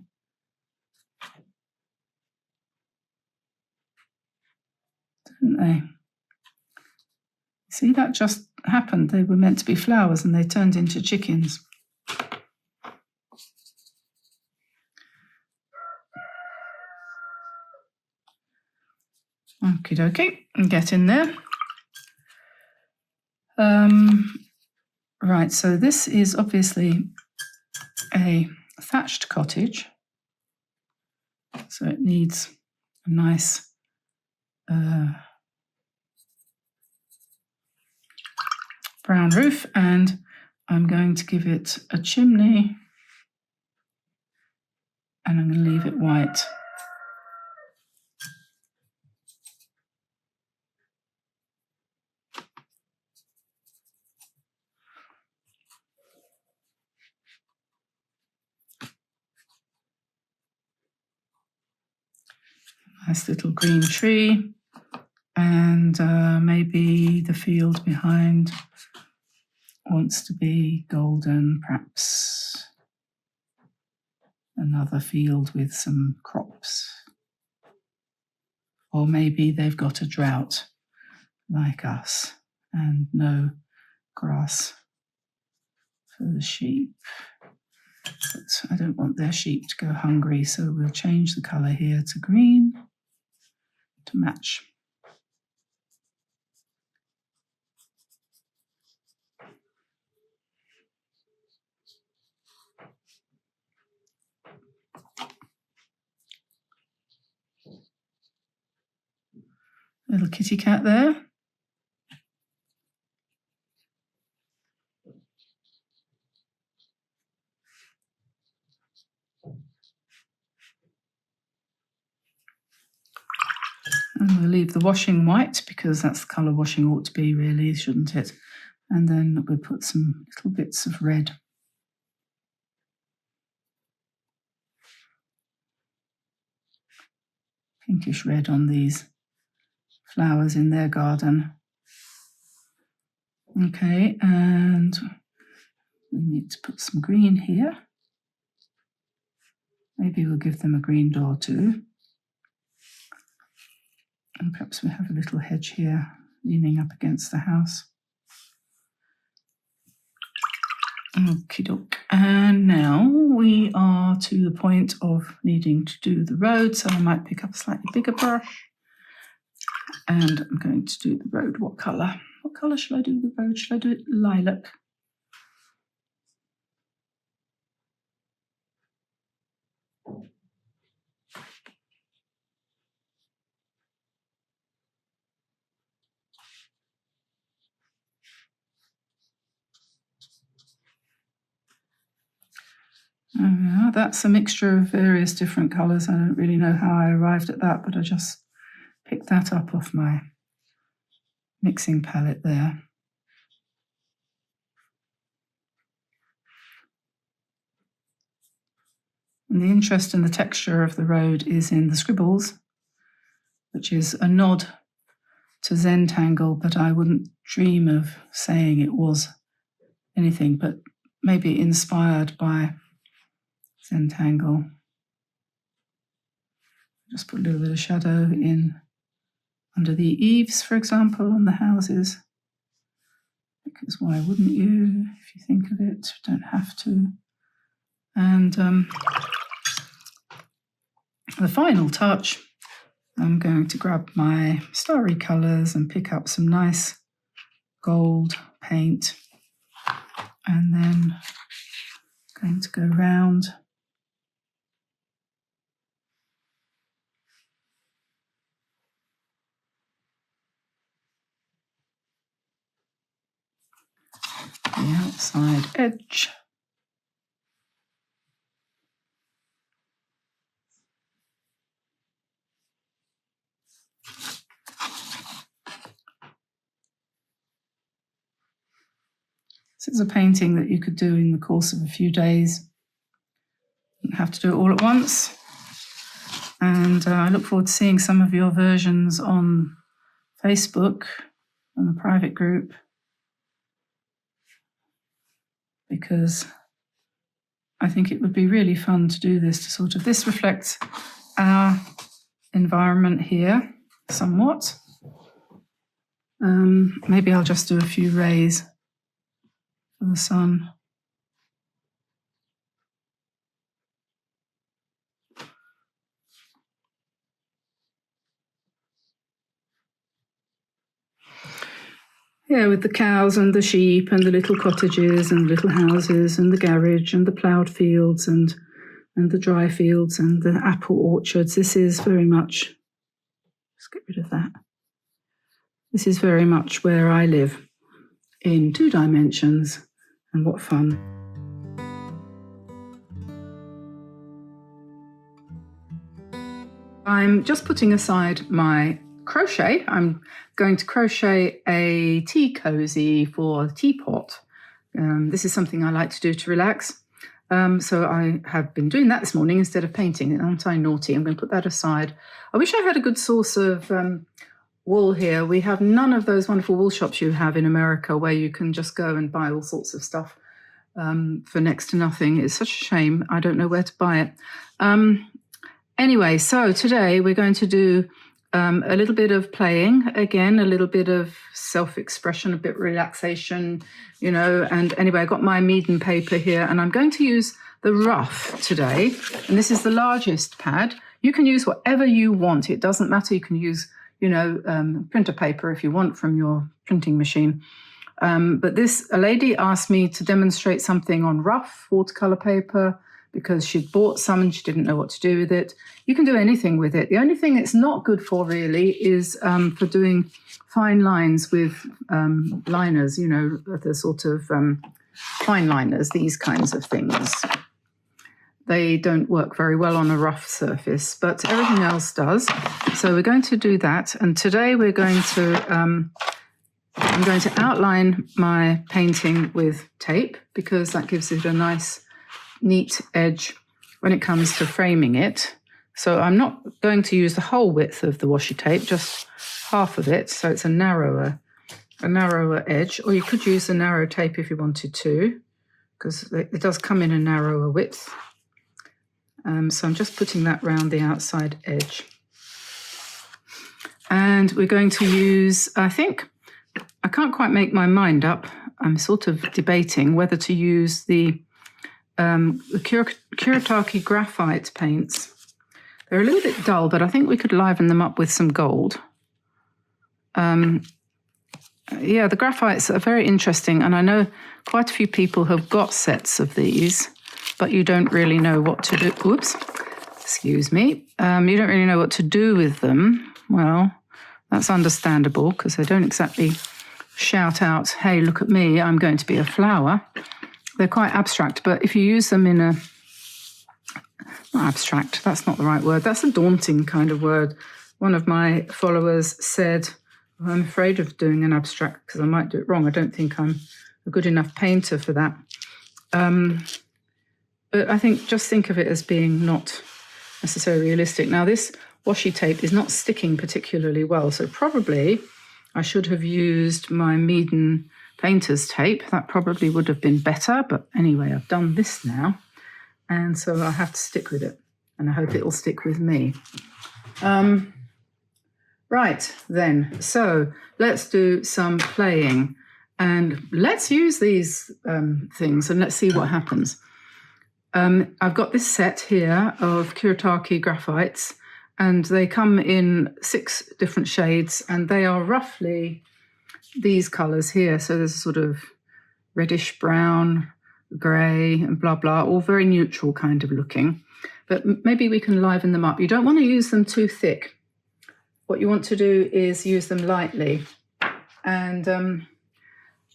didn't they? See, that just happened. They were meant to be flowers and they turned into chickens. Okie dokie, get in there. Right, so this is obviously a thatched cottage. So it needs a nice brown roof, and I'm going to give it a chimney and I'm going to leave it white. Nice little green tree, and maybe the field behind wants to be golden, perhaps another field with some crops. Or maybe they've got a drought like us and no grass for the sheep. But I don't want their sheep to go hungry, so we'll change the colour here to green to match. Little kitty cat there. And we'll leave the washing white because that's the colour washing ought to be, really, shouldn't it? And then we'll put some little bits of red. Pinkish red on these flowers in their garden. Okay, and we need to put some green here. Maybe we'll give them a green door too. And perhaps we have a little hedge here leaning up against the house. Okie doke. And now we are to the point of needing to do the road, so I might pick up a slightly bigger brush. And I'm going to do the road. What colour? What colour shall I do the road? Shall I do it lilac? Yeah, that's a mixture of various different colours. I don't really know how I arrived at that, but I just picked that up off my mixing palette there. And the interest in the texture of the road is in the scribbles, which is a nod to Zentangle, but I wouldn't dream of saying it was anything but maybe inspired by Zentangle. Just put a little bit of shadow in under the eaves, for example, on the houses, because why wouldn't you, if you think of it? Don't have to. And the final touch, I'm going to grab my starry colours and pick up some nice gold paint, and then I'm going to go round the outside edge. This is a painting that you could do in the course of a few days. You don't have to do it all at once. And I look forward to seeing some of your versions on Facebook, on the private group, because I think it would be really fun to do this, to sort of, this reflects our environment here somewhat. Maybe I'll just do a few rays for the sun. Yeah, with the cows and the sheep and the little cottages and little houses and the garage and the ploughed fields and the dry fields and the apple orchards. This is very much, let's get rid of that. This is very much where I live, in 2 dimensions, and what fun. I'm just putting aside my crochet. I'm going to crochet a tea cozy for a teapot. This is something I like to do to relax. So I have been doing that this morning instead of painting. Aren't I naughty? I'm going to put that aside. I wish I had a good source of wool here. We have none of those wonderful wool shops you have in America where you can just go and buy all sorts of stuff for next to nothing. It's such a shame. I don't know where to buy it. Anyway, so today we're going to do a little bit of playing, again, a little bit of self-expression, a bit of relaxation, you know. And anyway, I got my Meaden paper here, and I'm going to use the rough today. And this is the largest pad. You can use whatever you want. It doesn't matter. You can use, you know, printer paper if you want from your printing machine. But a lady asked me to demonstrate something on rough watercolor paper because she'd bought some and she didn't know what to do with it. You can do anything with it. The only thing it's not good for really is for doing fine lines with liners, you know, the sort of fine liners, these kinds of things. They don't work very well on a rough surface, but everything else does. So we're going to do that. And today we're going to, I'm going to outline my painting with tape because that gives it a nice, neat edge when it comes to framing it. So I'm not going to use the whole width of the washi tape, just half of it. So it's a narrower edge, or you could use the narrow tape if you wanted to, because it does come in a narrower width. So I'm just putting that round the outside edge. And we're going to use, I can't quite make my mind up. I'm sort of debating whether to use the Kuretake graphite paints. They're a little bit dull, but I think we could liven them up with some gold. Yeah, the graphites are very interesting, and I know quite a few people have got sets of these, but you don't really know what to do. Whoops, excuse me. You don't really know what to do with them. Well, that's understandable because they don't exactly shout out, hey, look at me, I'm going to be a flower. They're quite abstract, but if you use them in a, not abstract, that's not the right word, that's a daunting kind of word. One of my followers said, I'm afraid of doing an abstract because I might do it wrong. I don't think I'm a good enough painter for that. But I think just think of it as being not necessarily realistic. Now, this washi tape is not sticking particularly well, so probably I should have used my Meaden painter's tape. That probably would have been better, but anyway, I've done this now, and so I have to stick with it, and I hope it will stick with me. Right, then, so let's do some playing, and let's use these things, and let's see what happens. I've got this set here of Kuretake graphites, and they come in 6 different shades, and they are roughly these colours here. So there's a sort of reddish brown, grey, and blah, blah, all very neutral kind of looking. But maybe we can liven them up. You don't want to use them too thick. What you want to do is use them lightly. And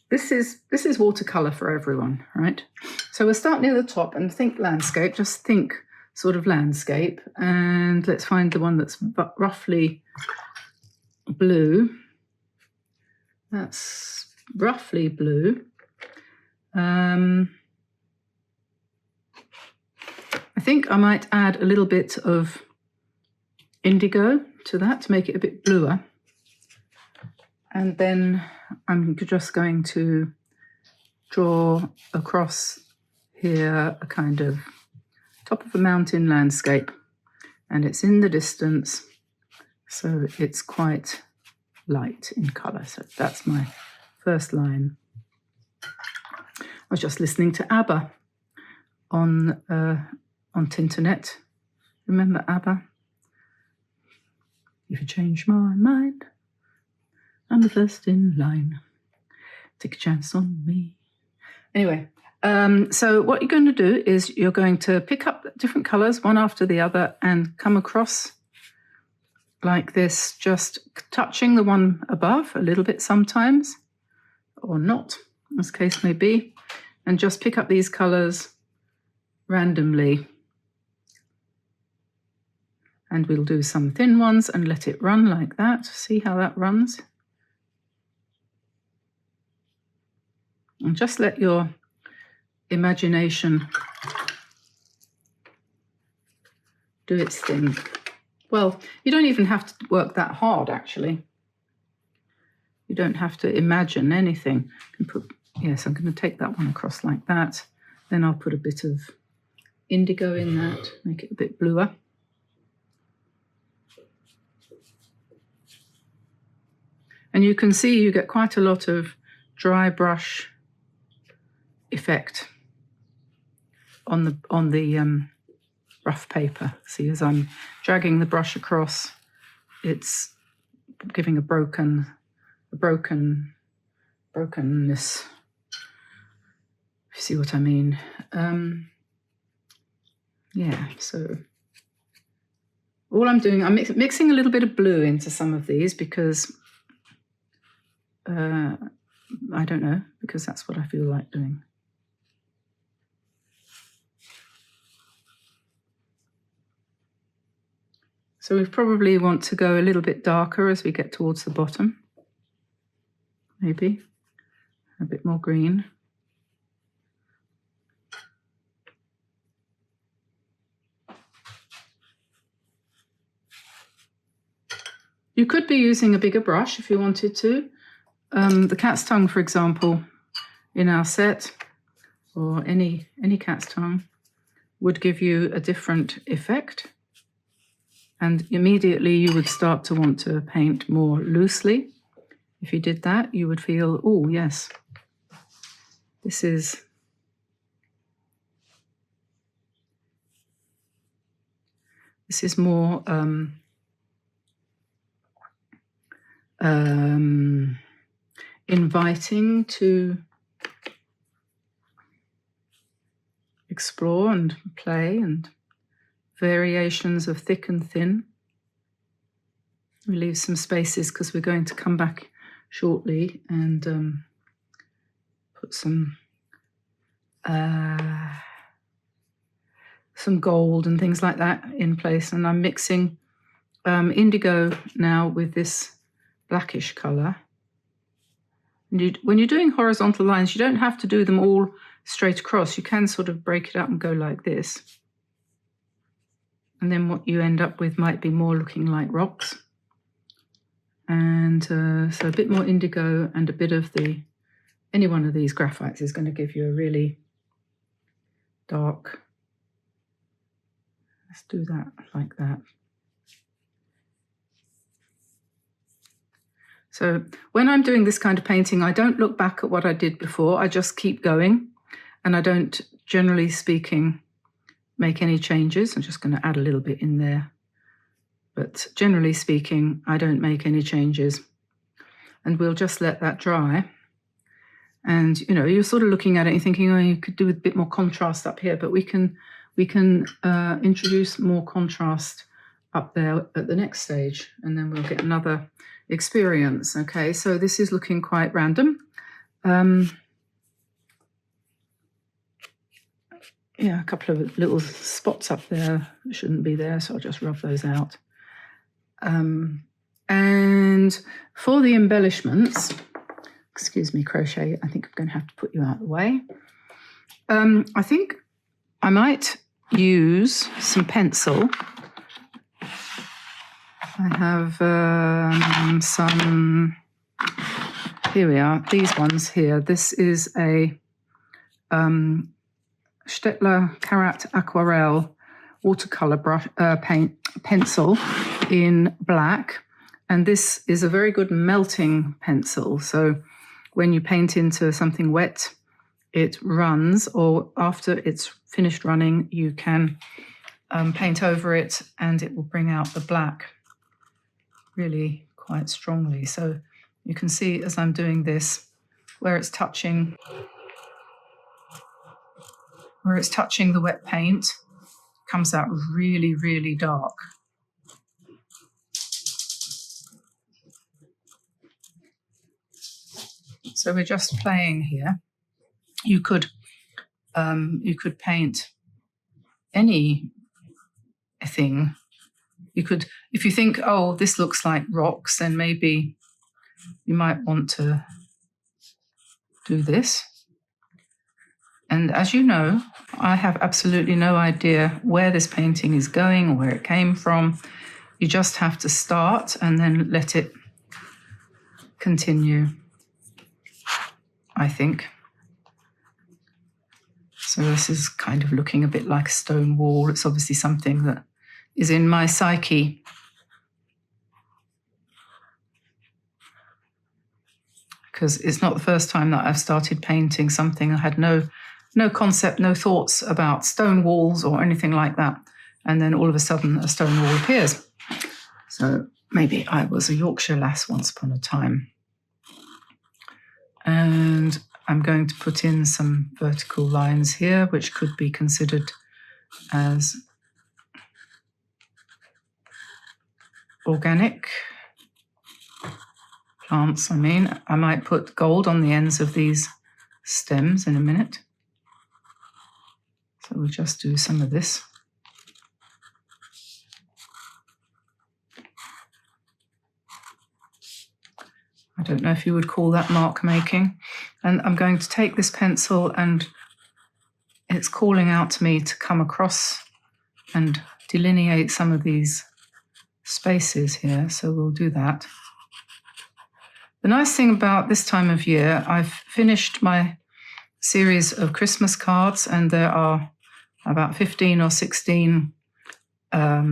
this is watercolour for everyone, right? So we'll start near the top and think landscape. Just think sort of landscape. And let's find the one that's roughly blue. That's roughly blue. I think I might add a little bit of indigo to that to make it a bit bluer. And then I'm just going to draw across here a kind of top of a mountain landscape. And it's in the distance, so it's quite light in colour. So that's my first line. I was just listening to ABBA on Tinternet. Remember ABBA? If you change my mind, I'm the first in line. Take a chance on me. Anyway, so what you're going to do is you're going to pick up different colours, one after the other, and come across like this, just touching the one above a little bit sometimes, or not, as case may be, and just pick up these colours randomly. And we'll do some thin ones and let it run like that. See how that runs? And just let your imagination do its thing. Well, you don't even have to work that hard, actually. You don't have to imagine anything. You can put, yes, I'm going to take that one across like that. Then I'll put a bit of indigo in that, make it a bit bluer. And you can see you get quite a lot of dry brush effect on the rough paper. See, as I'm dragging the brush across, it's giving a brokenness. If you see what I mean. Yeah, so all I'm doing, I'm mixing a little bit of blue into some of these because I don't know, because that's what I feel like doing. So we probably want to go a little bit darker as we get towards the bottom. Maybe a bit more green. You could be using a bigger brush if you wanted to. The cat's tongue, for example, in our set, or any cat's tongue, would give you a different effect. And immediately you would start to want to paint more loosely. If you did that, you would feel, oh, yes, this is more inviting to explore and play, and variations of thick and thin. We leave some spaces because we're going to come back shortly and put some gold and things like that in place. And I'm mixing indigo now with this blackish colour. And when you're doing horizontal lines, you don't have to do them all straight across. You can sort of break it up and go like this. And then what you end up with might be more looking like rocks. And so a bit more indigo and a bit of any one of these graphites is going to give you a really dark. Let's do that like that. So when I'm doing this kind of painting, I don't look back at what I did before. I just keep going, and I don't, generally speaking, make any changes. I'm just going to add a little bit in there. But generally speaking, I don't make any changes. And we'll just let that dry. And, you know, you're sort of looking at it and thinking, oh, you could do a bit more contrast up here, but we can introduce more contrast up there at the next stage, and then we'll get another experience. Okay, so this is looking quite random. Yeah, a couple of little spots up there shouldn't be there, so I'll just rub those out. And for the embellishments, excuse me, crochet, I think I'm going to have to put you out of the way. I think I might use some pencil. I have some, here we are, these ones here. This is a Stettler Karat Aquarelle watercolor brush, pencil in black. And this is a very good melting pencil. So when you paint into something wet, it runs, or after it's finished running, you can paint over it and it will bring out the black really quite strongly. So you can see as I'm doing this, where it's touching the wet paint, comes out really, really dark. So we're just playing here. You could paint anything. You could, if you think, oh, this looks like rocks, then maybe you might want to do this. And as you know, I have absolutely no idea where this painting is going or where it came from. You just have to start and then let it continue, I think. So this is kind of looking a bit like a stone wall. It's obviously something that is in my psyche. Because it's not the first time that I've started painting something. I had no concept, no thoughts about stone walls or anything like that. And then all of a sudden a stone wall appears. So maybe I was a Yorkshire lass once upon a time. And I'm going to put in some vertical lines here, which could be considered as organic plants. I mean, I might put gold on the ends of these stems in a minute. So we'll just do some of this. I don't know if you would call that mark making. And I'm going to take this pencil and it's calling out to me to come across and delineate some of these spaces here. So we'll do that. The nice thing about this time of year, I've finished my series of Christmas cards, and there are about 15 or 16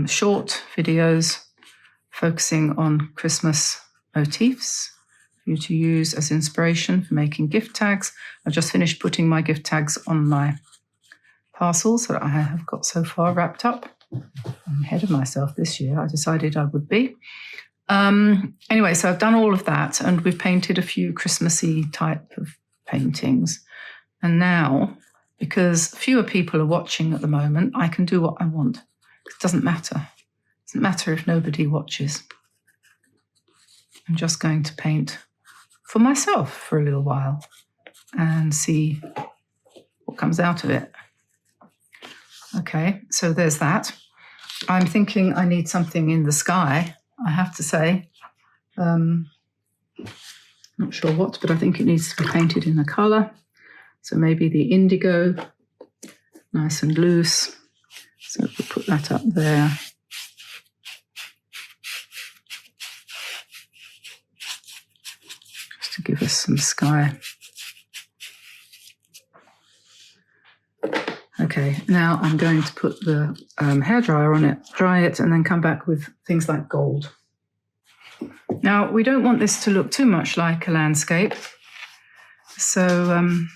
short videos focusing on Christmas motifs for you to use as inspiration for making gift tags. I've just finished putting my gift tags on my parcels that I have got so far wrapped up. I'm ahead of myself this year. I decided I would be. Anyway, so I've done all of that, and we've painted a few Christmassy type of paintings. And now, because fewer people are watching at the moment, I can do what I want. It doesn't matter. It doesn't matter if nobody watches. I'm just going to paint for myself for a little while and see what comes out of it. Okay, so there's that. I'm thinking I need something in the sky, I have to say. Not sure what, but I think it needs to be painted in a colour. So maybe the indigo, nice and loose. So we'll put that up there. Just to give us some sky. Okay, now I'm going to put the hairdryer on it, dry it, and then come back with things like gold. Now, we don't want this to look too much like a landscape. So,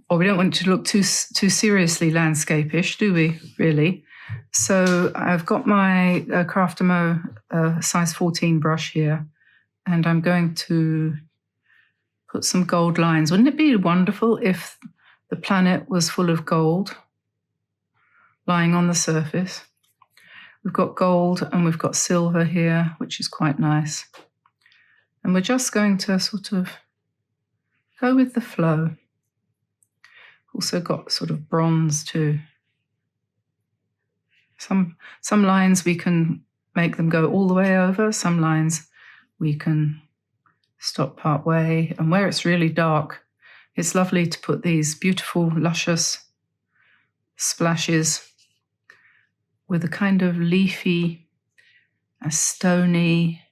or we don't want it to look too seriously landscape-ish, do we, really? So I've got my Craftamo size 14 brush here, and I'm going to put some gold lines. Wouldn't it be wonderful if the planet was full of gold lying on the surface? We've got gold and we've got silver here, which is quite nice. And we're just going to sort of go with the flow. Also got sort of bronze too. Some lines we can make them go all the way over. Some lines we can stop part way. And where it's really dark, it's lovely to put these beautiful, luscious splashes with a kind of leafy, a stony.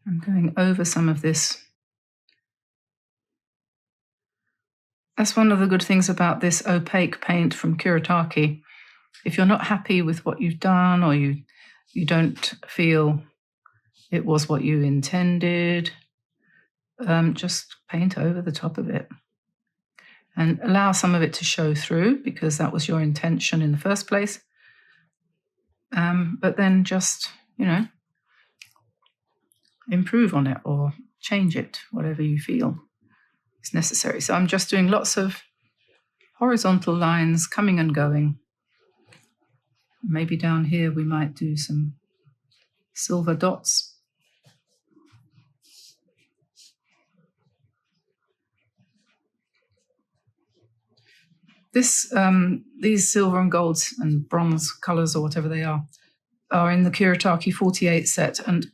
I'm going over some of this. That's one of the good things about this opaque paint from Kuretake. if you're not happy with what you've done, or you don't feel it was what you intended, just paint over the top of it and allow some of it to show through, because that was your intention in the first place. But then just, improve on it or change it, whatever you feel is necessary. So I'm just doing lots of horizontal lines coming and going. Maybe down here we might do some silver dots. These silver and gold and bronze colors, or whatever they are in the Kuretake 48 set. And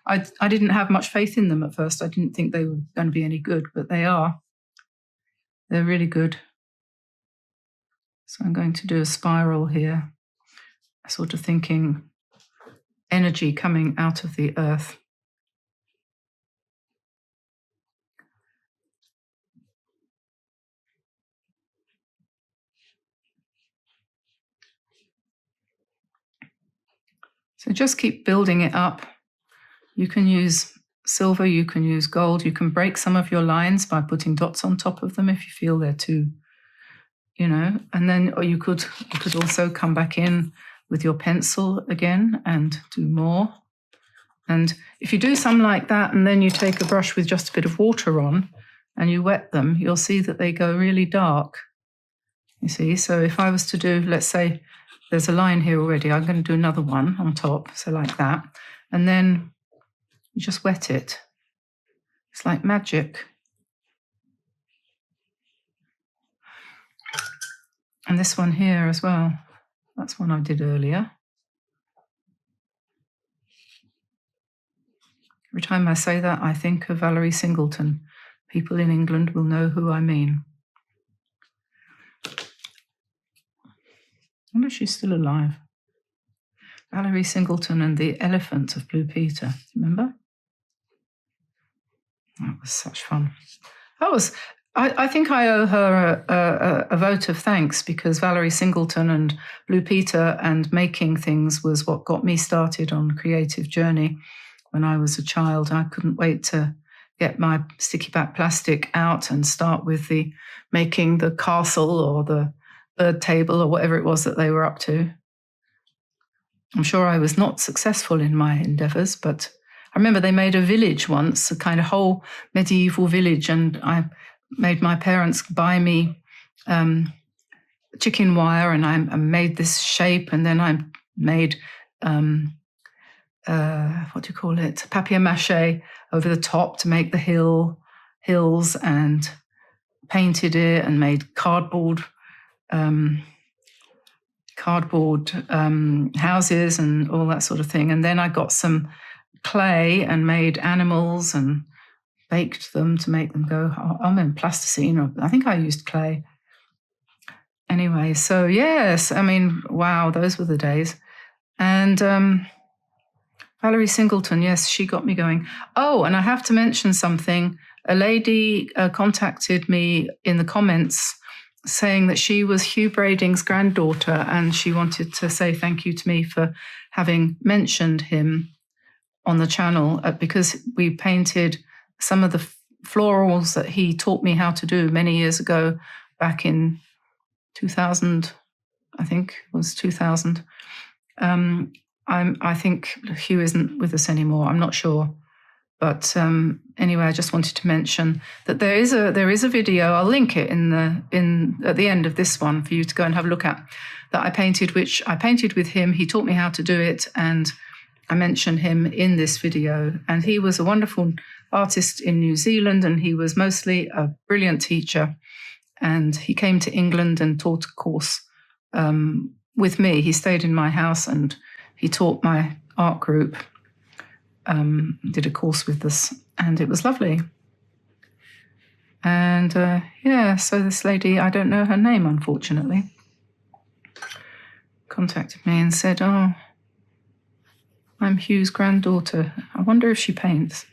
I didn't have much faith in them at first. I didn't think they were going to be any good, but they are. They're really good. So I'm going to do a spiral here, sort of thinking energy coming out of the earth. So just keep building it up. You can use silver, you can use gold, you can break some of your lines by putting dots on top of them if you feel they're too, and then, or you could also come back in with your pencil again and do more. And if you do some like that, and then you take a brush with just a bit of water on and you wet them, you'll see that they go really dark. You see, so if I was to do, let's say there's a line here already, I'm going to do another one on top, so like that. And then you just wet it. It's like magic. And this one here as well, that's one I did earlier. Every time I say that, I think of Valerie Singleton. People in England will know who I mean. I wonder if she's still alive. Valerie Singleton and the Elephant of Blue Peter. Remember? That was such fun. I think I owe her a vote of thanks, because Valerie Singleton and Blue Peter and making things was what got me started on a creative journey when I was a child. I couldn't wait to get my sticky back plastic out and start with making the castle or the bird table or whatever it was that they were up to. I'm sure I was not successful in my endeavors, but I remember they made a village once, a kind of whole medieval village, and I made my parents buy me chicken wire, and I made this shape, and then I made papier-mâché over the top to make the hills, and painted it and made cardboard houses and all that sort of thing. And then I got some clay and made animals and baked them to make them go. I'm plasticine, or I think I used clay. Anyway, so yes, I mean, wow, those were the days. And Valerie Singleton, yes, she got me going. Oh, and I have to mention something. A lady contacted me in the comments saying that she was Hugh Brading's granddaughter, and she wanted to say thank you to me for having mentioned him on the channel, because we painted some of the florals that he taught me how to do many years ago, back in 2000, I think it was 2000. I think Hugh isn't with us anymore. I'm not sure. But anyway, I just wanted to mention that there is a video. I'll link it at the end of this one for you to go and have a look at, that I painted, which I painted with him. He taught me how to do it, and I mentioned him in this video. And he was a wonderful artist in New Zealand, and he was mostly a brilliant teacher. And he came to England and taught a course with me. He stayed in my house and he taught my art group. Did a course with us, and it was lovely. And so this lady, I don't know her name, unfortunately, contacted me and said, "Oh, I'm Hugh's granddaughter. I wonder if she paints."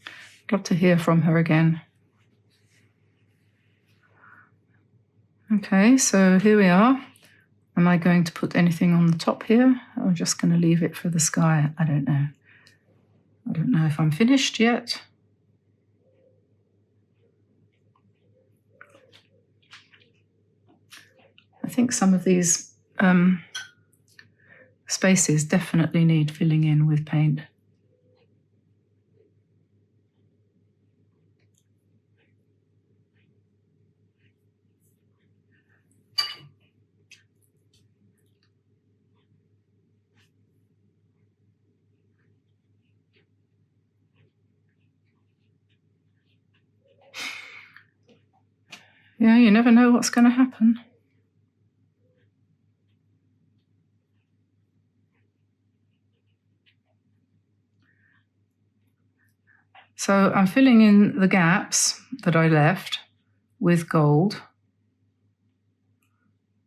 I'd love to hear from her again. Okay, so here we are. Am I going to put anything on the top here? Or I'm just going to leave it for the sky? I don't know. I don't know if I'm finished yet. I think some of these spaces definitely need filling in with paint. Yeah, you never know what's going to happen. So I'm filling in the gaps that I left with gold.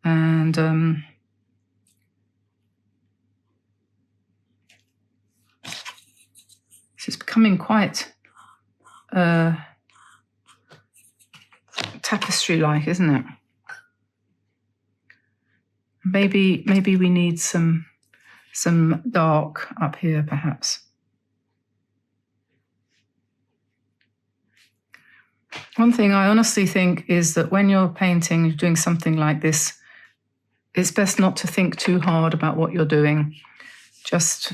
And this is becoming quite tapestry-like, isn't it? Maybe we need some dark up here, perhaps. One thing I honestly think is that when you're painting, doing something like this, it's best not to think too hard about what you're doing. Just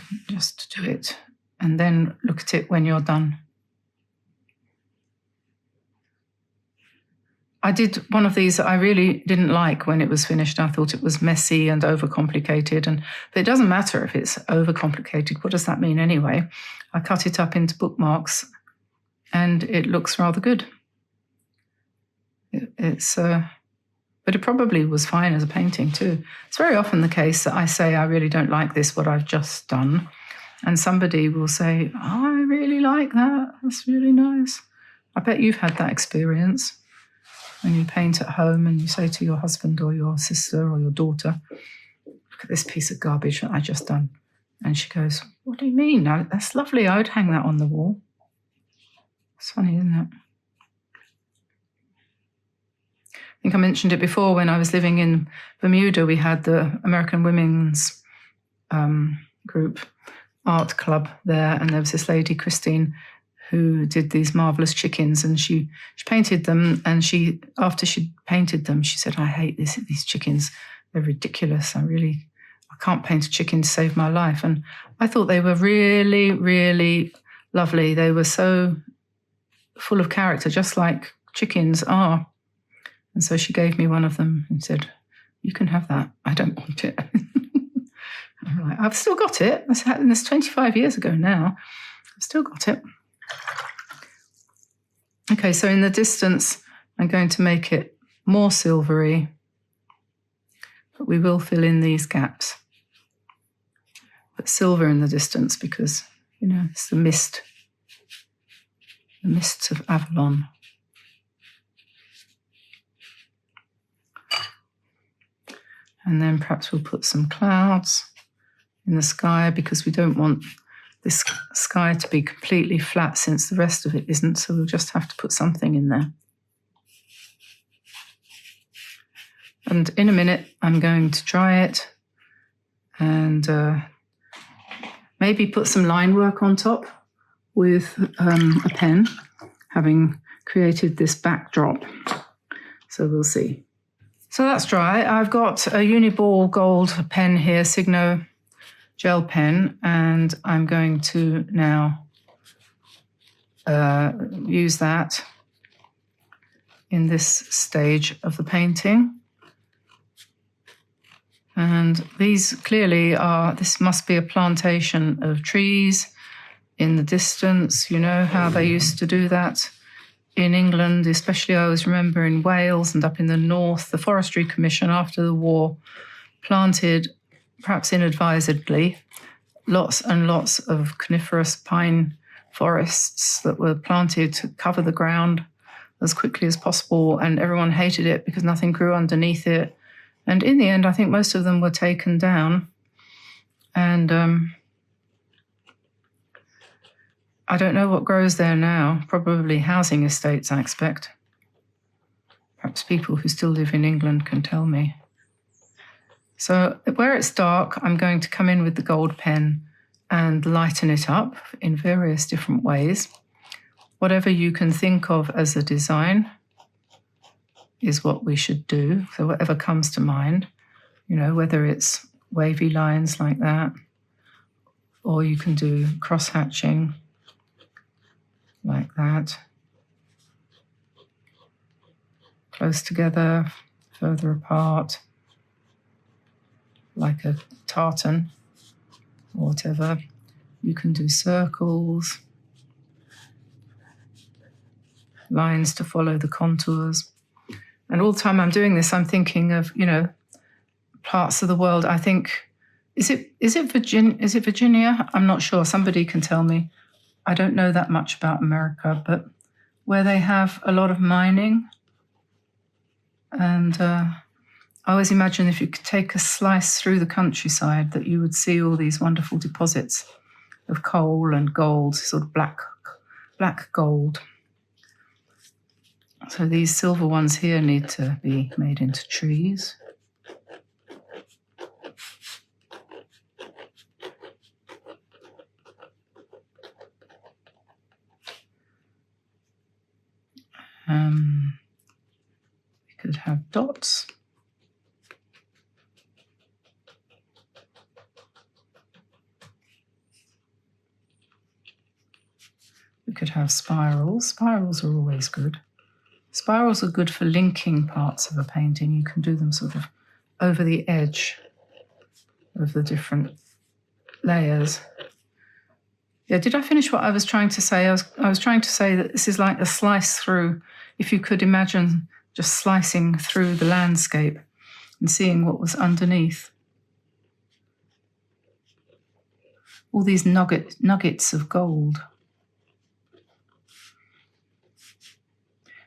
do it, and then look at it when you're done. I did one of these that I really didn't like when it was finished. I thought it was messy and overcomplicated, but it doesn't matter if it's overcomplicated. What does that mean anyway? I cut it up into bookmarks, and it looks rather good. But it probably was fine as a painting too. It's very often the case that I say, I really don't like this, what I've just done. And somebody will say, oh, I really like that. That's really nice. I bet you've had that experience when you paint at home and you say to your husband or your sister or your daughter, look at this piece of garbage that I just done. And she goes, what do you mean? That's lovely. I would hang that on the wall. It's funny, isn't it? I think I mentioned it before, when I was living in Bermuda, we had the American Women's Group art club there, and there was this lady, Christine, who did these marvelous chickens, and she painted them, and after she'd painted them, she said, I hate these chickens. They're ridiculous. I can't paint a chicken to save my life. And I thought they were really, really lovely. They were so full of character, just like chickens are. And so she gave me one of them and said, you can have that. I don't want it. I'm like, I've still got it. That's 25 years ago now. I've still got it. Okay, so in the distance, I'm going to make it more silvery, but we will fill in these gaps. But silver in the distance because, it's the mists of Avalon. And then perhaps we'll put some clouds in the sky because we don't want this sky to be completely flat since the rest of it isn't, so we'll just have to put something in there. And in a minute, I'm going to dry it and maybe put some line work on top with a pen, having created this backdrop. So we'll see. So that's dry. I've got a Uniball gold pen here, Signo gel pen, and I'm going to now use that in this stage of the painting. And these clearly this must be a plantation of trees in the distance. You know how they used to do that in England, especially I always remember in Wales and up in the north, the Forestry Commission after the war planted, perhaps inadvisedly, lots and lots of coniferous pine forests that were planted to cover the ground as quickly as possible, and everyone hated it because nothing grew underneath it. And in the end, I think most of them were taken down. And I don't know what grows there now. Probably housing estates, I expect. Perhaps people who still live in England can tell me. So where it's dark, I'm going to come in with the gold pen and lighten it up in various different ways. Whatever you can think of as a design is what we should do. So whatever comes to mind, you know, whether it's wavy lines like that, or you can do cross-hatching like that. Close together, further apart, like a tartan or whatever. You can do circles, lines to follow the contours. And all the time I'm doing this, I'm thinking of, you know, parts of the world. I think, is it Virginia? I'm not sure. Somebody can tell me. I don't know that much about America, but where they have a lot of mining. And I always imagine if you could take a slice through the countryside that you would see all these wonderful deposits of coal and gold, sort of black gold. So these silver ones here need to be made into trees. We could have dots. We could have spirals. Spirals are always good. Spirals are good for linking parts of a painting. You can do them sort of over the edge of the different layers. Yeah, did I finish what I was trying to say? I was trying to say that this is like a slice through. If you could imagine just slicing through the landscape and seeing what was underneath. All these nuggets of gold.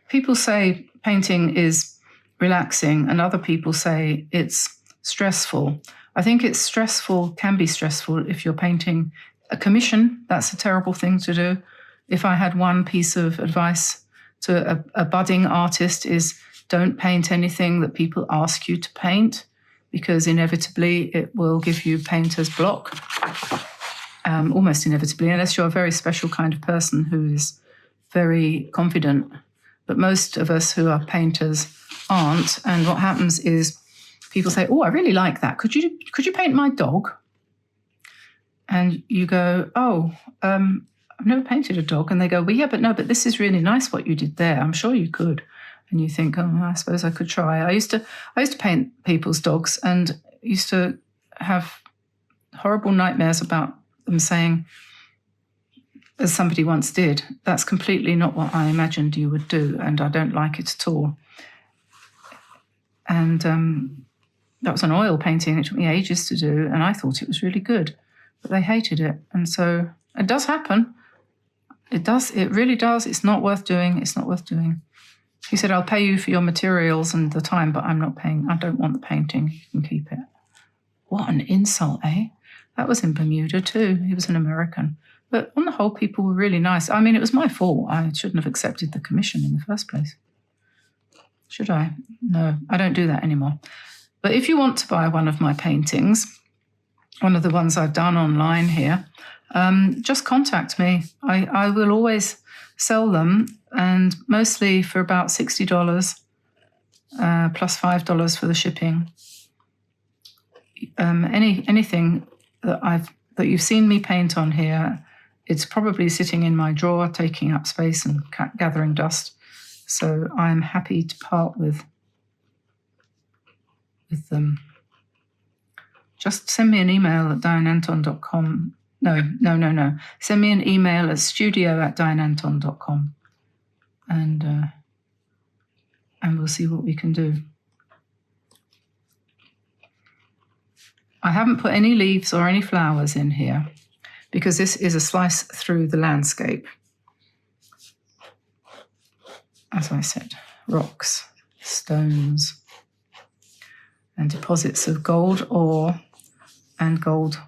People say painting is relaxing and other people say it's stressful. I think it's stressful, can be stressful if you're painting a commission. That's a terrible thing to do. If I had one piece of advice to a budding artist is don't paint anything that people ask you to paint, because inevitably it will give you painter's block, almost inevitably, unless you're a very special kind of person who is very confident. But most of us who are painters aren't. And what happens is people say, oh, I really like that. Could you paint my dog? And you go, oh, I've never painted a dog. And they go, well, yeah, but this is really nice what you did there. I'm sure you could. And you think, oh, I suppose I could try. I used to paint people's dogs and used to have horrible nightmares about them saying, as somebody once did, that's completely not what I imagined you would do, and I don't like it at all. And that was an oil painting. It took me ages to do, and I thought it was really good, but they hated it. And so it does happen. It does. It really does. It's not worth doing. It's not worth doing. He said, I'll pay you for your materials and the time, but I'm not paying. I don't want the painting. You can keep it. What an insult, eh? That was in Bermuda too. He was an American. But on the whole, people were really nice. I mean, it was my fault. I shouldn't have accepted the commission in the first place. Should I? No, I don't do that anymore. But if you want to buy one of my paintings, one of the ones I've done online here, just contact me. I will always sell them, and mostly for about $60 plus $5 for the shipping. Anything that you've seen me paint on here, it's probably sitting in my drawer, taking up space and gathering dust. So I'm happy to part with them. Just send me an email at dianeantone.com. No. Send me an email at studio@dianeantone.com, and we'll see what we can do. I haven't put any leaves or any flowers in here because this is a slice through the landscape. As I said, rocks, stones, and deposits of gold ore and gold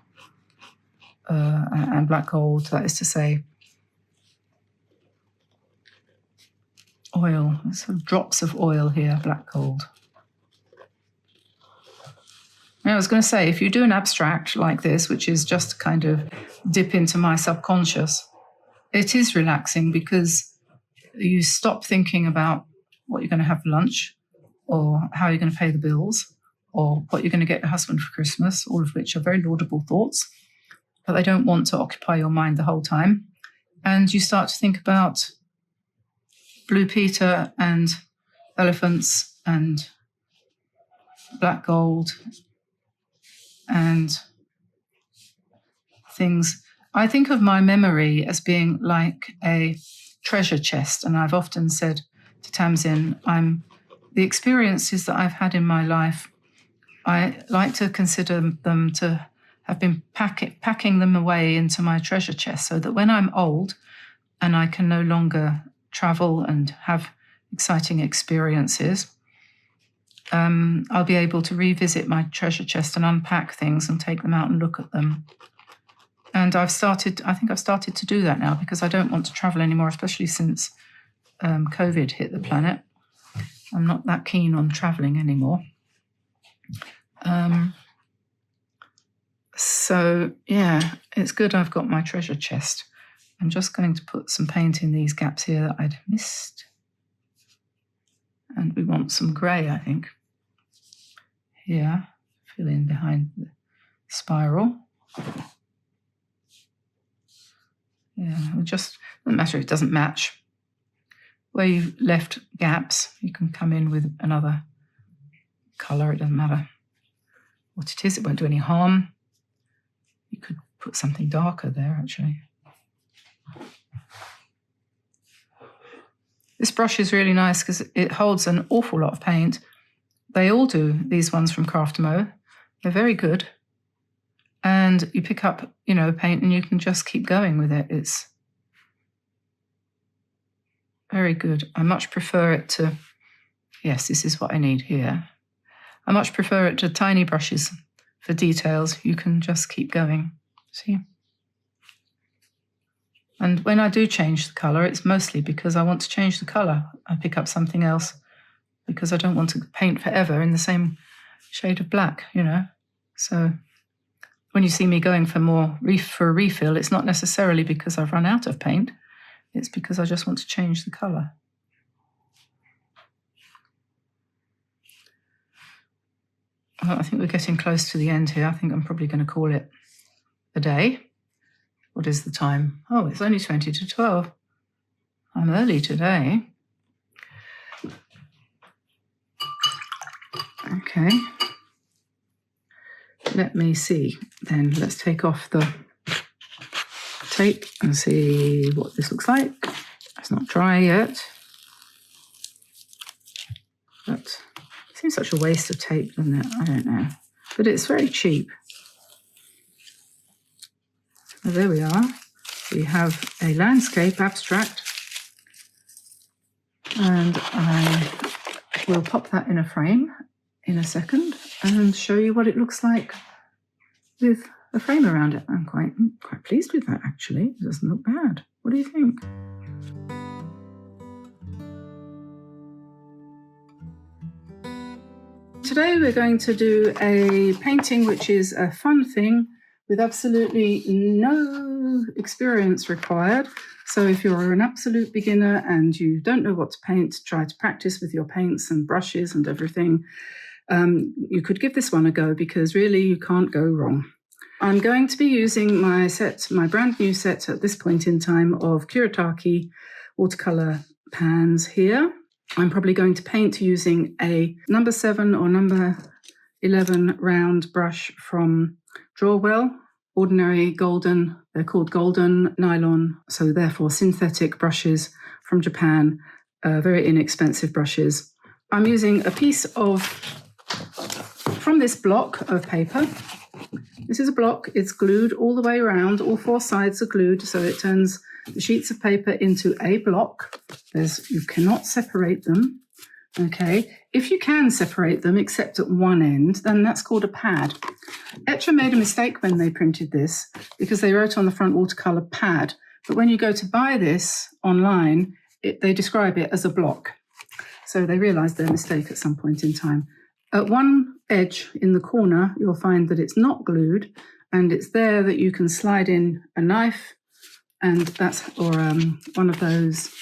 and black gold, that is to say, oil, sort of drops of oil here, black gold. I was going to say, if you do an abstract like this, which is just to kind of dip into my subconscious, it is relaxing because you stop thinking about what you're going to have for lunch or how you're going to pay the bills or what you're going to get your husband for Christmas, all of which are very laudable thoughts, but they don't want to occupy your mind the whole time. And you start to think about Blue Peter and elephants and black gold and things. I think of my memory as being like a treasure chest, and I've often said to Tamsin, the experiences that I've had in my life, I like to consider them to have been packing them away into my treasure chest so that when I'm old and I can no longer travel and have exciting experiences, I'll be able to revisit my treasure chest and unpack things and take them out and look at them. And I think I've started to do that now because I don't want to travel anymore, especially since COVID hit the planet. I'm not that keen on traveling anymore. So, yeah, it's good I've got my treasure chest. I'm just going to put some paint in these gaps here that I'd missed. And we want some grey, I think. Here, fill in behind the spiral. Yeah, it just doesn't matter if it doesn't match. Where you've left gaps, you can come in with another colour. It doesn't matter what it is. It won't do any harm. You could put something darker there, actually. This brush is really nice because it holds an awful lot of paint. They all do, these ones from Craftmo. They're very good. And you pick up, paint and you can just keep going with it. It's very good. I much prefer it to, yes, this is what I need here. I much prefer it to tiny brushes for details. You can just keep going, see? And when I do change the colour, it's mostly because I want to change the colour. I pick up something else because I don't want to paint forever in the same shade of black, So when you see me going for a refill, it's not necessarily because I've run out of paint. It's because I just want to change the colour. Well, I think we're getting close to the end here. I think I'm probably going to call it a day. What is the time? Oh, it's only 20 to 12. I'm early today. Okay. Let me see. Then let's take off the tape and see what this looks like. It's not dry yet. But it seems such a waste of tape, doesn't it? I don't know. But it's very cheap. Well, there we are. We have a landscape abstract. And I will pop that in a frame in a second and show you what it looks like with a frame around it. I'm quite pleased with that, actually. It doesn't look bad. What do you think? Today we're going to do a painting which is a fun thing with absolutely no experience required. So if you're an absolute beginner and you don't know what to paint, try to practice with your paints and brushes and everything. You could give this one a go because really you can't go wrong. I'm going to be using my brand new set at this point in time of Kuretake watercolor pans here. I'm probably going to paint using a number 7 or number 11 round brush from Drawwell, ordinary golden, they're called golden nylon, so therefore synthetic brushes from Japan, very inexpensive brushes. I'm using a piece from this block of paper. This is a block, it's glued all the way around, all 4 sides are glued, so it turns the sheets of paper into a block. You cannot separate them, okay? If you can separate them except at one end, then that's called a pad. Etcher made a mistake when they printed this because they wrote on the front watercolor pad, but when you go to buy this online, they describe it as a block. So they realized their mistake at some point in time. At one edge in the corner, you'll find that it's not glued, and it's there that you can slide in a knife, and that's, or one of those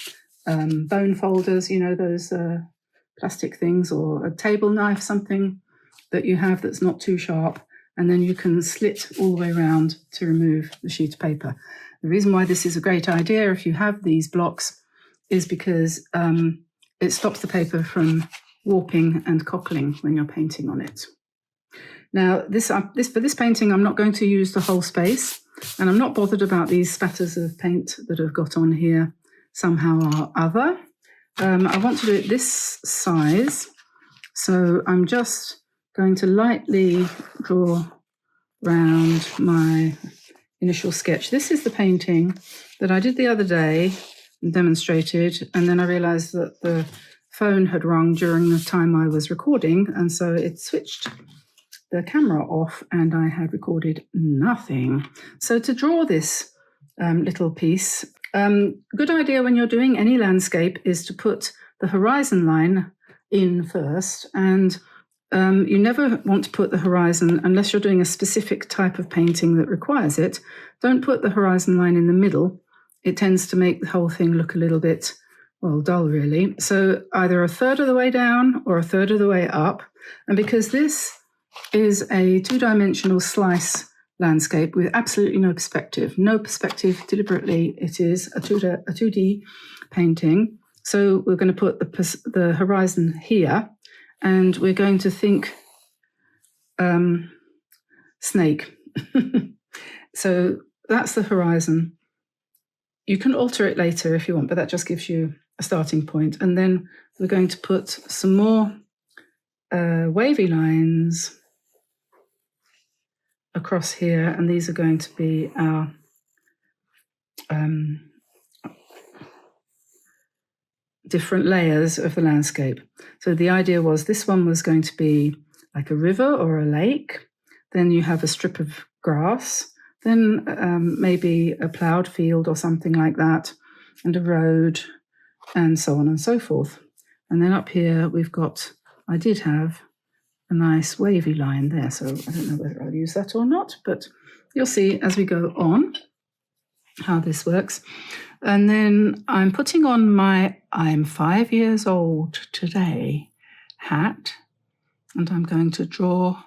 bone folders, you know, those plastic things, or a table knife, something that you have that's not too sharp, and then you can slit all the way around to remove the sheet of paper. The reason why this is a great idea if you have these blocks is because it stops the paper from warping and cockling when you're painting on it. Now, for this painting, I'm not going to use the whole space, and I'm not bothered about these spatters of paint that have got on here somehow or other. I want to do it this size, so I'm just going to lightly draw round my initial sketch. This is the painting that I did the other day and demonstrated, and then I realized that the phone had rung during the time I was recording, and so it switched the camera off and I had recorded nothing. So to draw this little piece, good idea when you're doing any landscape is to put the horizon line in first, and you never want to put the horizon, unless you're doing a specific type of painting that requires it, don't put the horizon line in the middle. It tends to make the whole thing look a little bit, well, dull really. So either a third of the way down or a third of the way up. And because this is a two-dimensional slice landscape with absolutely no perspective deliberately, it is a 2D painting. So we're going to put the horizon here, and we're going to think snake. So that's the horizon. You can alter it later if you want, but that just gives you a starting point. And then we're going to put some more wavy lines across here, and these are going to be our different layers of the landscape. So the idea was this one was going to be like a river or a lake, then you have a strip of grass, then maybe a ploughed field or something like that, and a road, and so on and so forth. And then up here we've got, I did have a nice wavy line there, so I don't know whether I'll use that or not, but you'll see as we go on how this works. And then I'm putting on my I'm 5 years old today hat, and I'm going to draw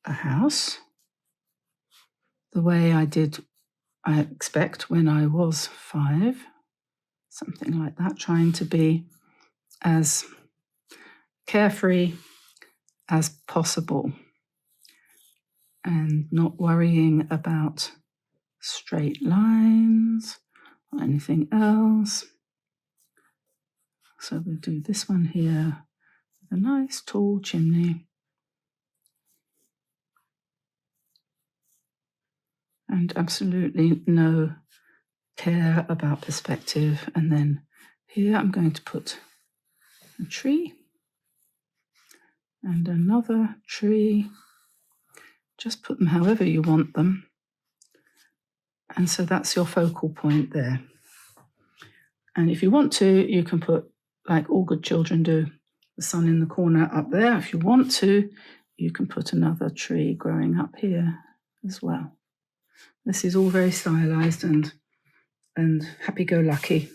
a house the way I expect when I was 5, something like that, trying to be as carefree as possible and not worrying about straight lines or anything else. So we'll do this one here with a nice tall chimney. And absolutely no care about perspective. And then here I'm going to put a tree and another tree. Just put them however you want them. And so that's your focal point there. And if you want to, you can put, like all good children do, the sun in the corner up there. If you want to, you can put another tree growing up here as well. This is all very stylized and happy-go-lucky.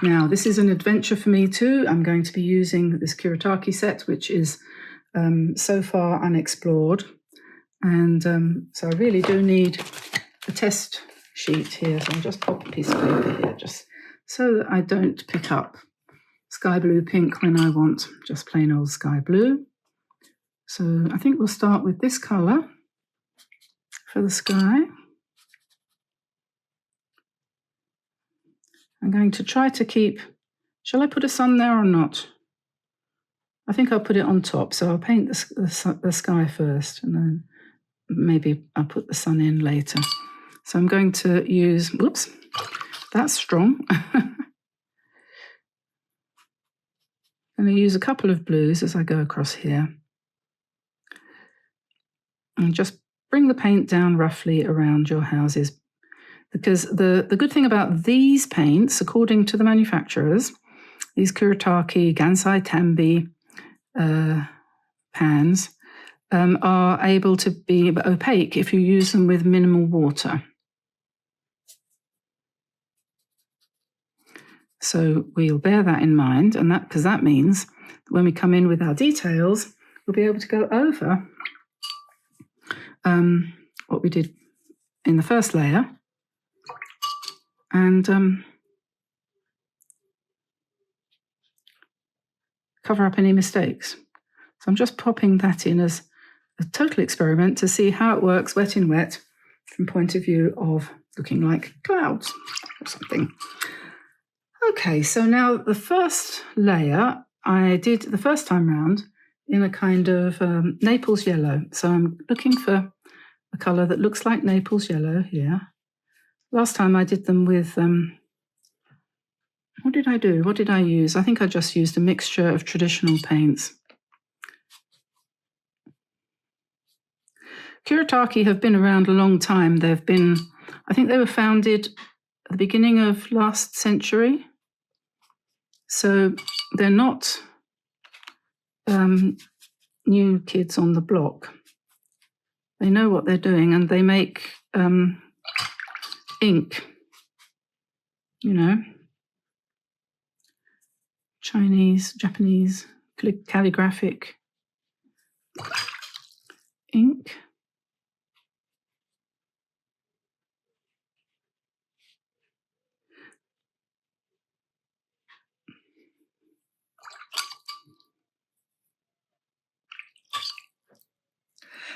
Now, this is an adventure for me too. I'm going to be using this Kuretake set, which is so far unexplored. And so I really do need a test sheet here. So I'll just pop a piece of paper here, just so that I don't pick up sky blue pink when I want just plain old sky blue. So I think we'll start with this colour for the sky. I'm going to try to keep, shall I put a sun there or not? I think I'll put it on top, so I'll paint the sky first, and then maybe I'll put the sun in later. So I'm going to use, whoops, that's strong. I'm going to use a couple of blues as I go across here. And just bring the paint down roughly around your houses. Because the good thing about these paints, according to the manufacturers, these Kuretake, Gansai Tambi, pans are able to be opaque if you use them with minimal water. So we'll bear that in mind, and because that means when we come in with our details, we'll be able to go over what we did in the first layer and cover up any mistakes. So I'm just popping that in as a total experiment to see how it works wet in wet from point of view of looking like clouds or something. Okay, so now the first layer I did the first time round in a kind of Naples yellow. So I'm looking for a colour that looks like Naples yellow here. Last time I did them with, what did I do? What did I use? I think I just used a mixture of traditional paints. Kuretake have been around a long time. I think they were founded at the beginning of last century. So they're not new kids on the block. They know what they're doing, and they make ink, Chinese, Japanese, calligraphic ink.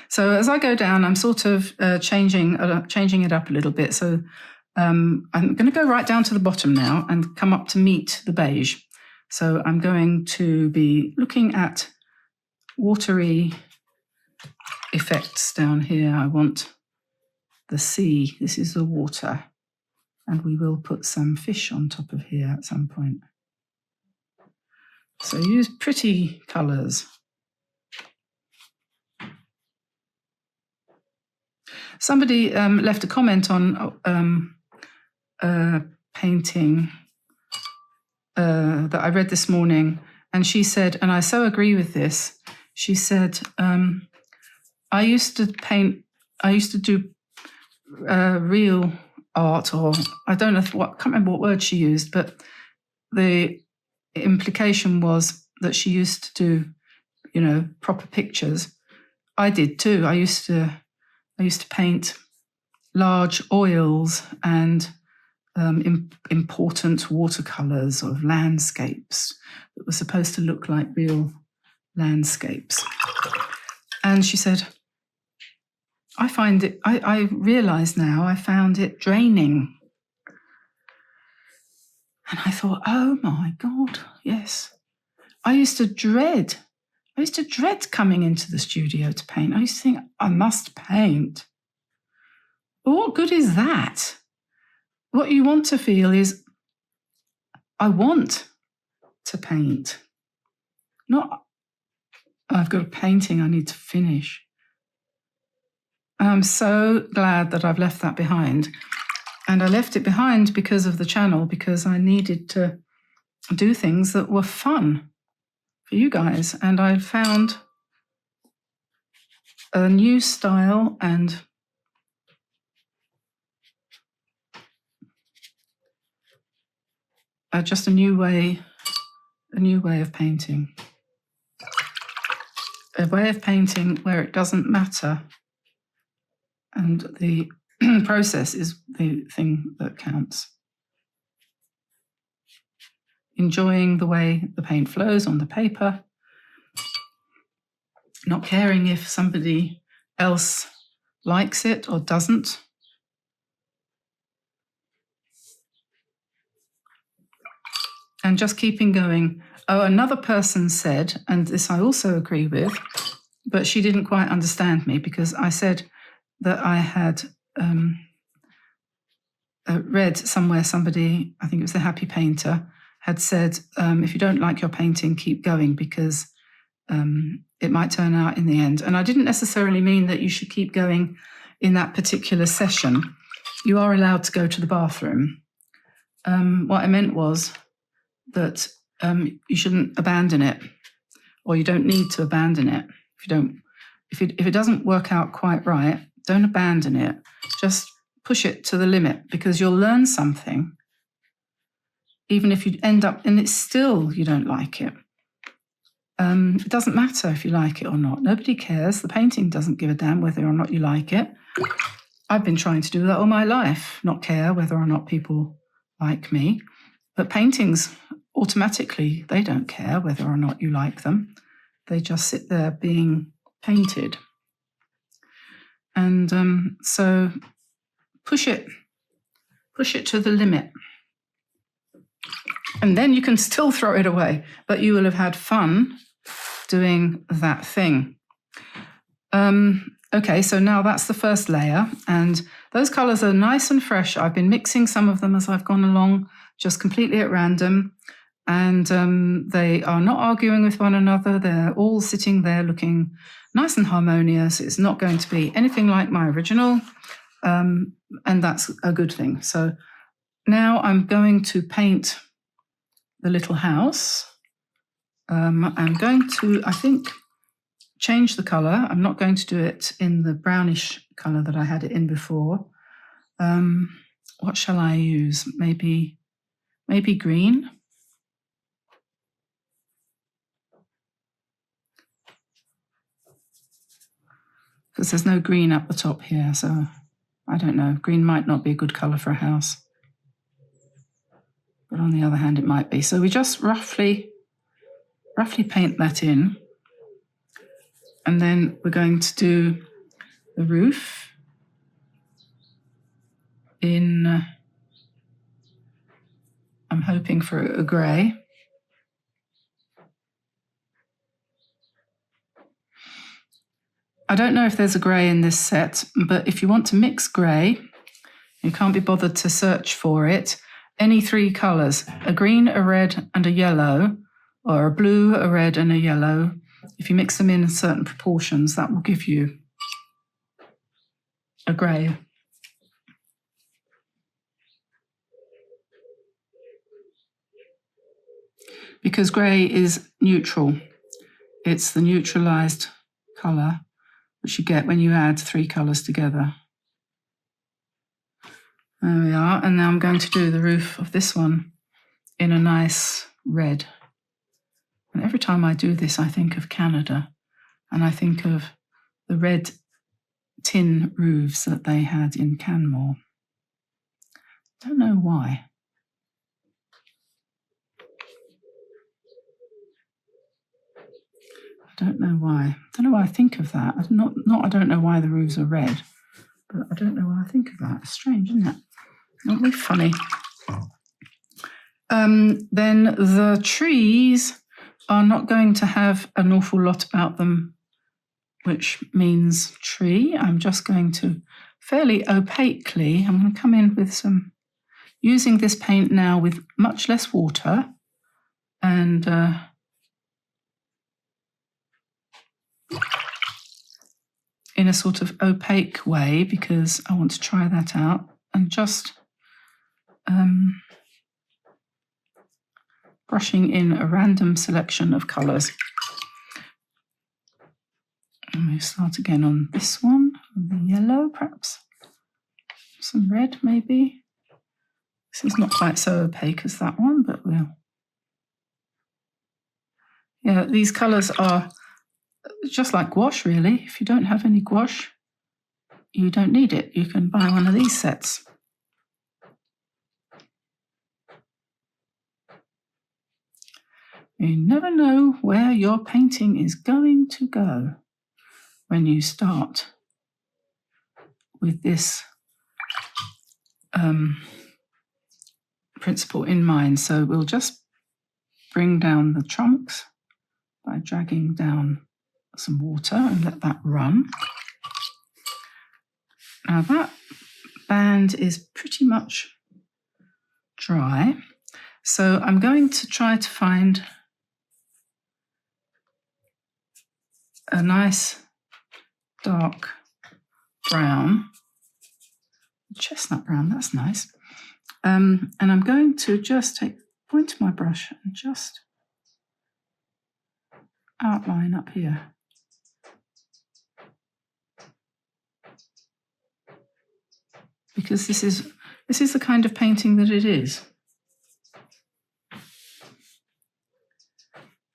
So as I go down, I'm sort of changing it up a little bit. So I'm going to go right down to the bottom now and come up to meet the beige. So I'm going to be looking at watery effects down here. I want the sea. This is the water. And we will put some fish on top of here at some point. So use pretty colours. Somebody left a comment on a painting that I read this morning, and she said, and I so agree with this, she said, I used to do real art, or I don't know can't remember what word she used, but the implication was that she used to do, proper pictures. I did too. I used to paint large oils and important watercolors of landscapes that were supposed to look like real landscapes. And she said, I realize now I found it draining. And I thought, oh my God, yes. I used to dread coming into the studio to paint. I used to think, I must paint. But what good is that? What you want to feel is, I want to paint. Not, I've got a painting I need to finish. I'm so glad that I've left that behind. And I left it behind because of the channel, because I needed to do things that were fun for you guys. And I found a new style and just a new way of painting. A way of painting where it doesn't matter, and the process is the thing that counts. Enjoying the way the paint flows on the paper, not caring if somebody else likes it or doesn't. And just keeping going. Oh, another person said, and this I also agree with, but she didn't quite understand me, because I said that I had read somewhere, somebody, I think it was the Happy Painter, had said, if you don't like your painting, keep going, because it might turn out in the end. And I didn't necessarily mean that you should keep going in that particular session. You are allowed to go to the bathroom. What I meant was that you shouldn't abandon it, or you don't need to abandon it if it doesn't work out quite right, don't abandon it. Just push it to the limit, because you'll learn something, even if you end up and it's still you don't like it. It doesn't matter if you like it or not. Nobody cares. The painting doesn't give a damn whether or not you like it. I've been trying to do that all my life, not care whether or not people like me. But paintings, automatically, they don't care whether or not you like them. They just sit there being painted. And so push it to the limit. And then you can still throw it away, but you will have had fun doing that thing. Okay, so now that's the first layer, and those colours are nice and fresh. I've been mixing some of them as I've gone along, just completely at random, and they are not arguing with one another. They're all sitting there looking nice and harmonious. It's not going to be anything like my original, and that's a good thing. So now I'm going to paint the little house. I'm going to, I think, change the colour. I'm not going to do it in the brownish colour that I had it in before. What shall I use? Maybe green. Because there's no green up the top here, so I don't know. Green might not be a good colour for a house. But on the other hand, it might be. So we just roughly paint that in. And then we're going to do the roof in, I'm hoping for a grey. I don't know if there's a grey in this set, but if you want to mix grey, you can't be bothered to search for it. Any three colours, a green, a red and a yellow, or a blue, a red and a yellow. If you mix them in certain proportions, that will give you a grey. Because grey is neutral. It's the neutralised colour which you get when you add three colours together. There we are. And now I'm going to do the roof of this one in a nice red. And every time I do this, I think of Canada, and I think of the red tin roofs that they had in Canmore. Don't know why. I don't know why. Don't know why I think of that. I don't know why the roofs are red, but I don't know why I think of that. It's strange, isn't it? Aren't we funny? Then the trees are not going to have an awful lot about them, which means tree. I'm just going to fairly opaquely, I'm going to come in with some, using this paint now with much less water, and in a sort of opaque way, because I want to try that out, and just brushing in a random selection of colours. And we start again on this one, the yellow perhaps, some red maybe. This is not quite so opaque as that one, but we'll... Yeah, these colours are just like gouache really. If you don't have any gouache, you don't need it. You can buy one of these sets. You never know where your painting is going to go when you start with this principle in mind. So we'll just bring down the trunks by dragging down some water and let that run. Now that band is pretty much dry, so I'm going to try to find a nice dark brown, chestnut brown, that's nice. And I'm going to just take the point of my brush and just outline up here. because this is the kind of painting that it is.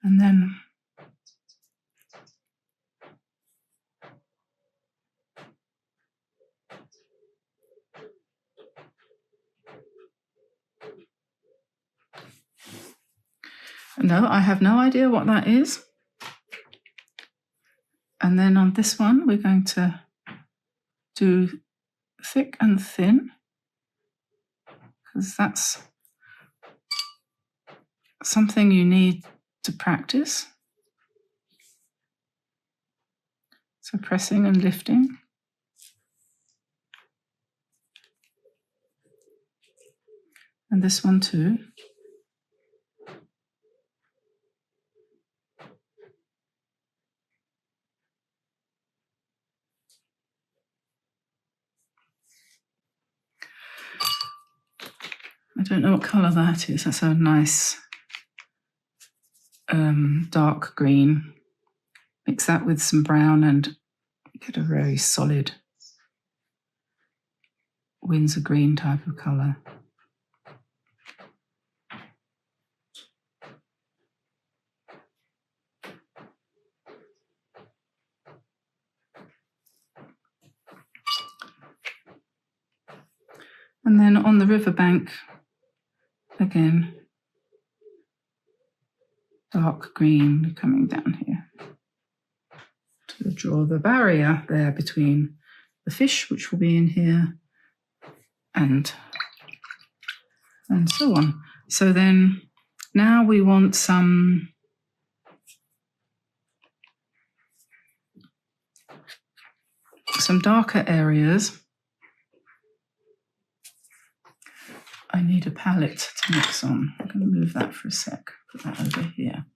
And then no, I have no idea what that is. And then on this one, we're going to do thick and thin, because that's something you need to practice. So pressing and lifting. And this one too. I don't know what colour that is. That's a nice dark green. Mix that with some brown and get a very solid Windsor green type of colour. And then on the riverbank, again, dark green coming down here to draw the barrier there between the fish, which will be in here, and so on. So then now we want some darker areas. I need a palette to mix on. I'm going to move that for a sec. Put that over here.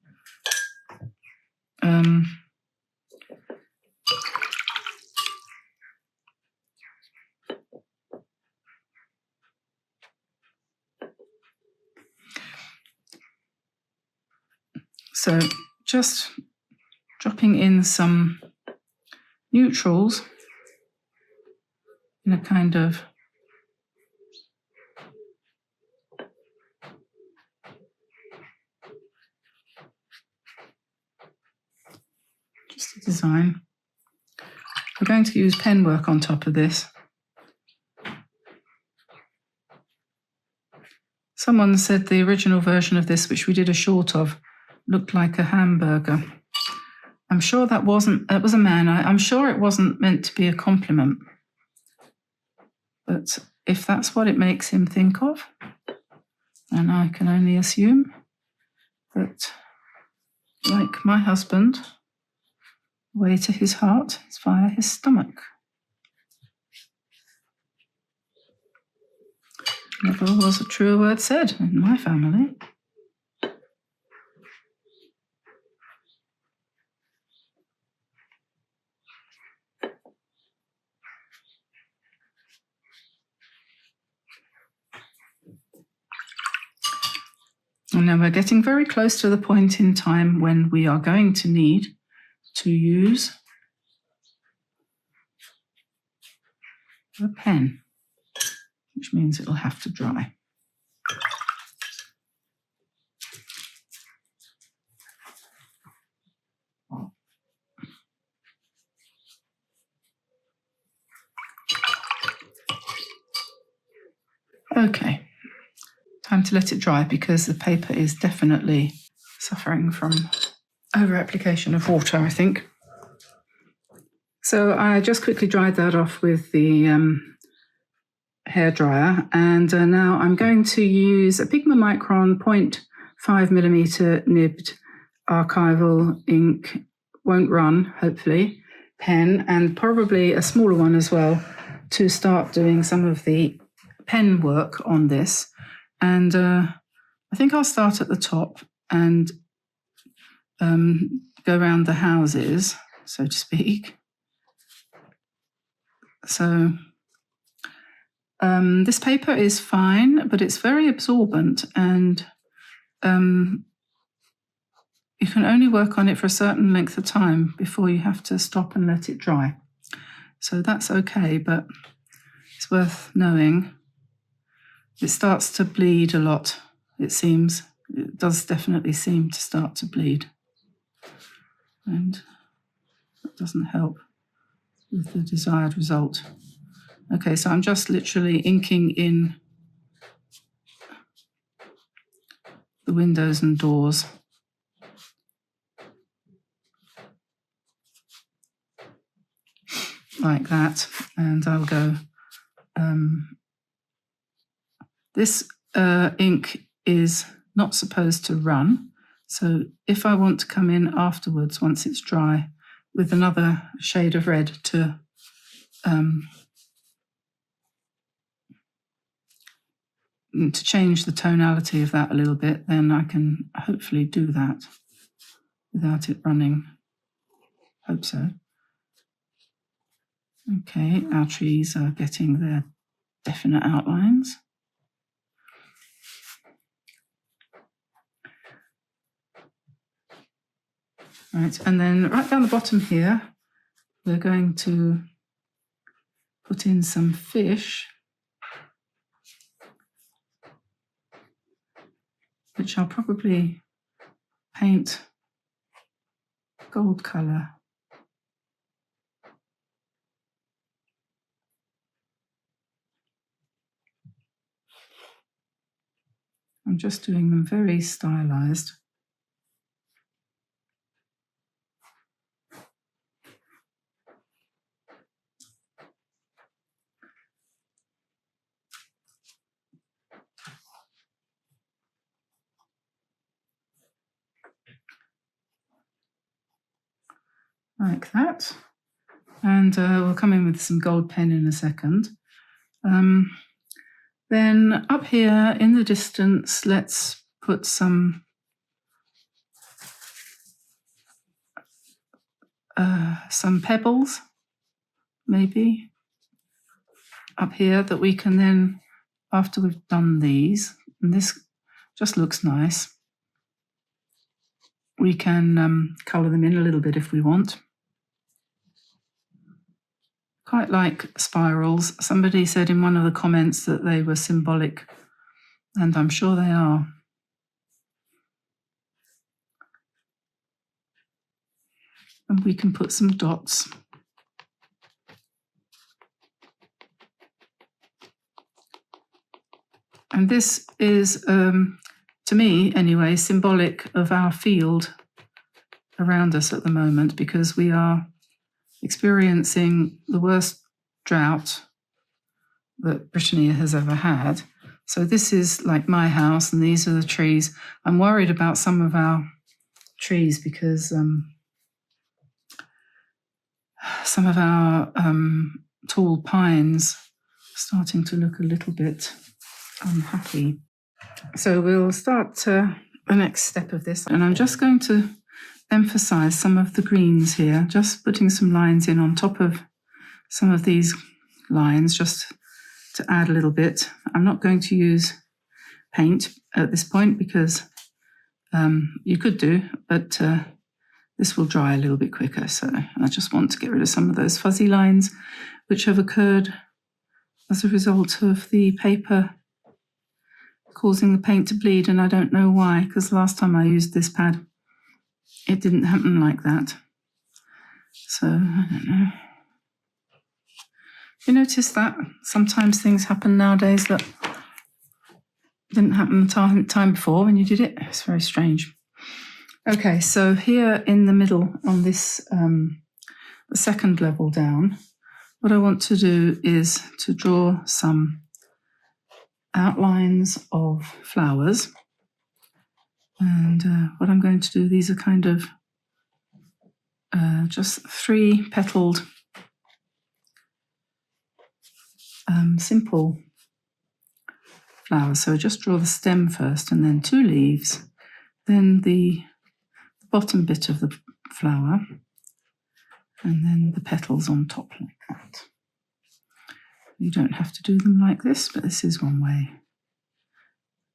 So just dropping in some neutrals in a kind of just a design. We're going to use pen work on top of this. Someone said the original version of this, which we did a short of, looked like a hamburger. I'm sure that was a man. I'm sure it wasn't meant to be a compliment. But if that's what it makes him think of, then I can only assume that, like my husband, the way to his heart is via his stomach. Never was a truer word said in my family. And now we're getting very close to the point in time when we are going to need to use a pen, which means it'll have to dry. Okay, time to let it dry because the paper is definitely suffering from over-application of water, I think. So I just quickly dried that off with the hairdryer, and now I'm going to use a Pigma Micron 0.5mm nibbed archival ink, won't run, hopefully, pen, and probably a smaller one as well to start doing some of the pen work on this. And I think I'll start at the top and go around the houses, so to speak. So this paper is fine, but it's very absorbent, and you can only work on it for a certain length of time before you have to stop and let it dry. So that's okay, but It's worth knowing. It starts to bleed a lot, it seems. It does definitely seem to start to bleed. And that doesn't help with the desired result. Okay, so I'm just literally inking in the windows and doors. Like that, and I'll go. This ink is not supposed to run, so if I want to come in afterwards, once it's dry, with another shade of red to change the tonality of that a little bit, then I can hopefully do that without it running. Hope so. Okay, our trees are getting their definite outlines. Right, and then right down the bottom here, we're going to put in some fish, which I'll probably paint gold colour. I'm just doing them very stylized. Like that. And we'll come in with some gold pen in a second. Then up here in the distance, let's put some pebbles, maybe, up here that we can then, after we've done these, and this just looks nice, we can colour them in a little bit if we want. Quite like spirals. Somebody said in one of the comments that they were symbolic, and I'm sure they are. And we can put some dots. And this is, to me anyway, symbolic of our field around us at the moment, because we are experiencing the worst drought that Brittany has ever had. So this is like my house, and these are the trees. I'm worried about some of our trees because some of our tall pines are starting to look a little bit unhappy. So we'll start the next step of this, and I'm just going to emphasize some of the greens here, just putting some lines in on top of some of these lines just to add a little bit. I'm not going to use paint at this point because you could do, but this will dry a little bit quicker. So I just want to get rid of some of those fuzzy lines which have occurred as a result of the paper causing the paint to bleed, and I don't know why, because last time I used this pad it didn't happen like that. So I don't know. You notice that sometimes things happen nowadays that didn't happen the time before when you did it? It's very strange. Okay, so here in the middle on this the second level down, what I want to do is to draw some outlines of flowers. And what I'm going to do, these are kind of just 3 petaled simple flowers. So just draw the stem first and then 2 leaves, then the bottom bit of the flower, and then the petals on top like that. You don't have to do them like this, but this is one way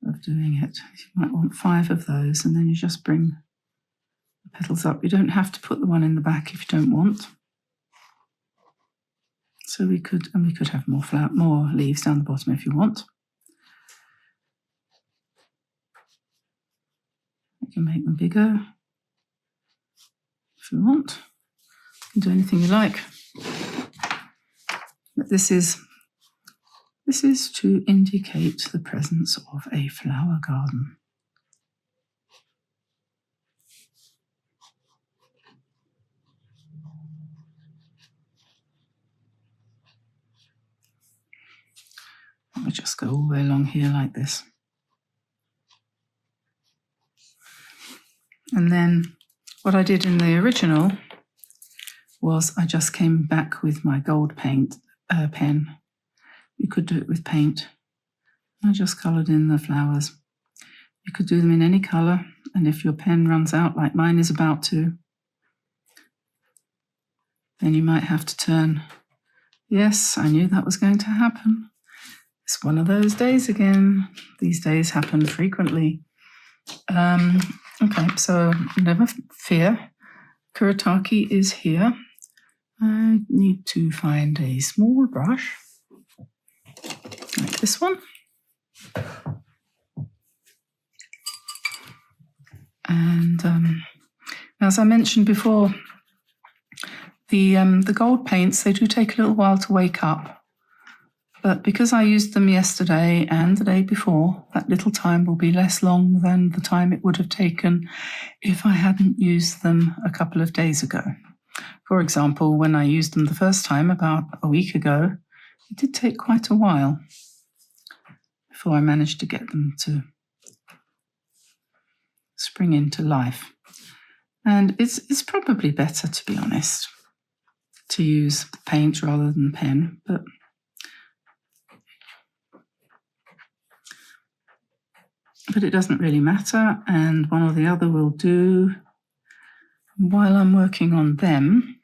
of doing it. You might want 5 of those, and then you just bring the petals up. You don't have to put the one in the back if you don't want. So we could have more leaves down the bottom if you want. You can make them bigger if you want. You can do anything you like. But this is to indicate the presence of a flower garden. Let me just go all the way along here like this. And then what I did in the original was I just came back with my gold paint pen. You could do it with paint. I just coloured in the flowers. You could do them in any colour, and if your pen runs out like mine is about to, then you might have to turn. Yes, I knew that was going to happen. It's one of those days again. These days happen frequently. Okay, so never fear. Kuretake is here. I need to find a small brush, like this one. And as I mentioned before, the gold paints, they do take a little while to wake up. But because I used them yesterday and the day before, that little time will be less long than the time it would have taken if I hadn't used them a couple of days ago. For example, when I used them the first time about a week ago, it did take quite a while before I managed to get them to spring into life. And it's probably better, to be honest, to use paint rather than pen, but it doesn't really matter, and one or the other will do. While I'm working on them,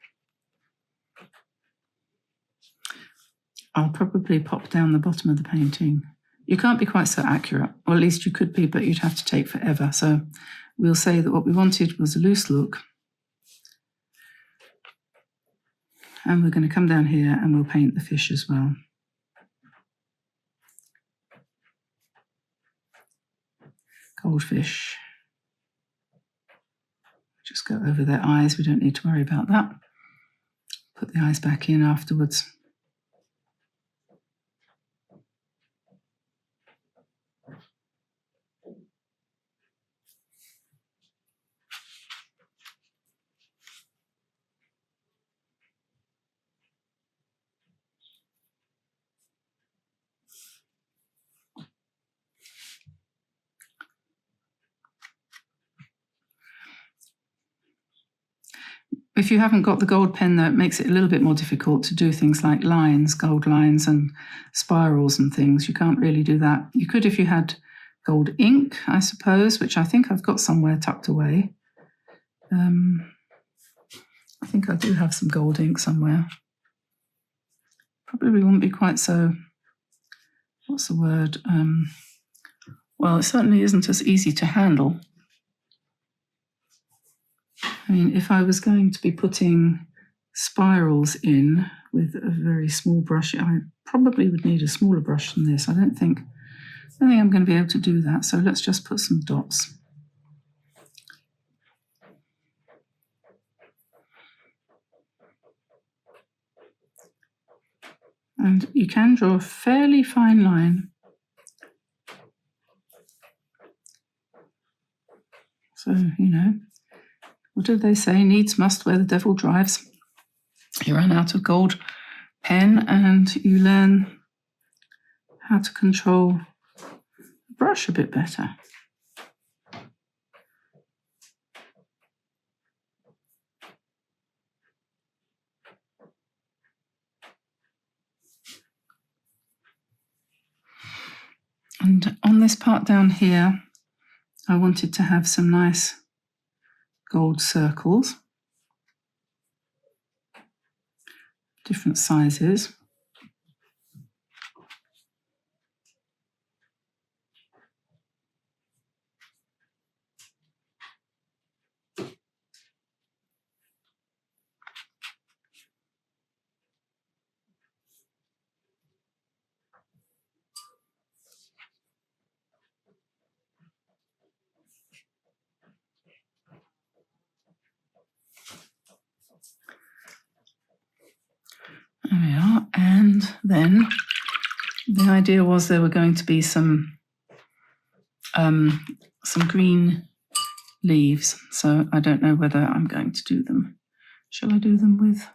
I'll probably pop down the bottom of the painting. You can't be quite so accurate, or at least you could be, but you'd have to take forever. So we'll say that what we wanted was a loose look. And we're going to come down here and we'll paint the fish as well. Goldfish. Just go over their eyes. We don't need to worry about that. Put the eyes back in afterwards. If you haven't got the gold pen, though, it makes it a little bit more difficult to do things like lines, gold lines and spirals and things. You can't really do that. You could if you had gold ink, I suppose, which I think I've got somewhere tucked away. I think I do have some gold ink somewhere. Probably wouldn't be quite so, what's the word? Well, it certainly isn't as easy to handle. I mean, if I was going to be putting spirals in with a very small brush, I probably would need a smaller brush than this. I don't think I'm going to be able to do that. So let's just put some dots. And you can draw a fairly fine line. So, you know, what do they say? Needs must where the devil drives. You run out of gold pen and you learn how to control the brush a bit better. And on this part down here, I wanted to have some nice gold circles, different sizes. then the idea was there were going to be some green leaves. So I don't know whether I'm going to do them. Shall I do them with?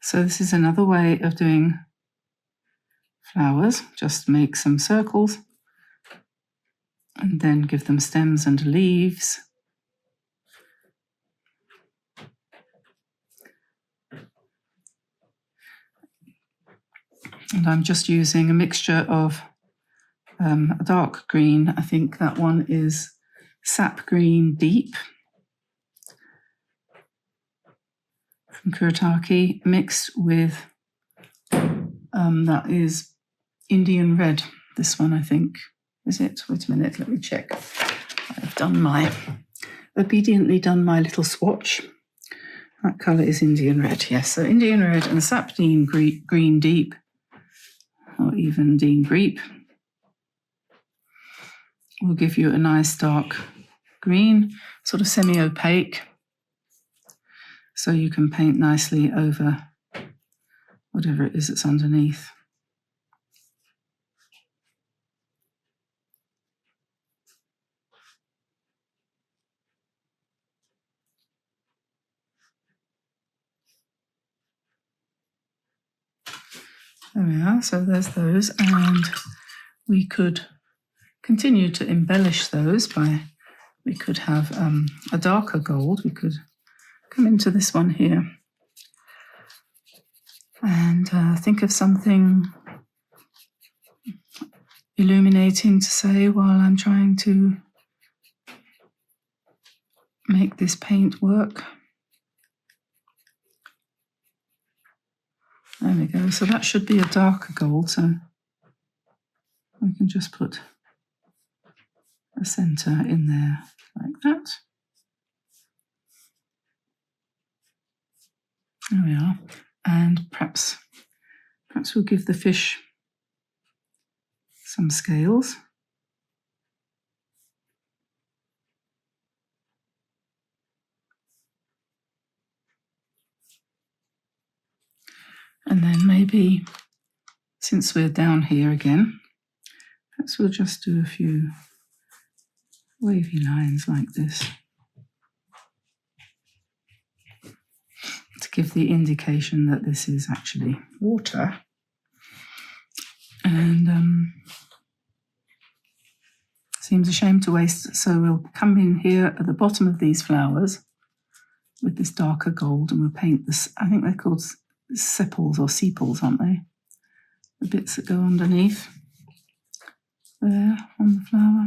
So this is another way of doing flowers. Just make some circles and then give them stems and leaves. And I'm just using a mixture of a dark green. I think that one is Sap Green Deep from Kuretake, mixed with that is Indian Red. This one, I think, is it? Wait a minute, let me check. I've obediently done my little swatch. That colour is Indian Red, yes. So Indian Red and Sap Green Deep, or even Dean Greep, will give you a nice dark green, sort of semi-opaque, so you can paint nicely over whatever it is that's underneath. There we are, so there's those, and we could continue to embellish those by, we could have a darker gold. We could come into this one here and think of something illuminating to say while I'm trying to make this paint work. There we go. So that should be a darker gold. So we can just put a center in there like that. There we are. And perhaps we'll give the fish some scales. And then maybe, since we're down here again, perhaps we'll just do a few wavy lines like this to give the indication that this is actually water. And seems a shame to waste, so we'll come in here at the bottom of these flowers with this darker gold, and we'll paint this. I think they're called sepals or sepals, aren't they? The bits that go underneath there on the flower.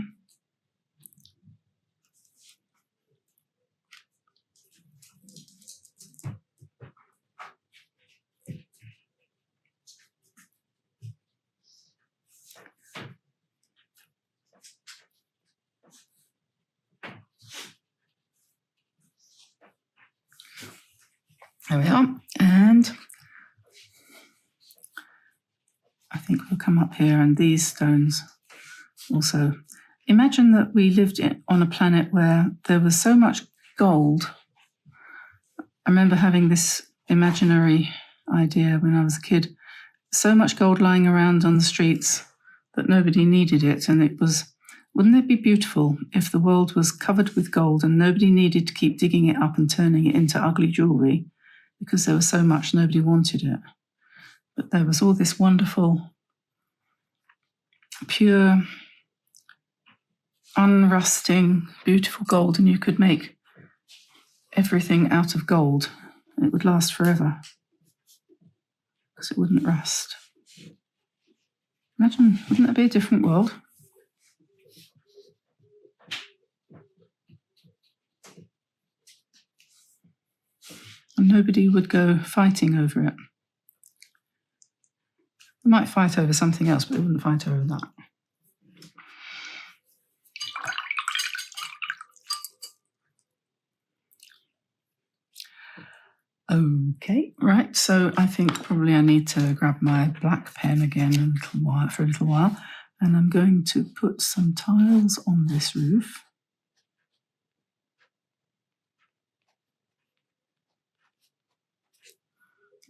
There we are, and I think we'll come up here, and these stones also. Imagine that we lived on a planet where there was so much gold. I remember having this imaginary idea when I was a kid, so much gold lying around on the streets that nobody needed it, and it was, wouldn't it be beautiful if the world was covered with gold and nobody needed to keep digging it up and turning it into ugly jewellery? Because there was so much, nobody wanted it. But there was all this wonderful, pure, unrusting, beautiful gold, and you could make everything out of gold. It would last forever because it wouldn't rust. Imagine, wouldn't that be a different world? and nobody would go fighting over it. They might fight over something else, but they wouldn't fight over that. Okay, right, so I think probably I need to grab my black pen again for a little while, and I'm going to put some tiles on this roof.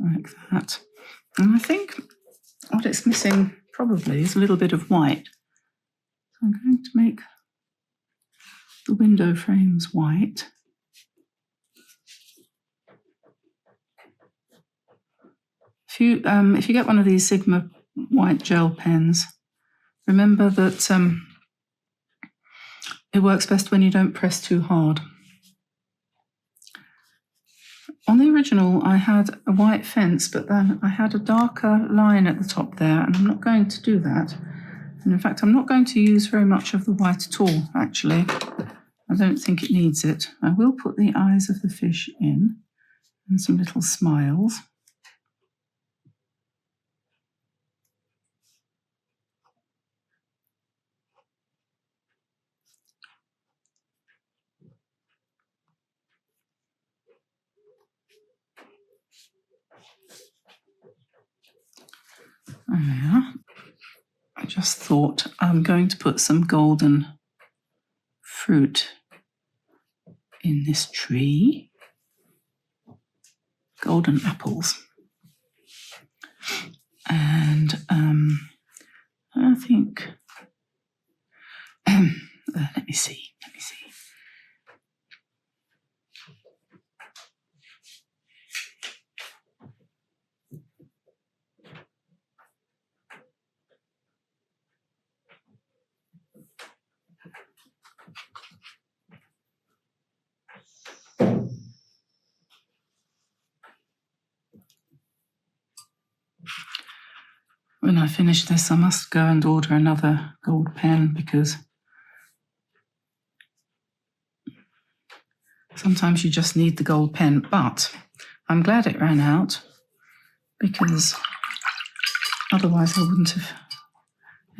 Like that. And I think what it's missing probably is a little bit of white. So I'm going to make the window frames white. If you get one of these Sigma white gel pens, remember that it works best when you don't press too hard. On the original, I had a white fence, but then I had a darker line at the top there, and I'm not going to do that. And in fact, I'm not going to use very much of the white at all, actually. I don't think it needs it. I will put the eyes of the fish in and some little smiles. There we are. I just thought I'm going to put some golden fruit in this tree. Golden apples. And I think, let me see. When I finish this, I must go and order another gold pen, because sometimes you just need the gold pen. But I'm glad it ran out, because otherwise I wouldn't have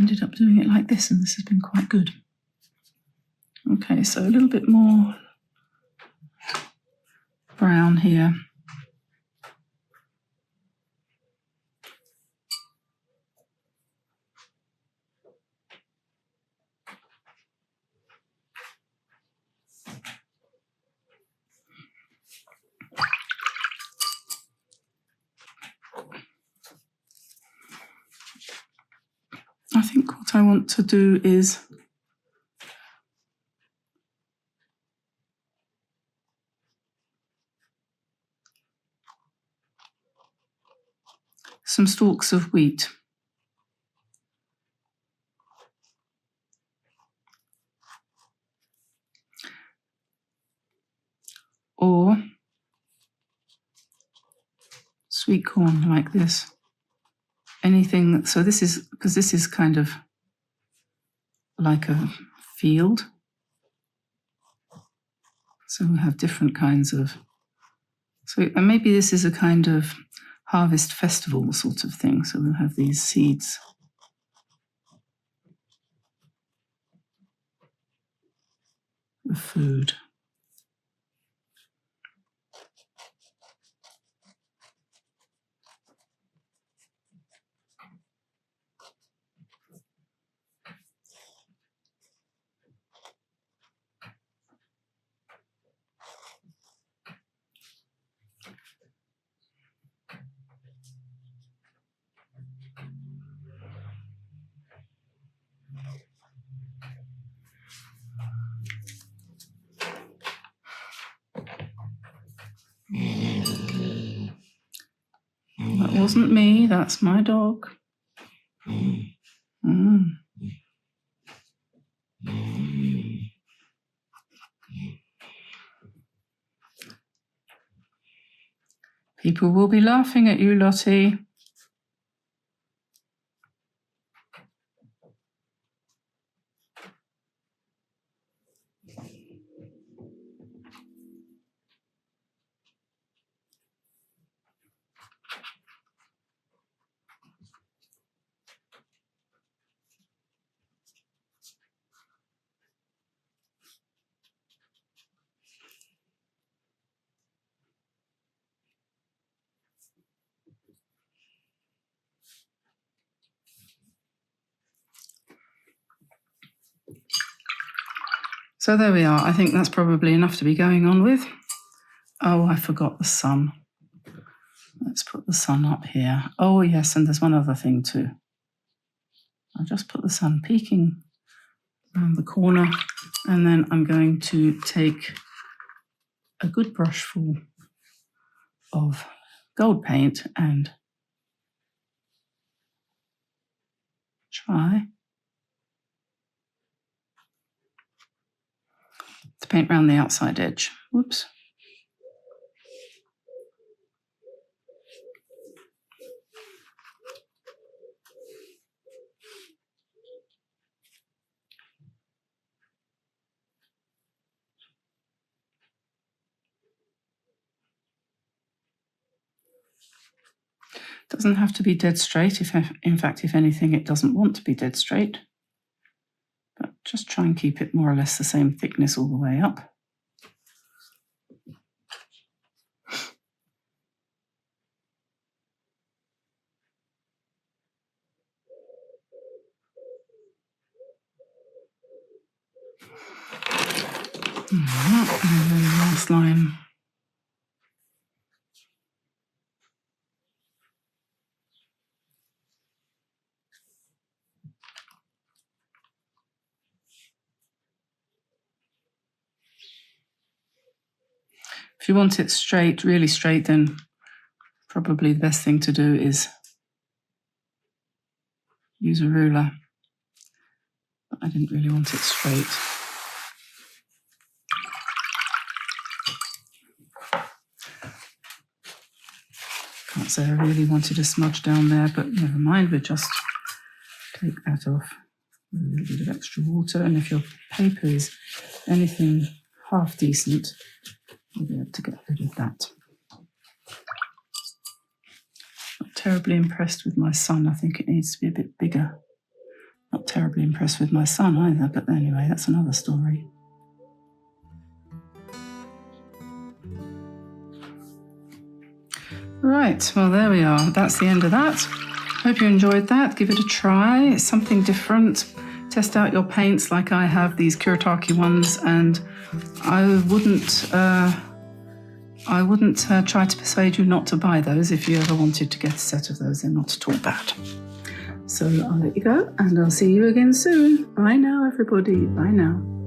ended up doing it like this, and this has been quite good. Okay, so a little bit more brown here. I think what I want to do is some stalks of wheat. Or sweet corn like this. Anything, so this is, because this is kind of like a field. So we have different kinds of, and maybe this is a kind of harvest festival sort of thing. So we'll have these seeds. Of food. That wasn't me, that's my dog. People will be laughing at you, Lottie. So there we are. I think that's probably enough to be going on with. Oh, I forgot the sun. Let's put the sun up here. Oh, yes, and there's one other thing too. I'll just put the sun peeking around the corner, and then I'm going to take a good brush full of gold paint and try to paint around the outside edge. Whoops. Doesn't have to be dead straight. In fact, if anything, it doesn't want to be dead straight. But just try and keep it more or less the same thickness all the way up. And then the last line. If you want it straight, really straight, then probably the best thing to do is use a ruler. But I didn't really want it straight. Can't say I really wanted a smudge down there, but never mind, we'll just take that off with a little bit of extra water. And if your paper is anything half decent, you'll be able to get rid of that. Not terribly impressed with my sun. I think it needs to be a bit bigger. Not terribly impressed with my sun either, but anyway, that's another story. Right, well, there we are. That's the end of that. Hope you enjoyed that. Give it a try. It's something different. Test out your paints like I have these Kuretake ones, and I wouldn't try to persuade you not to buy those if you ever wanted to get a set of those. They're not at all bad. So I'll let you go, and I'll see you again soon. Bye now, everybody. Bye now.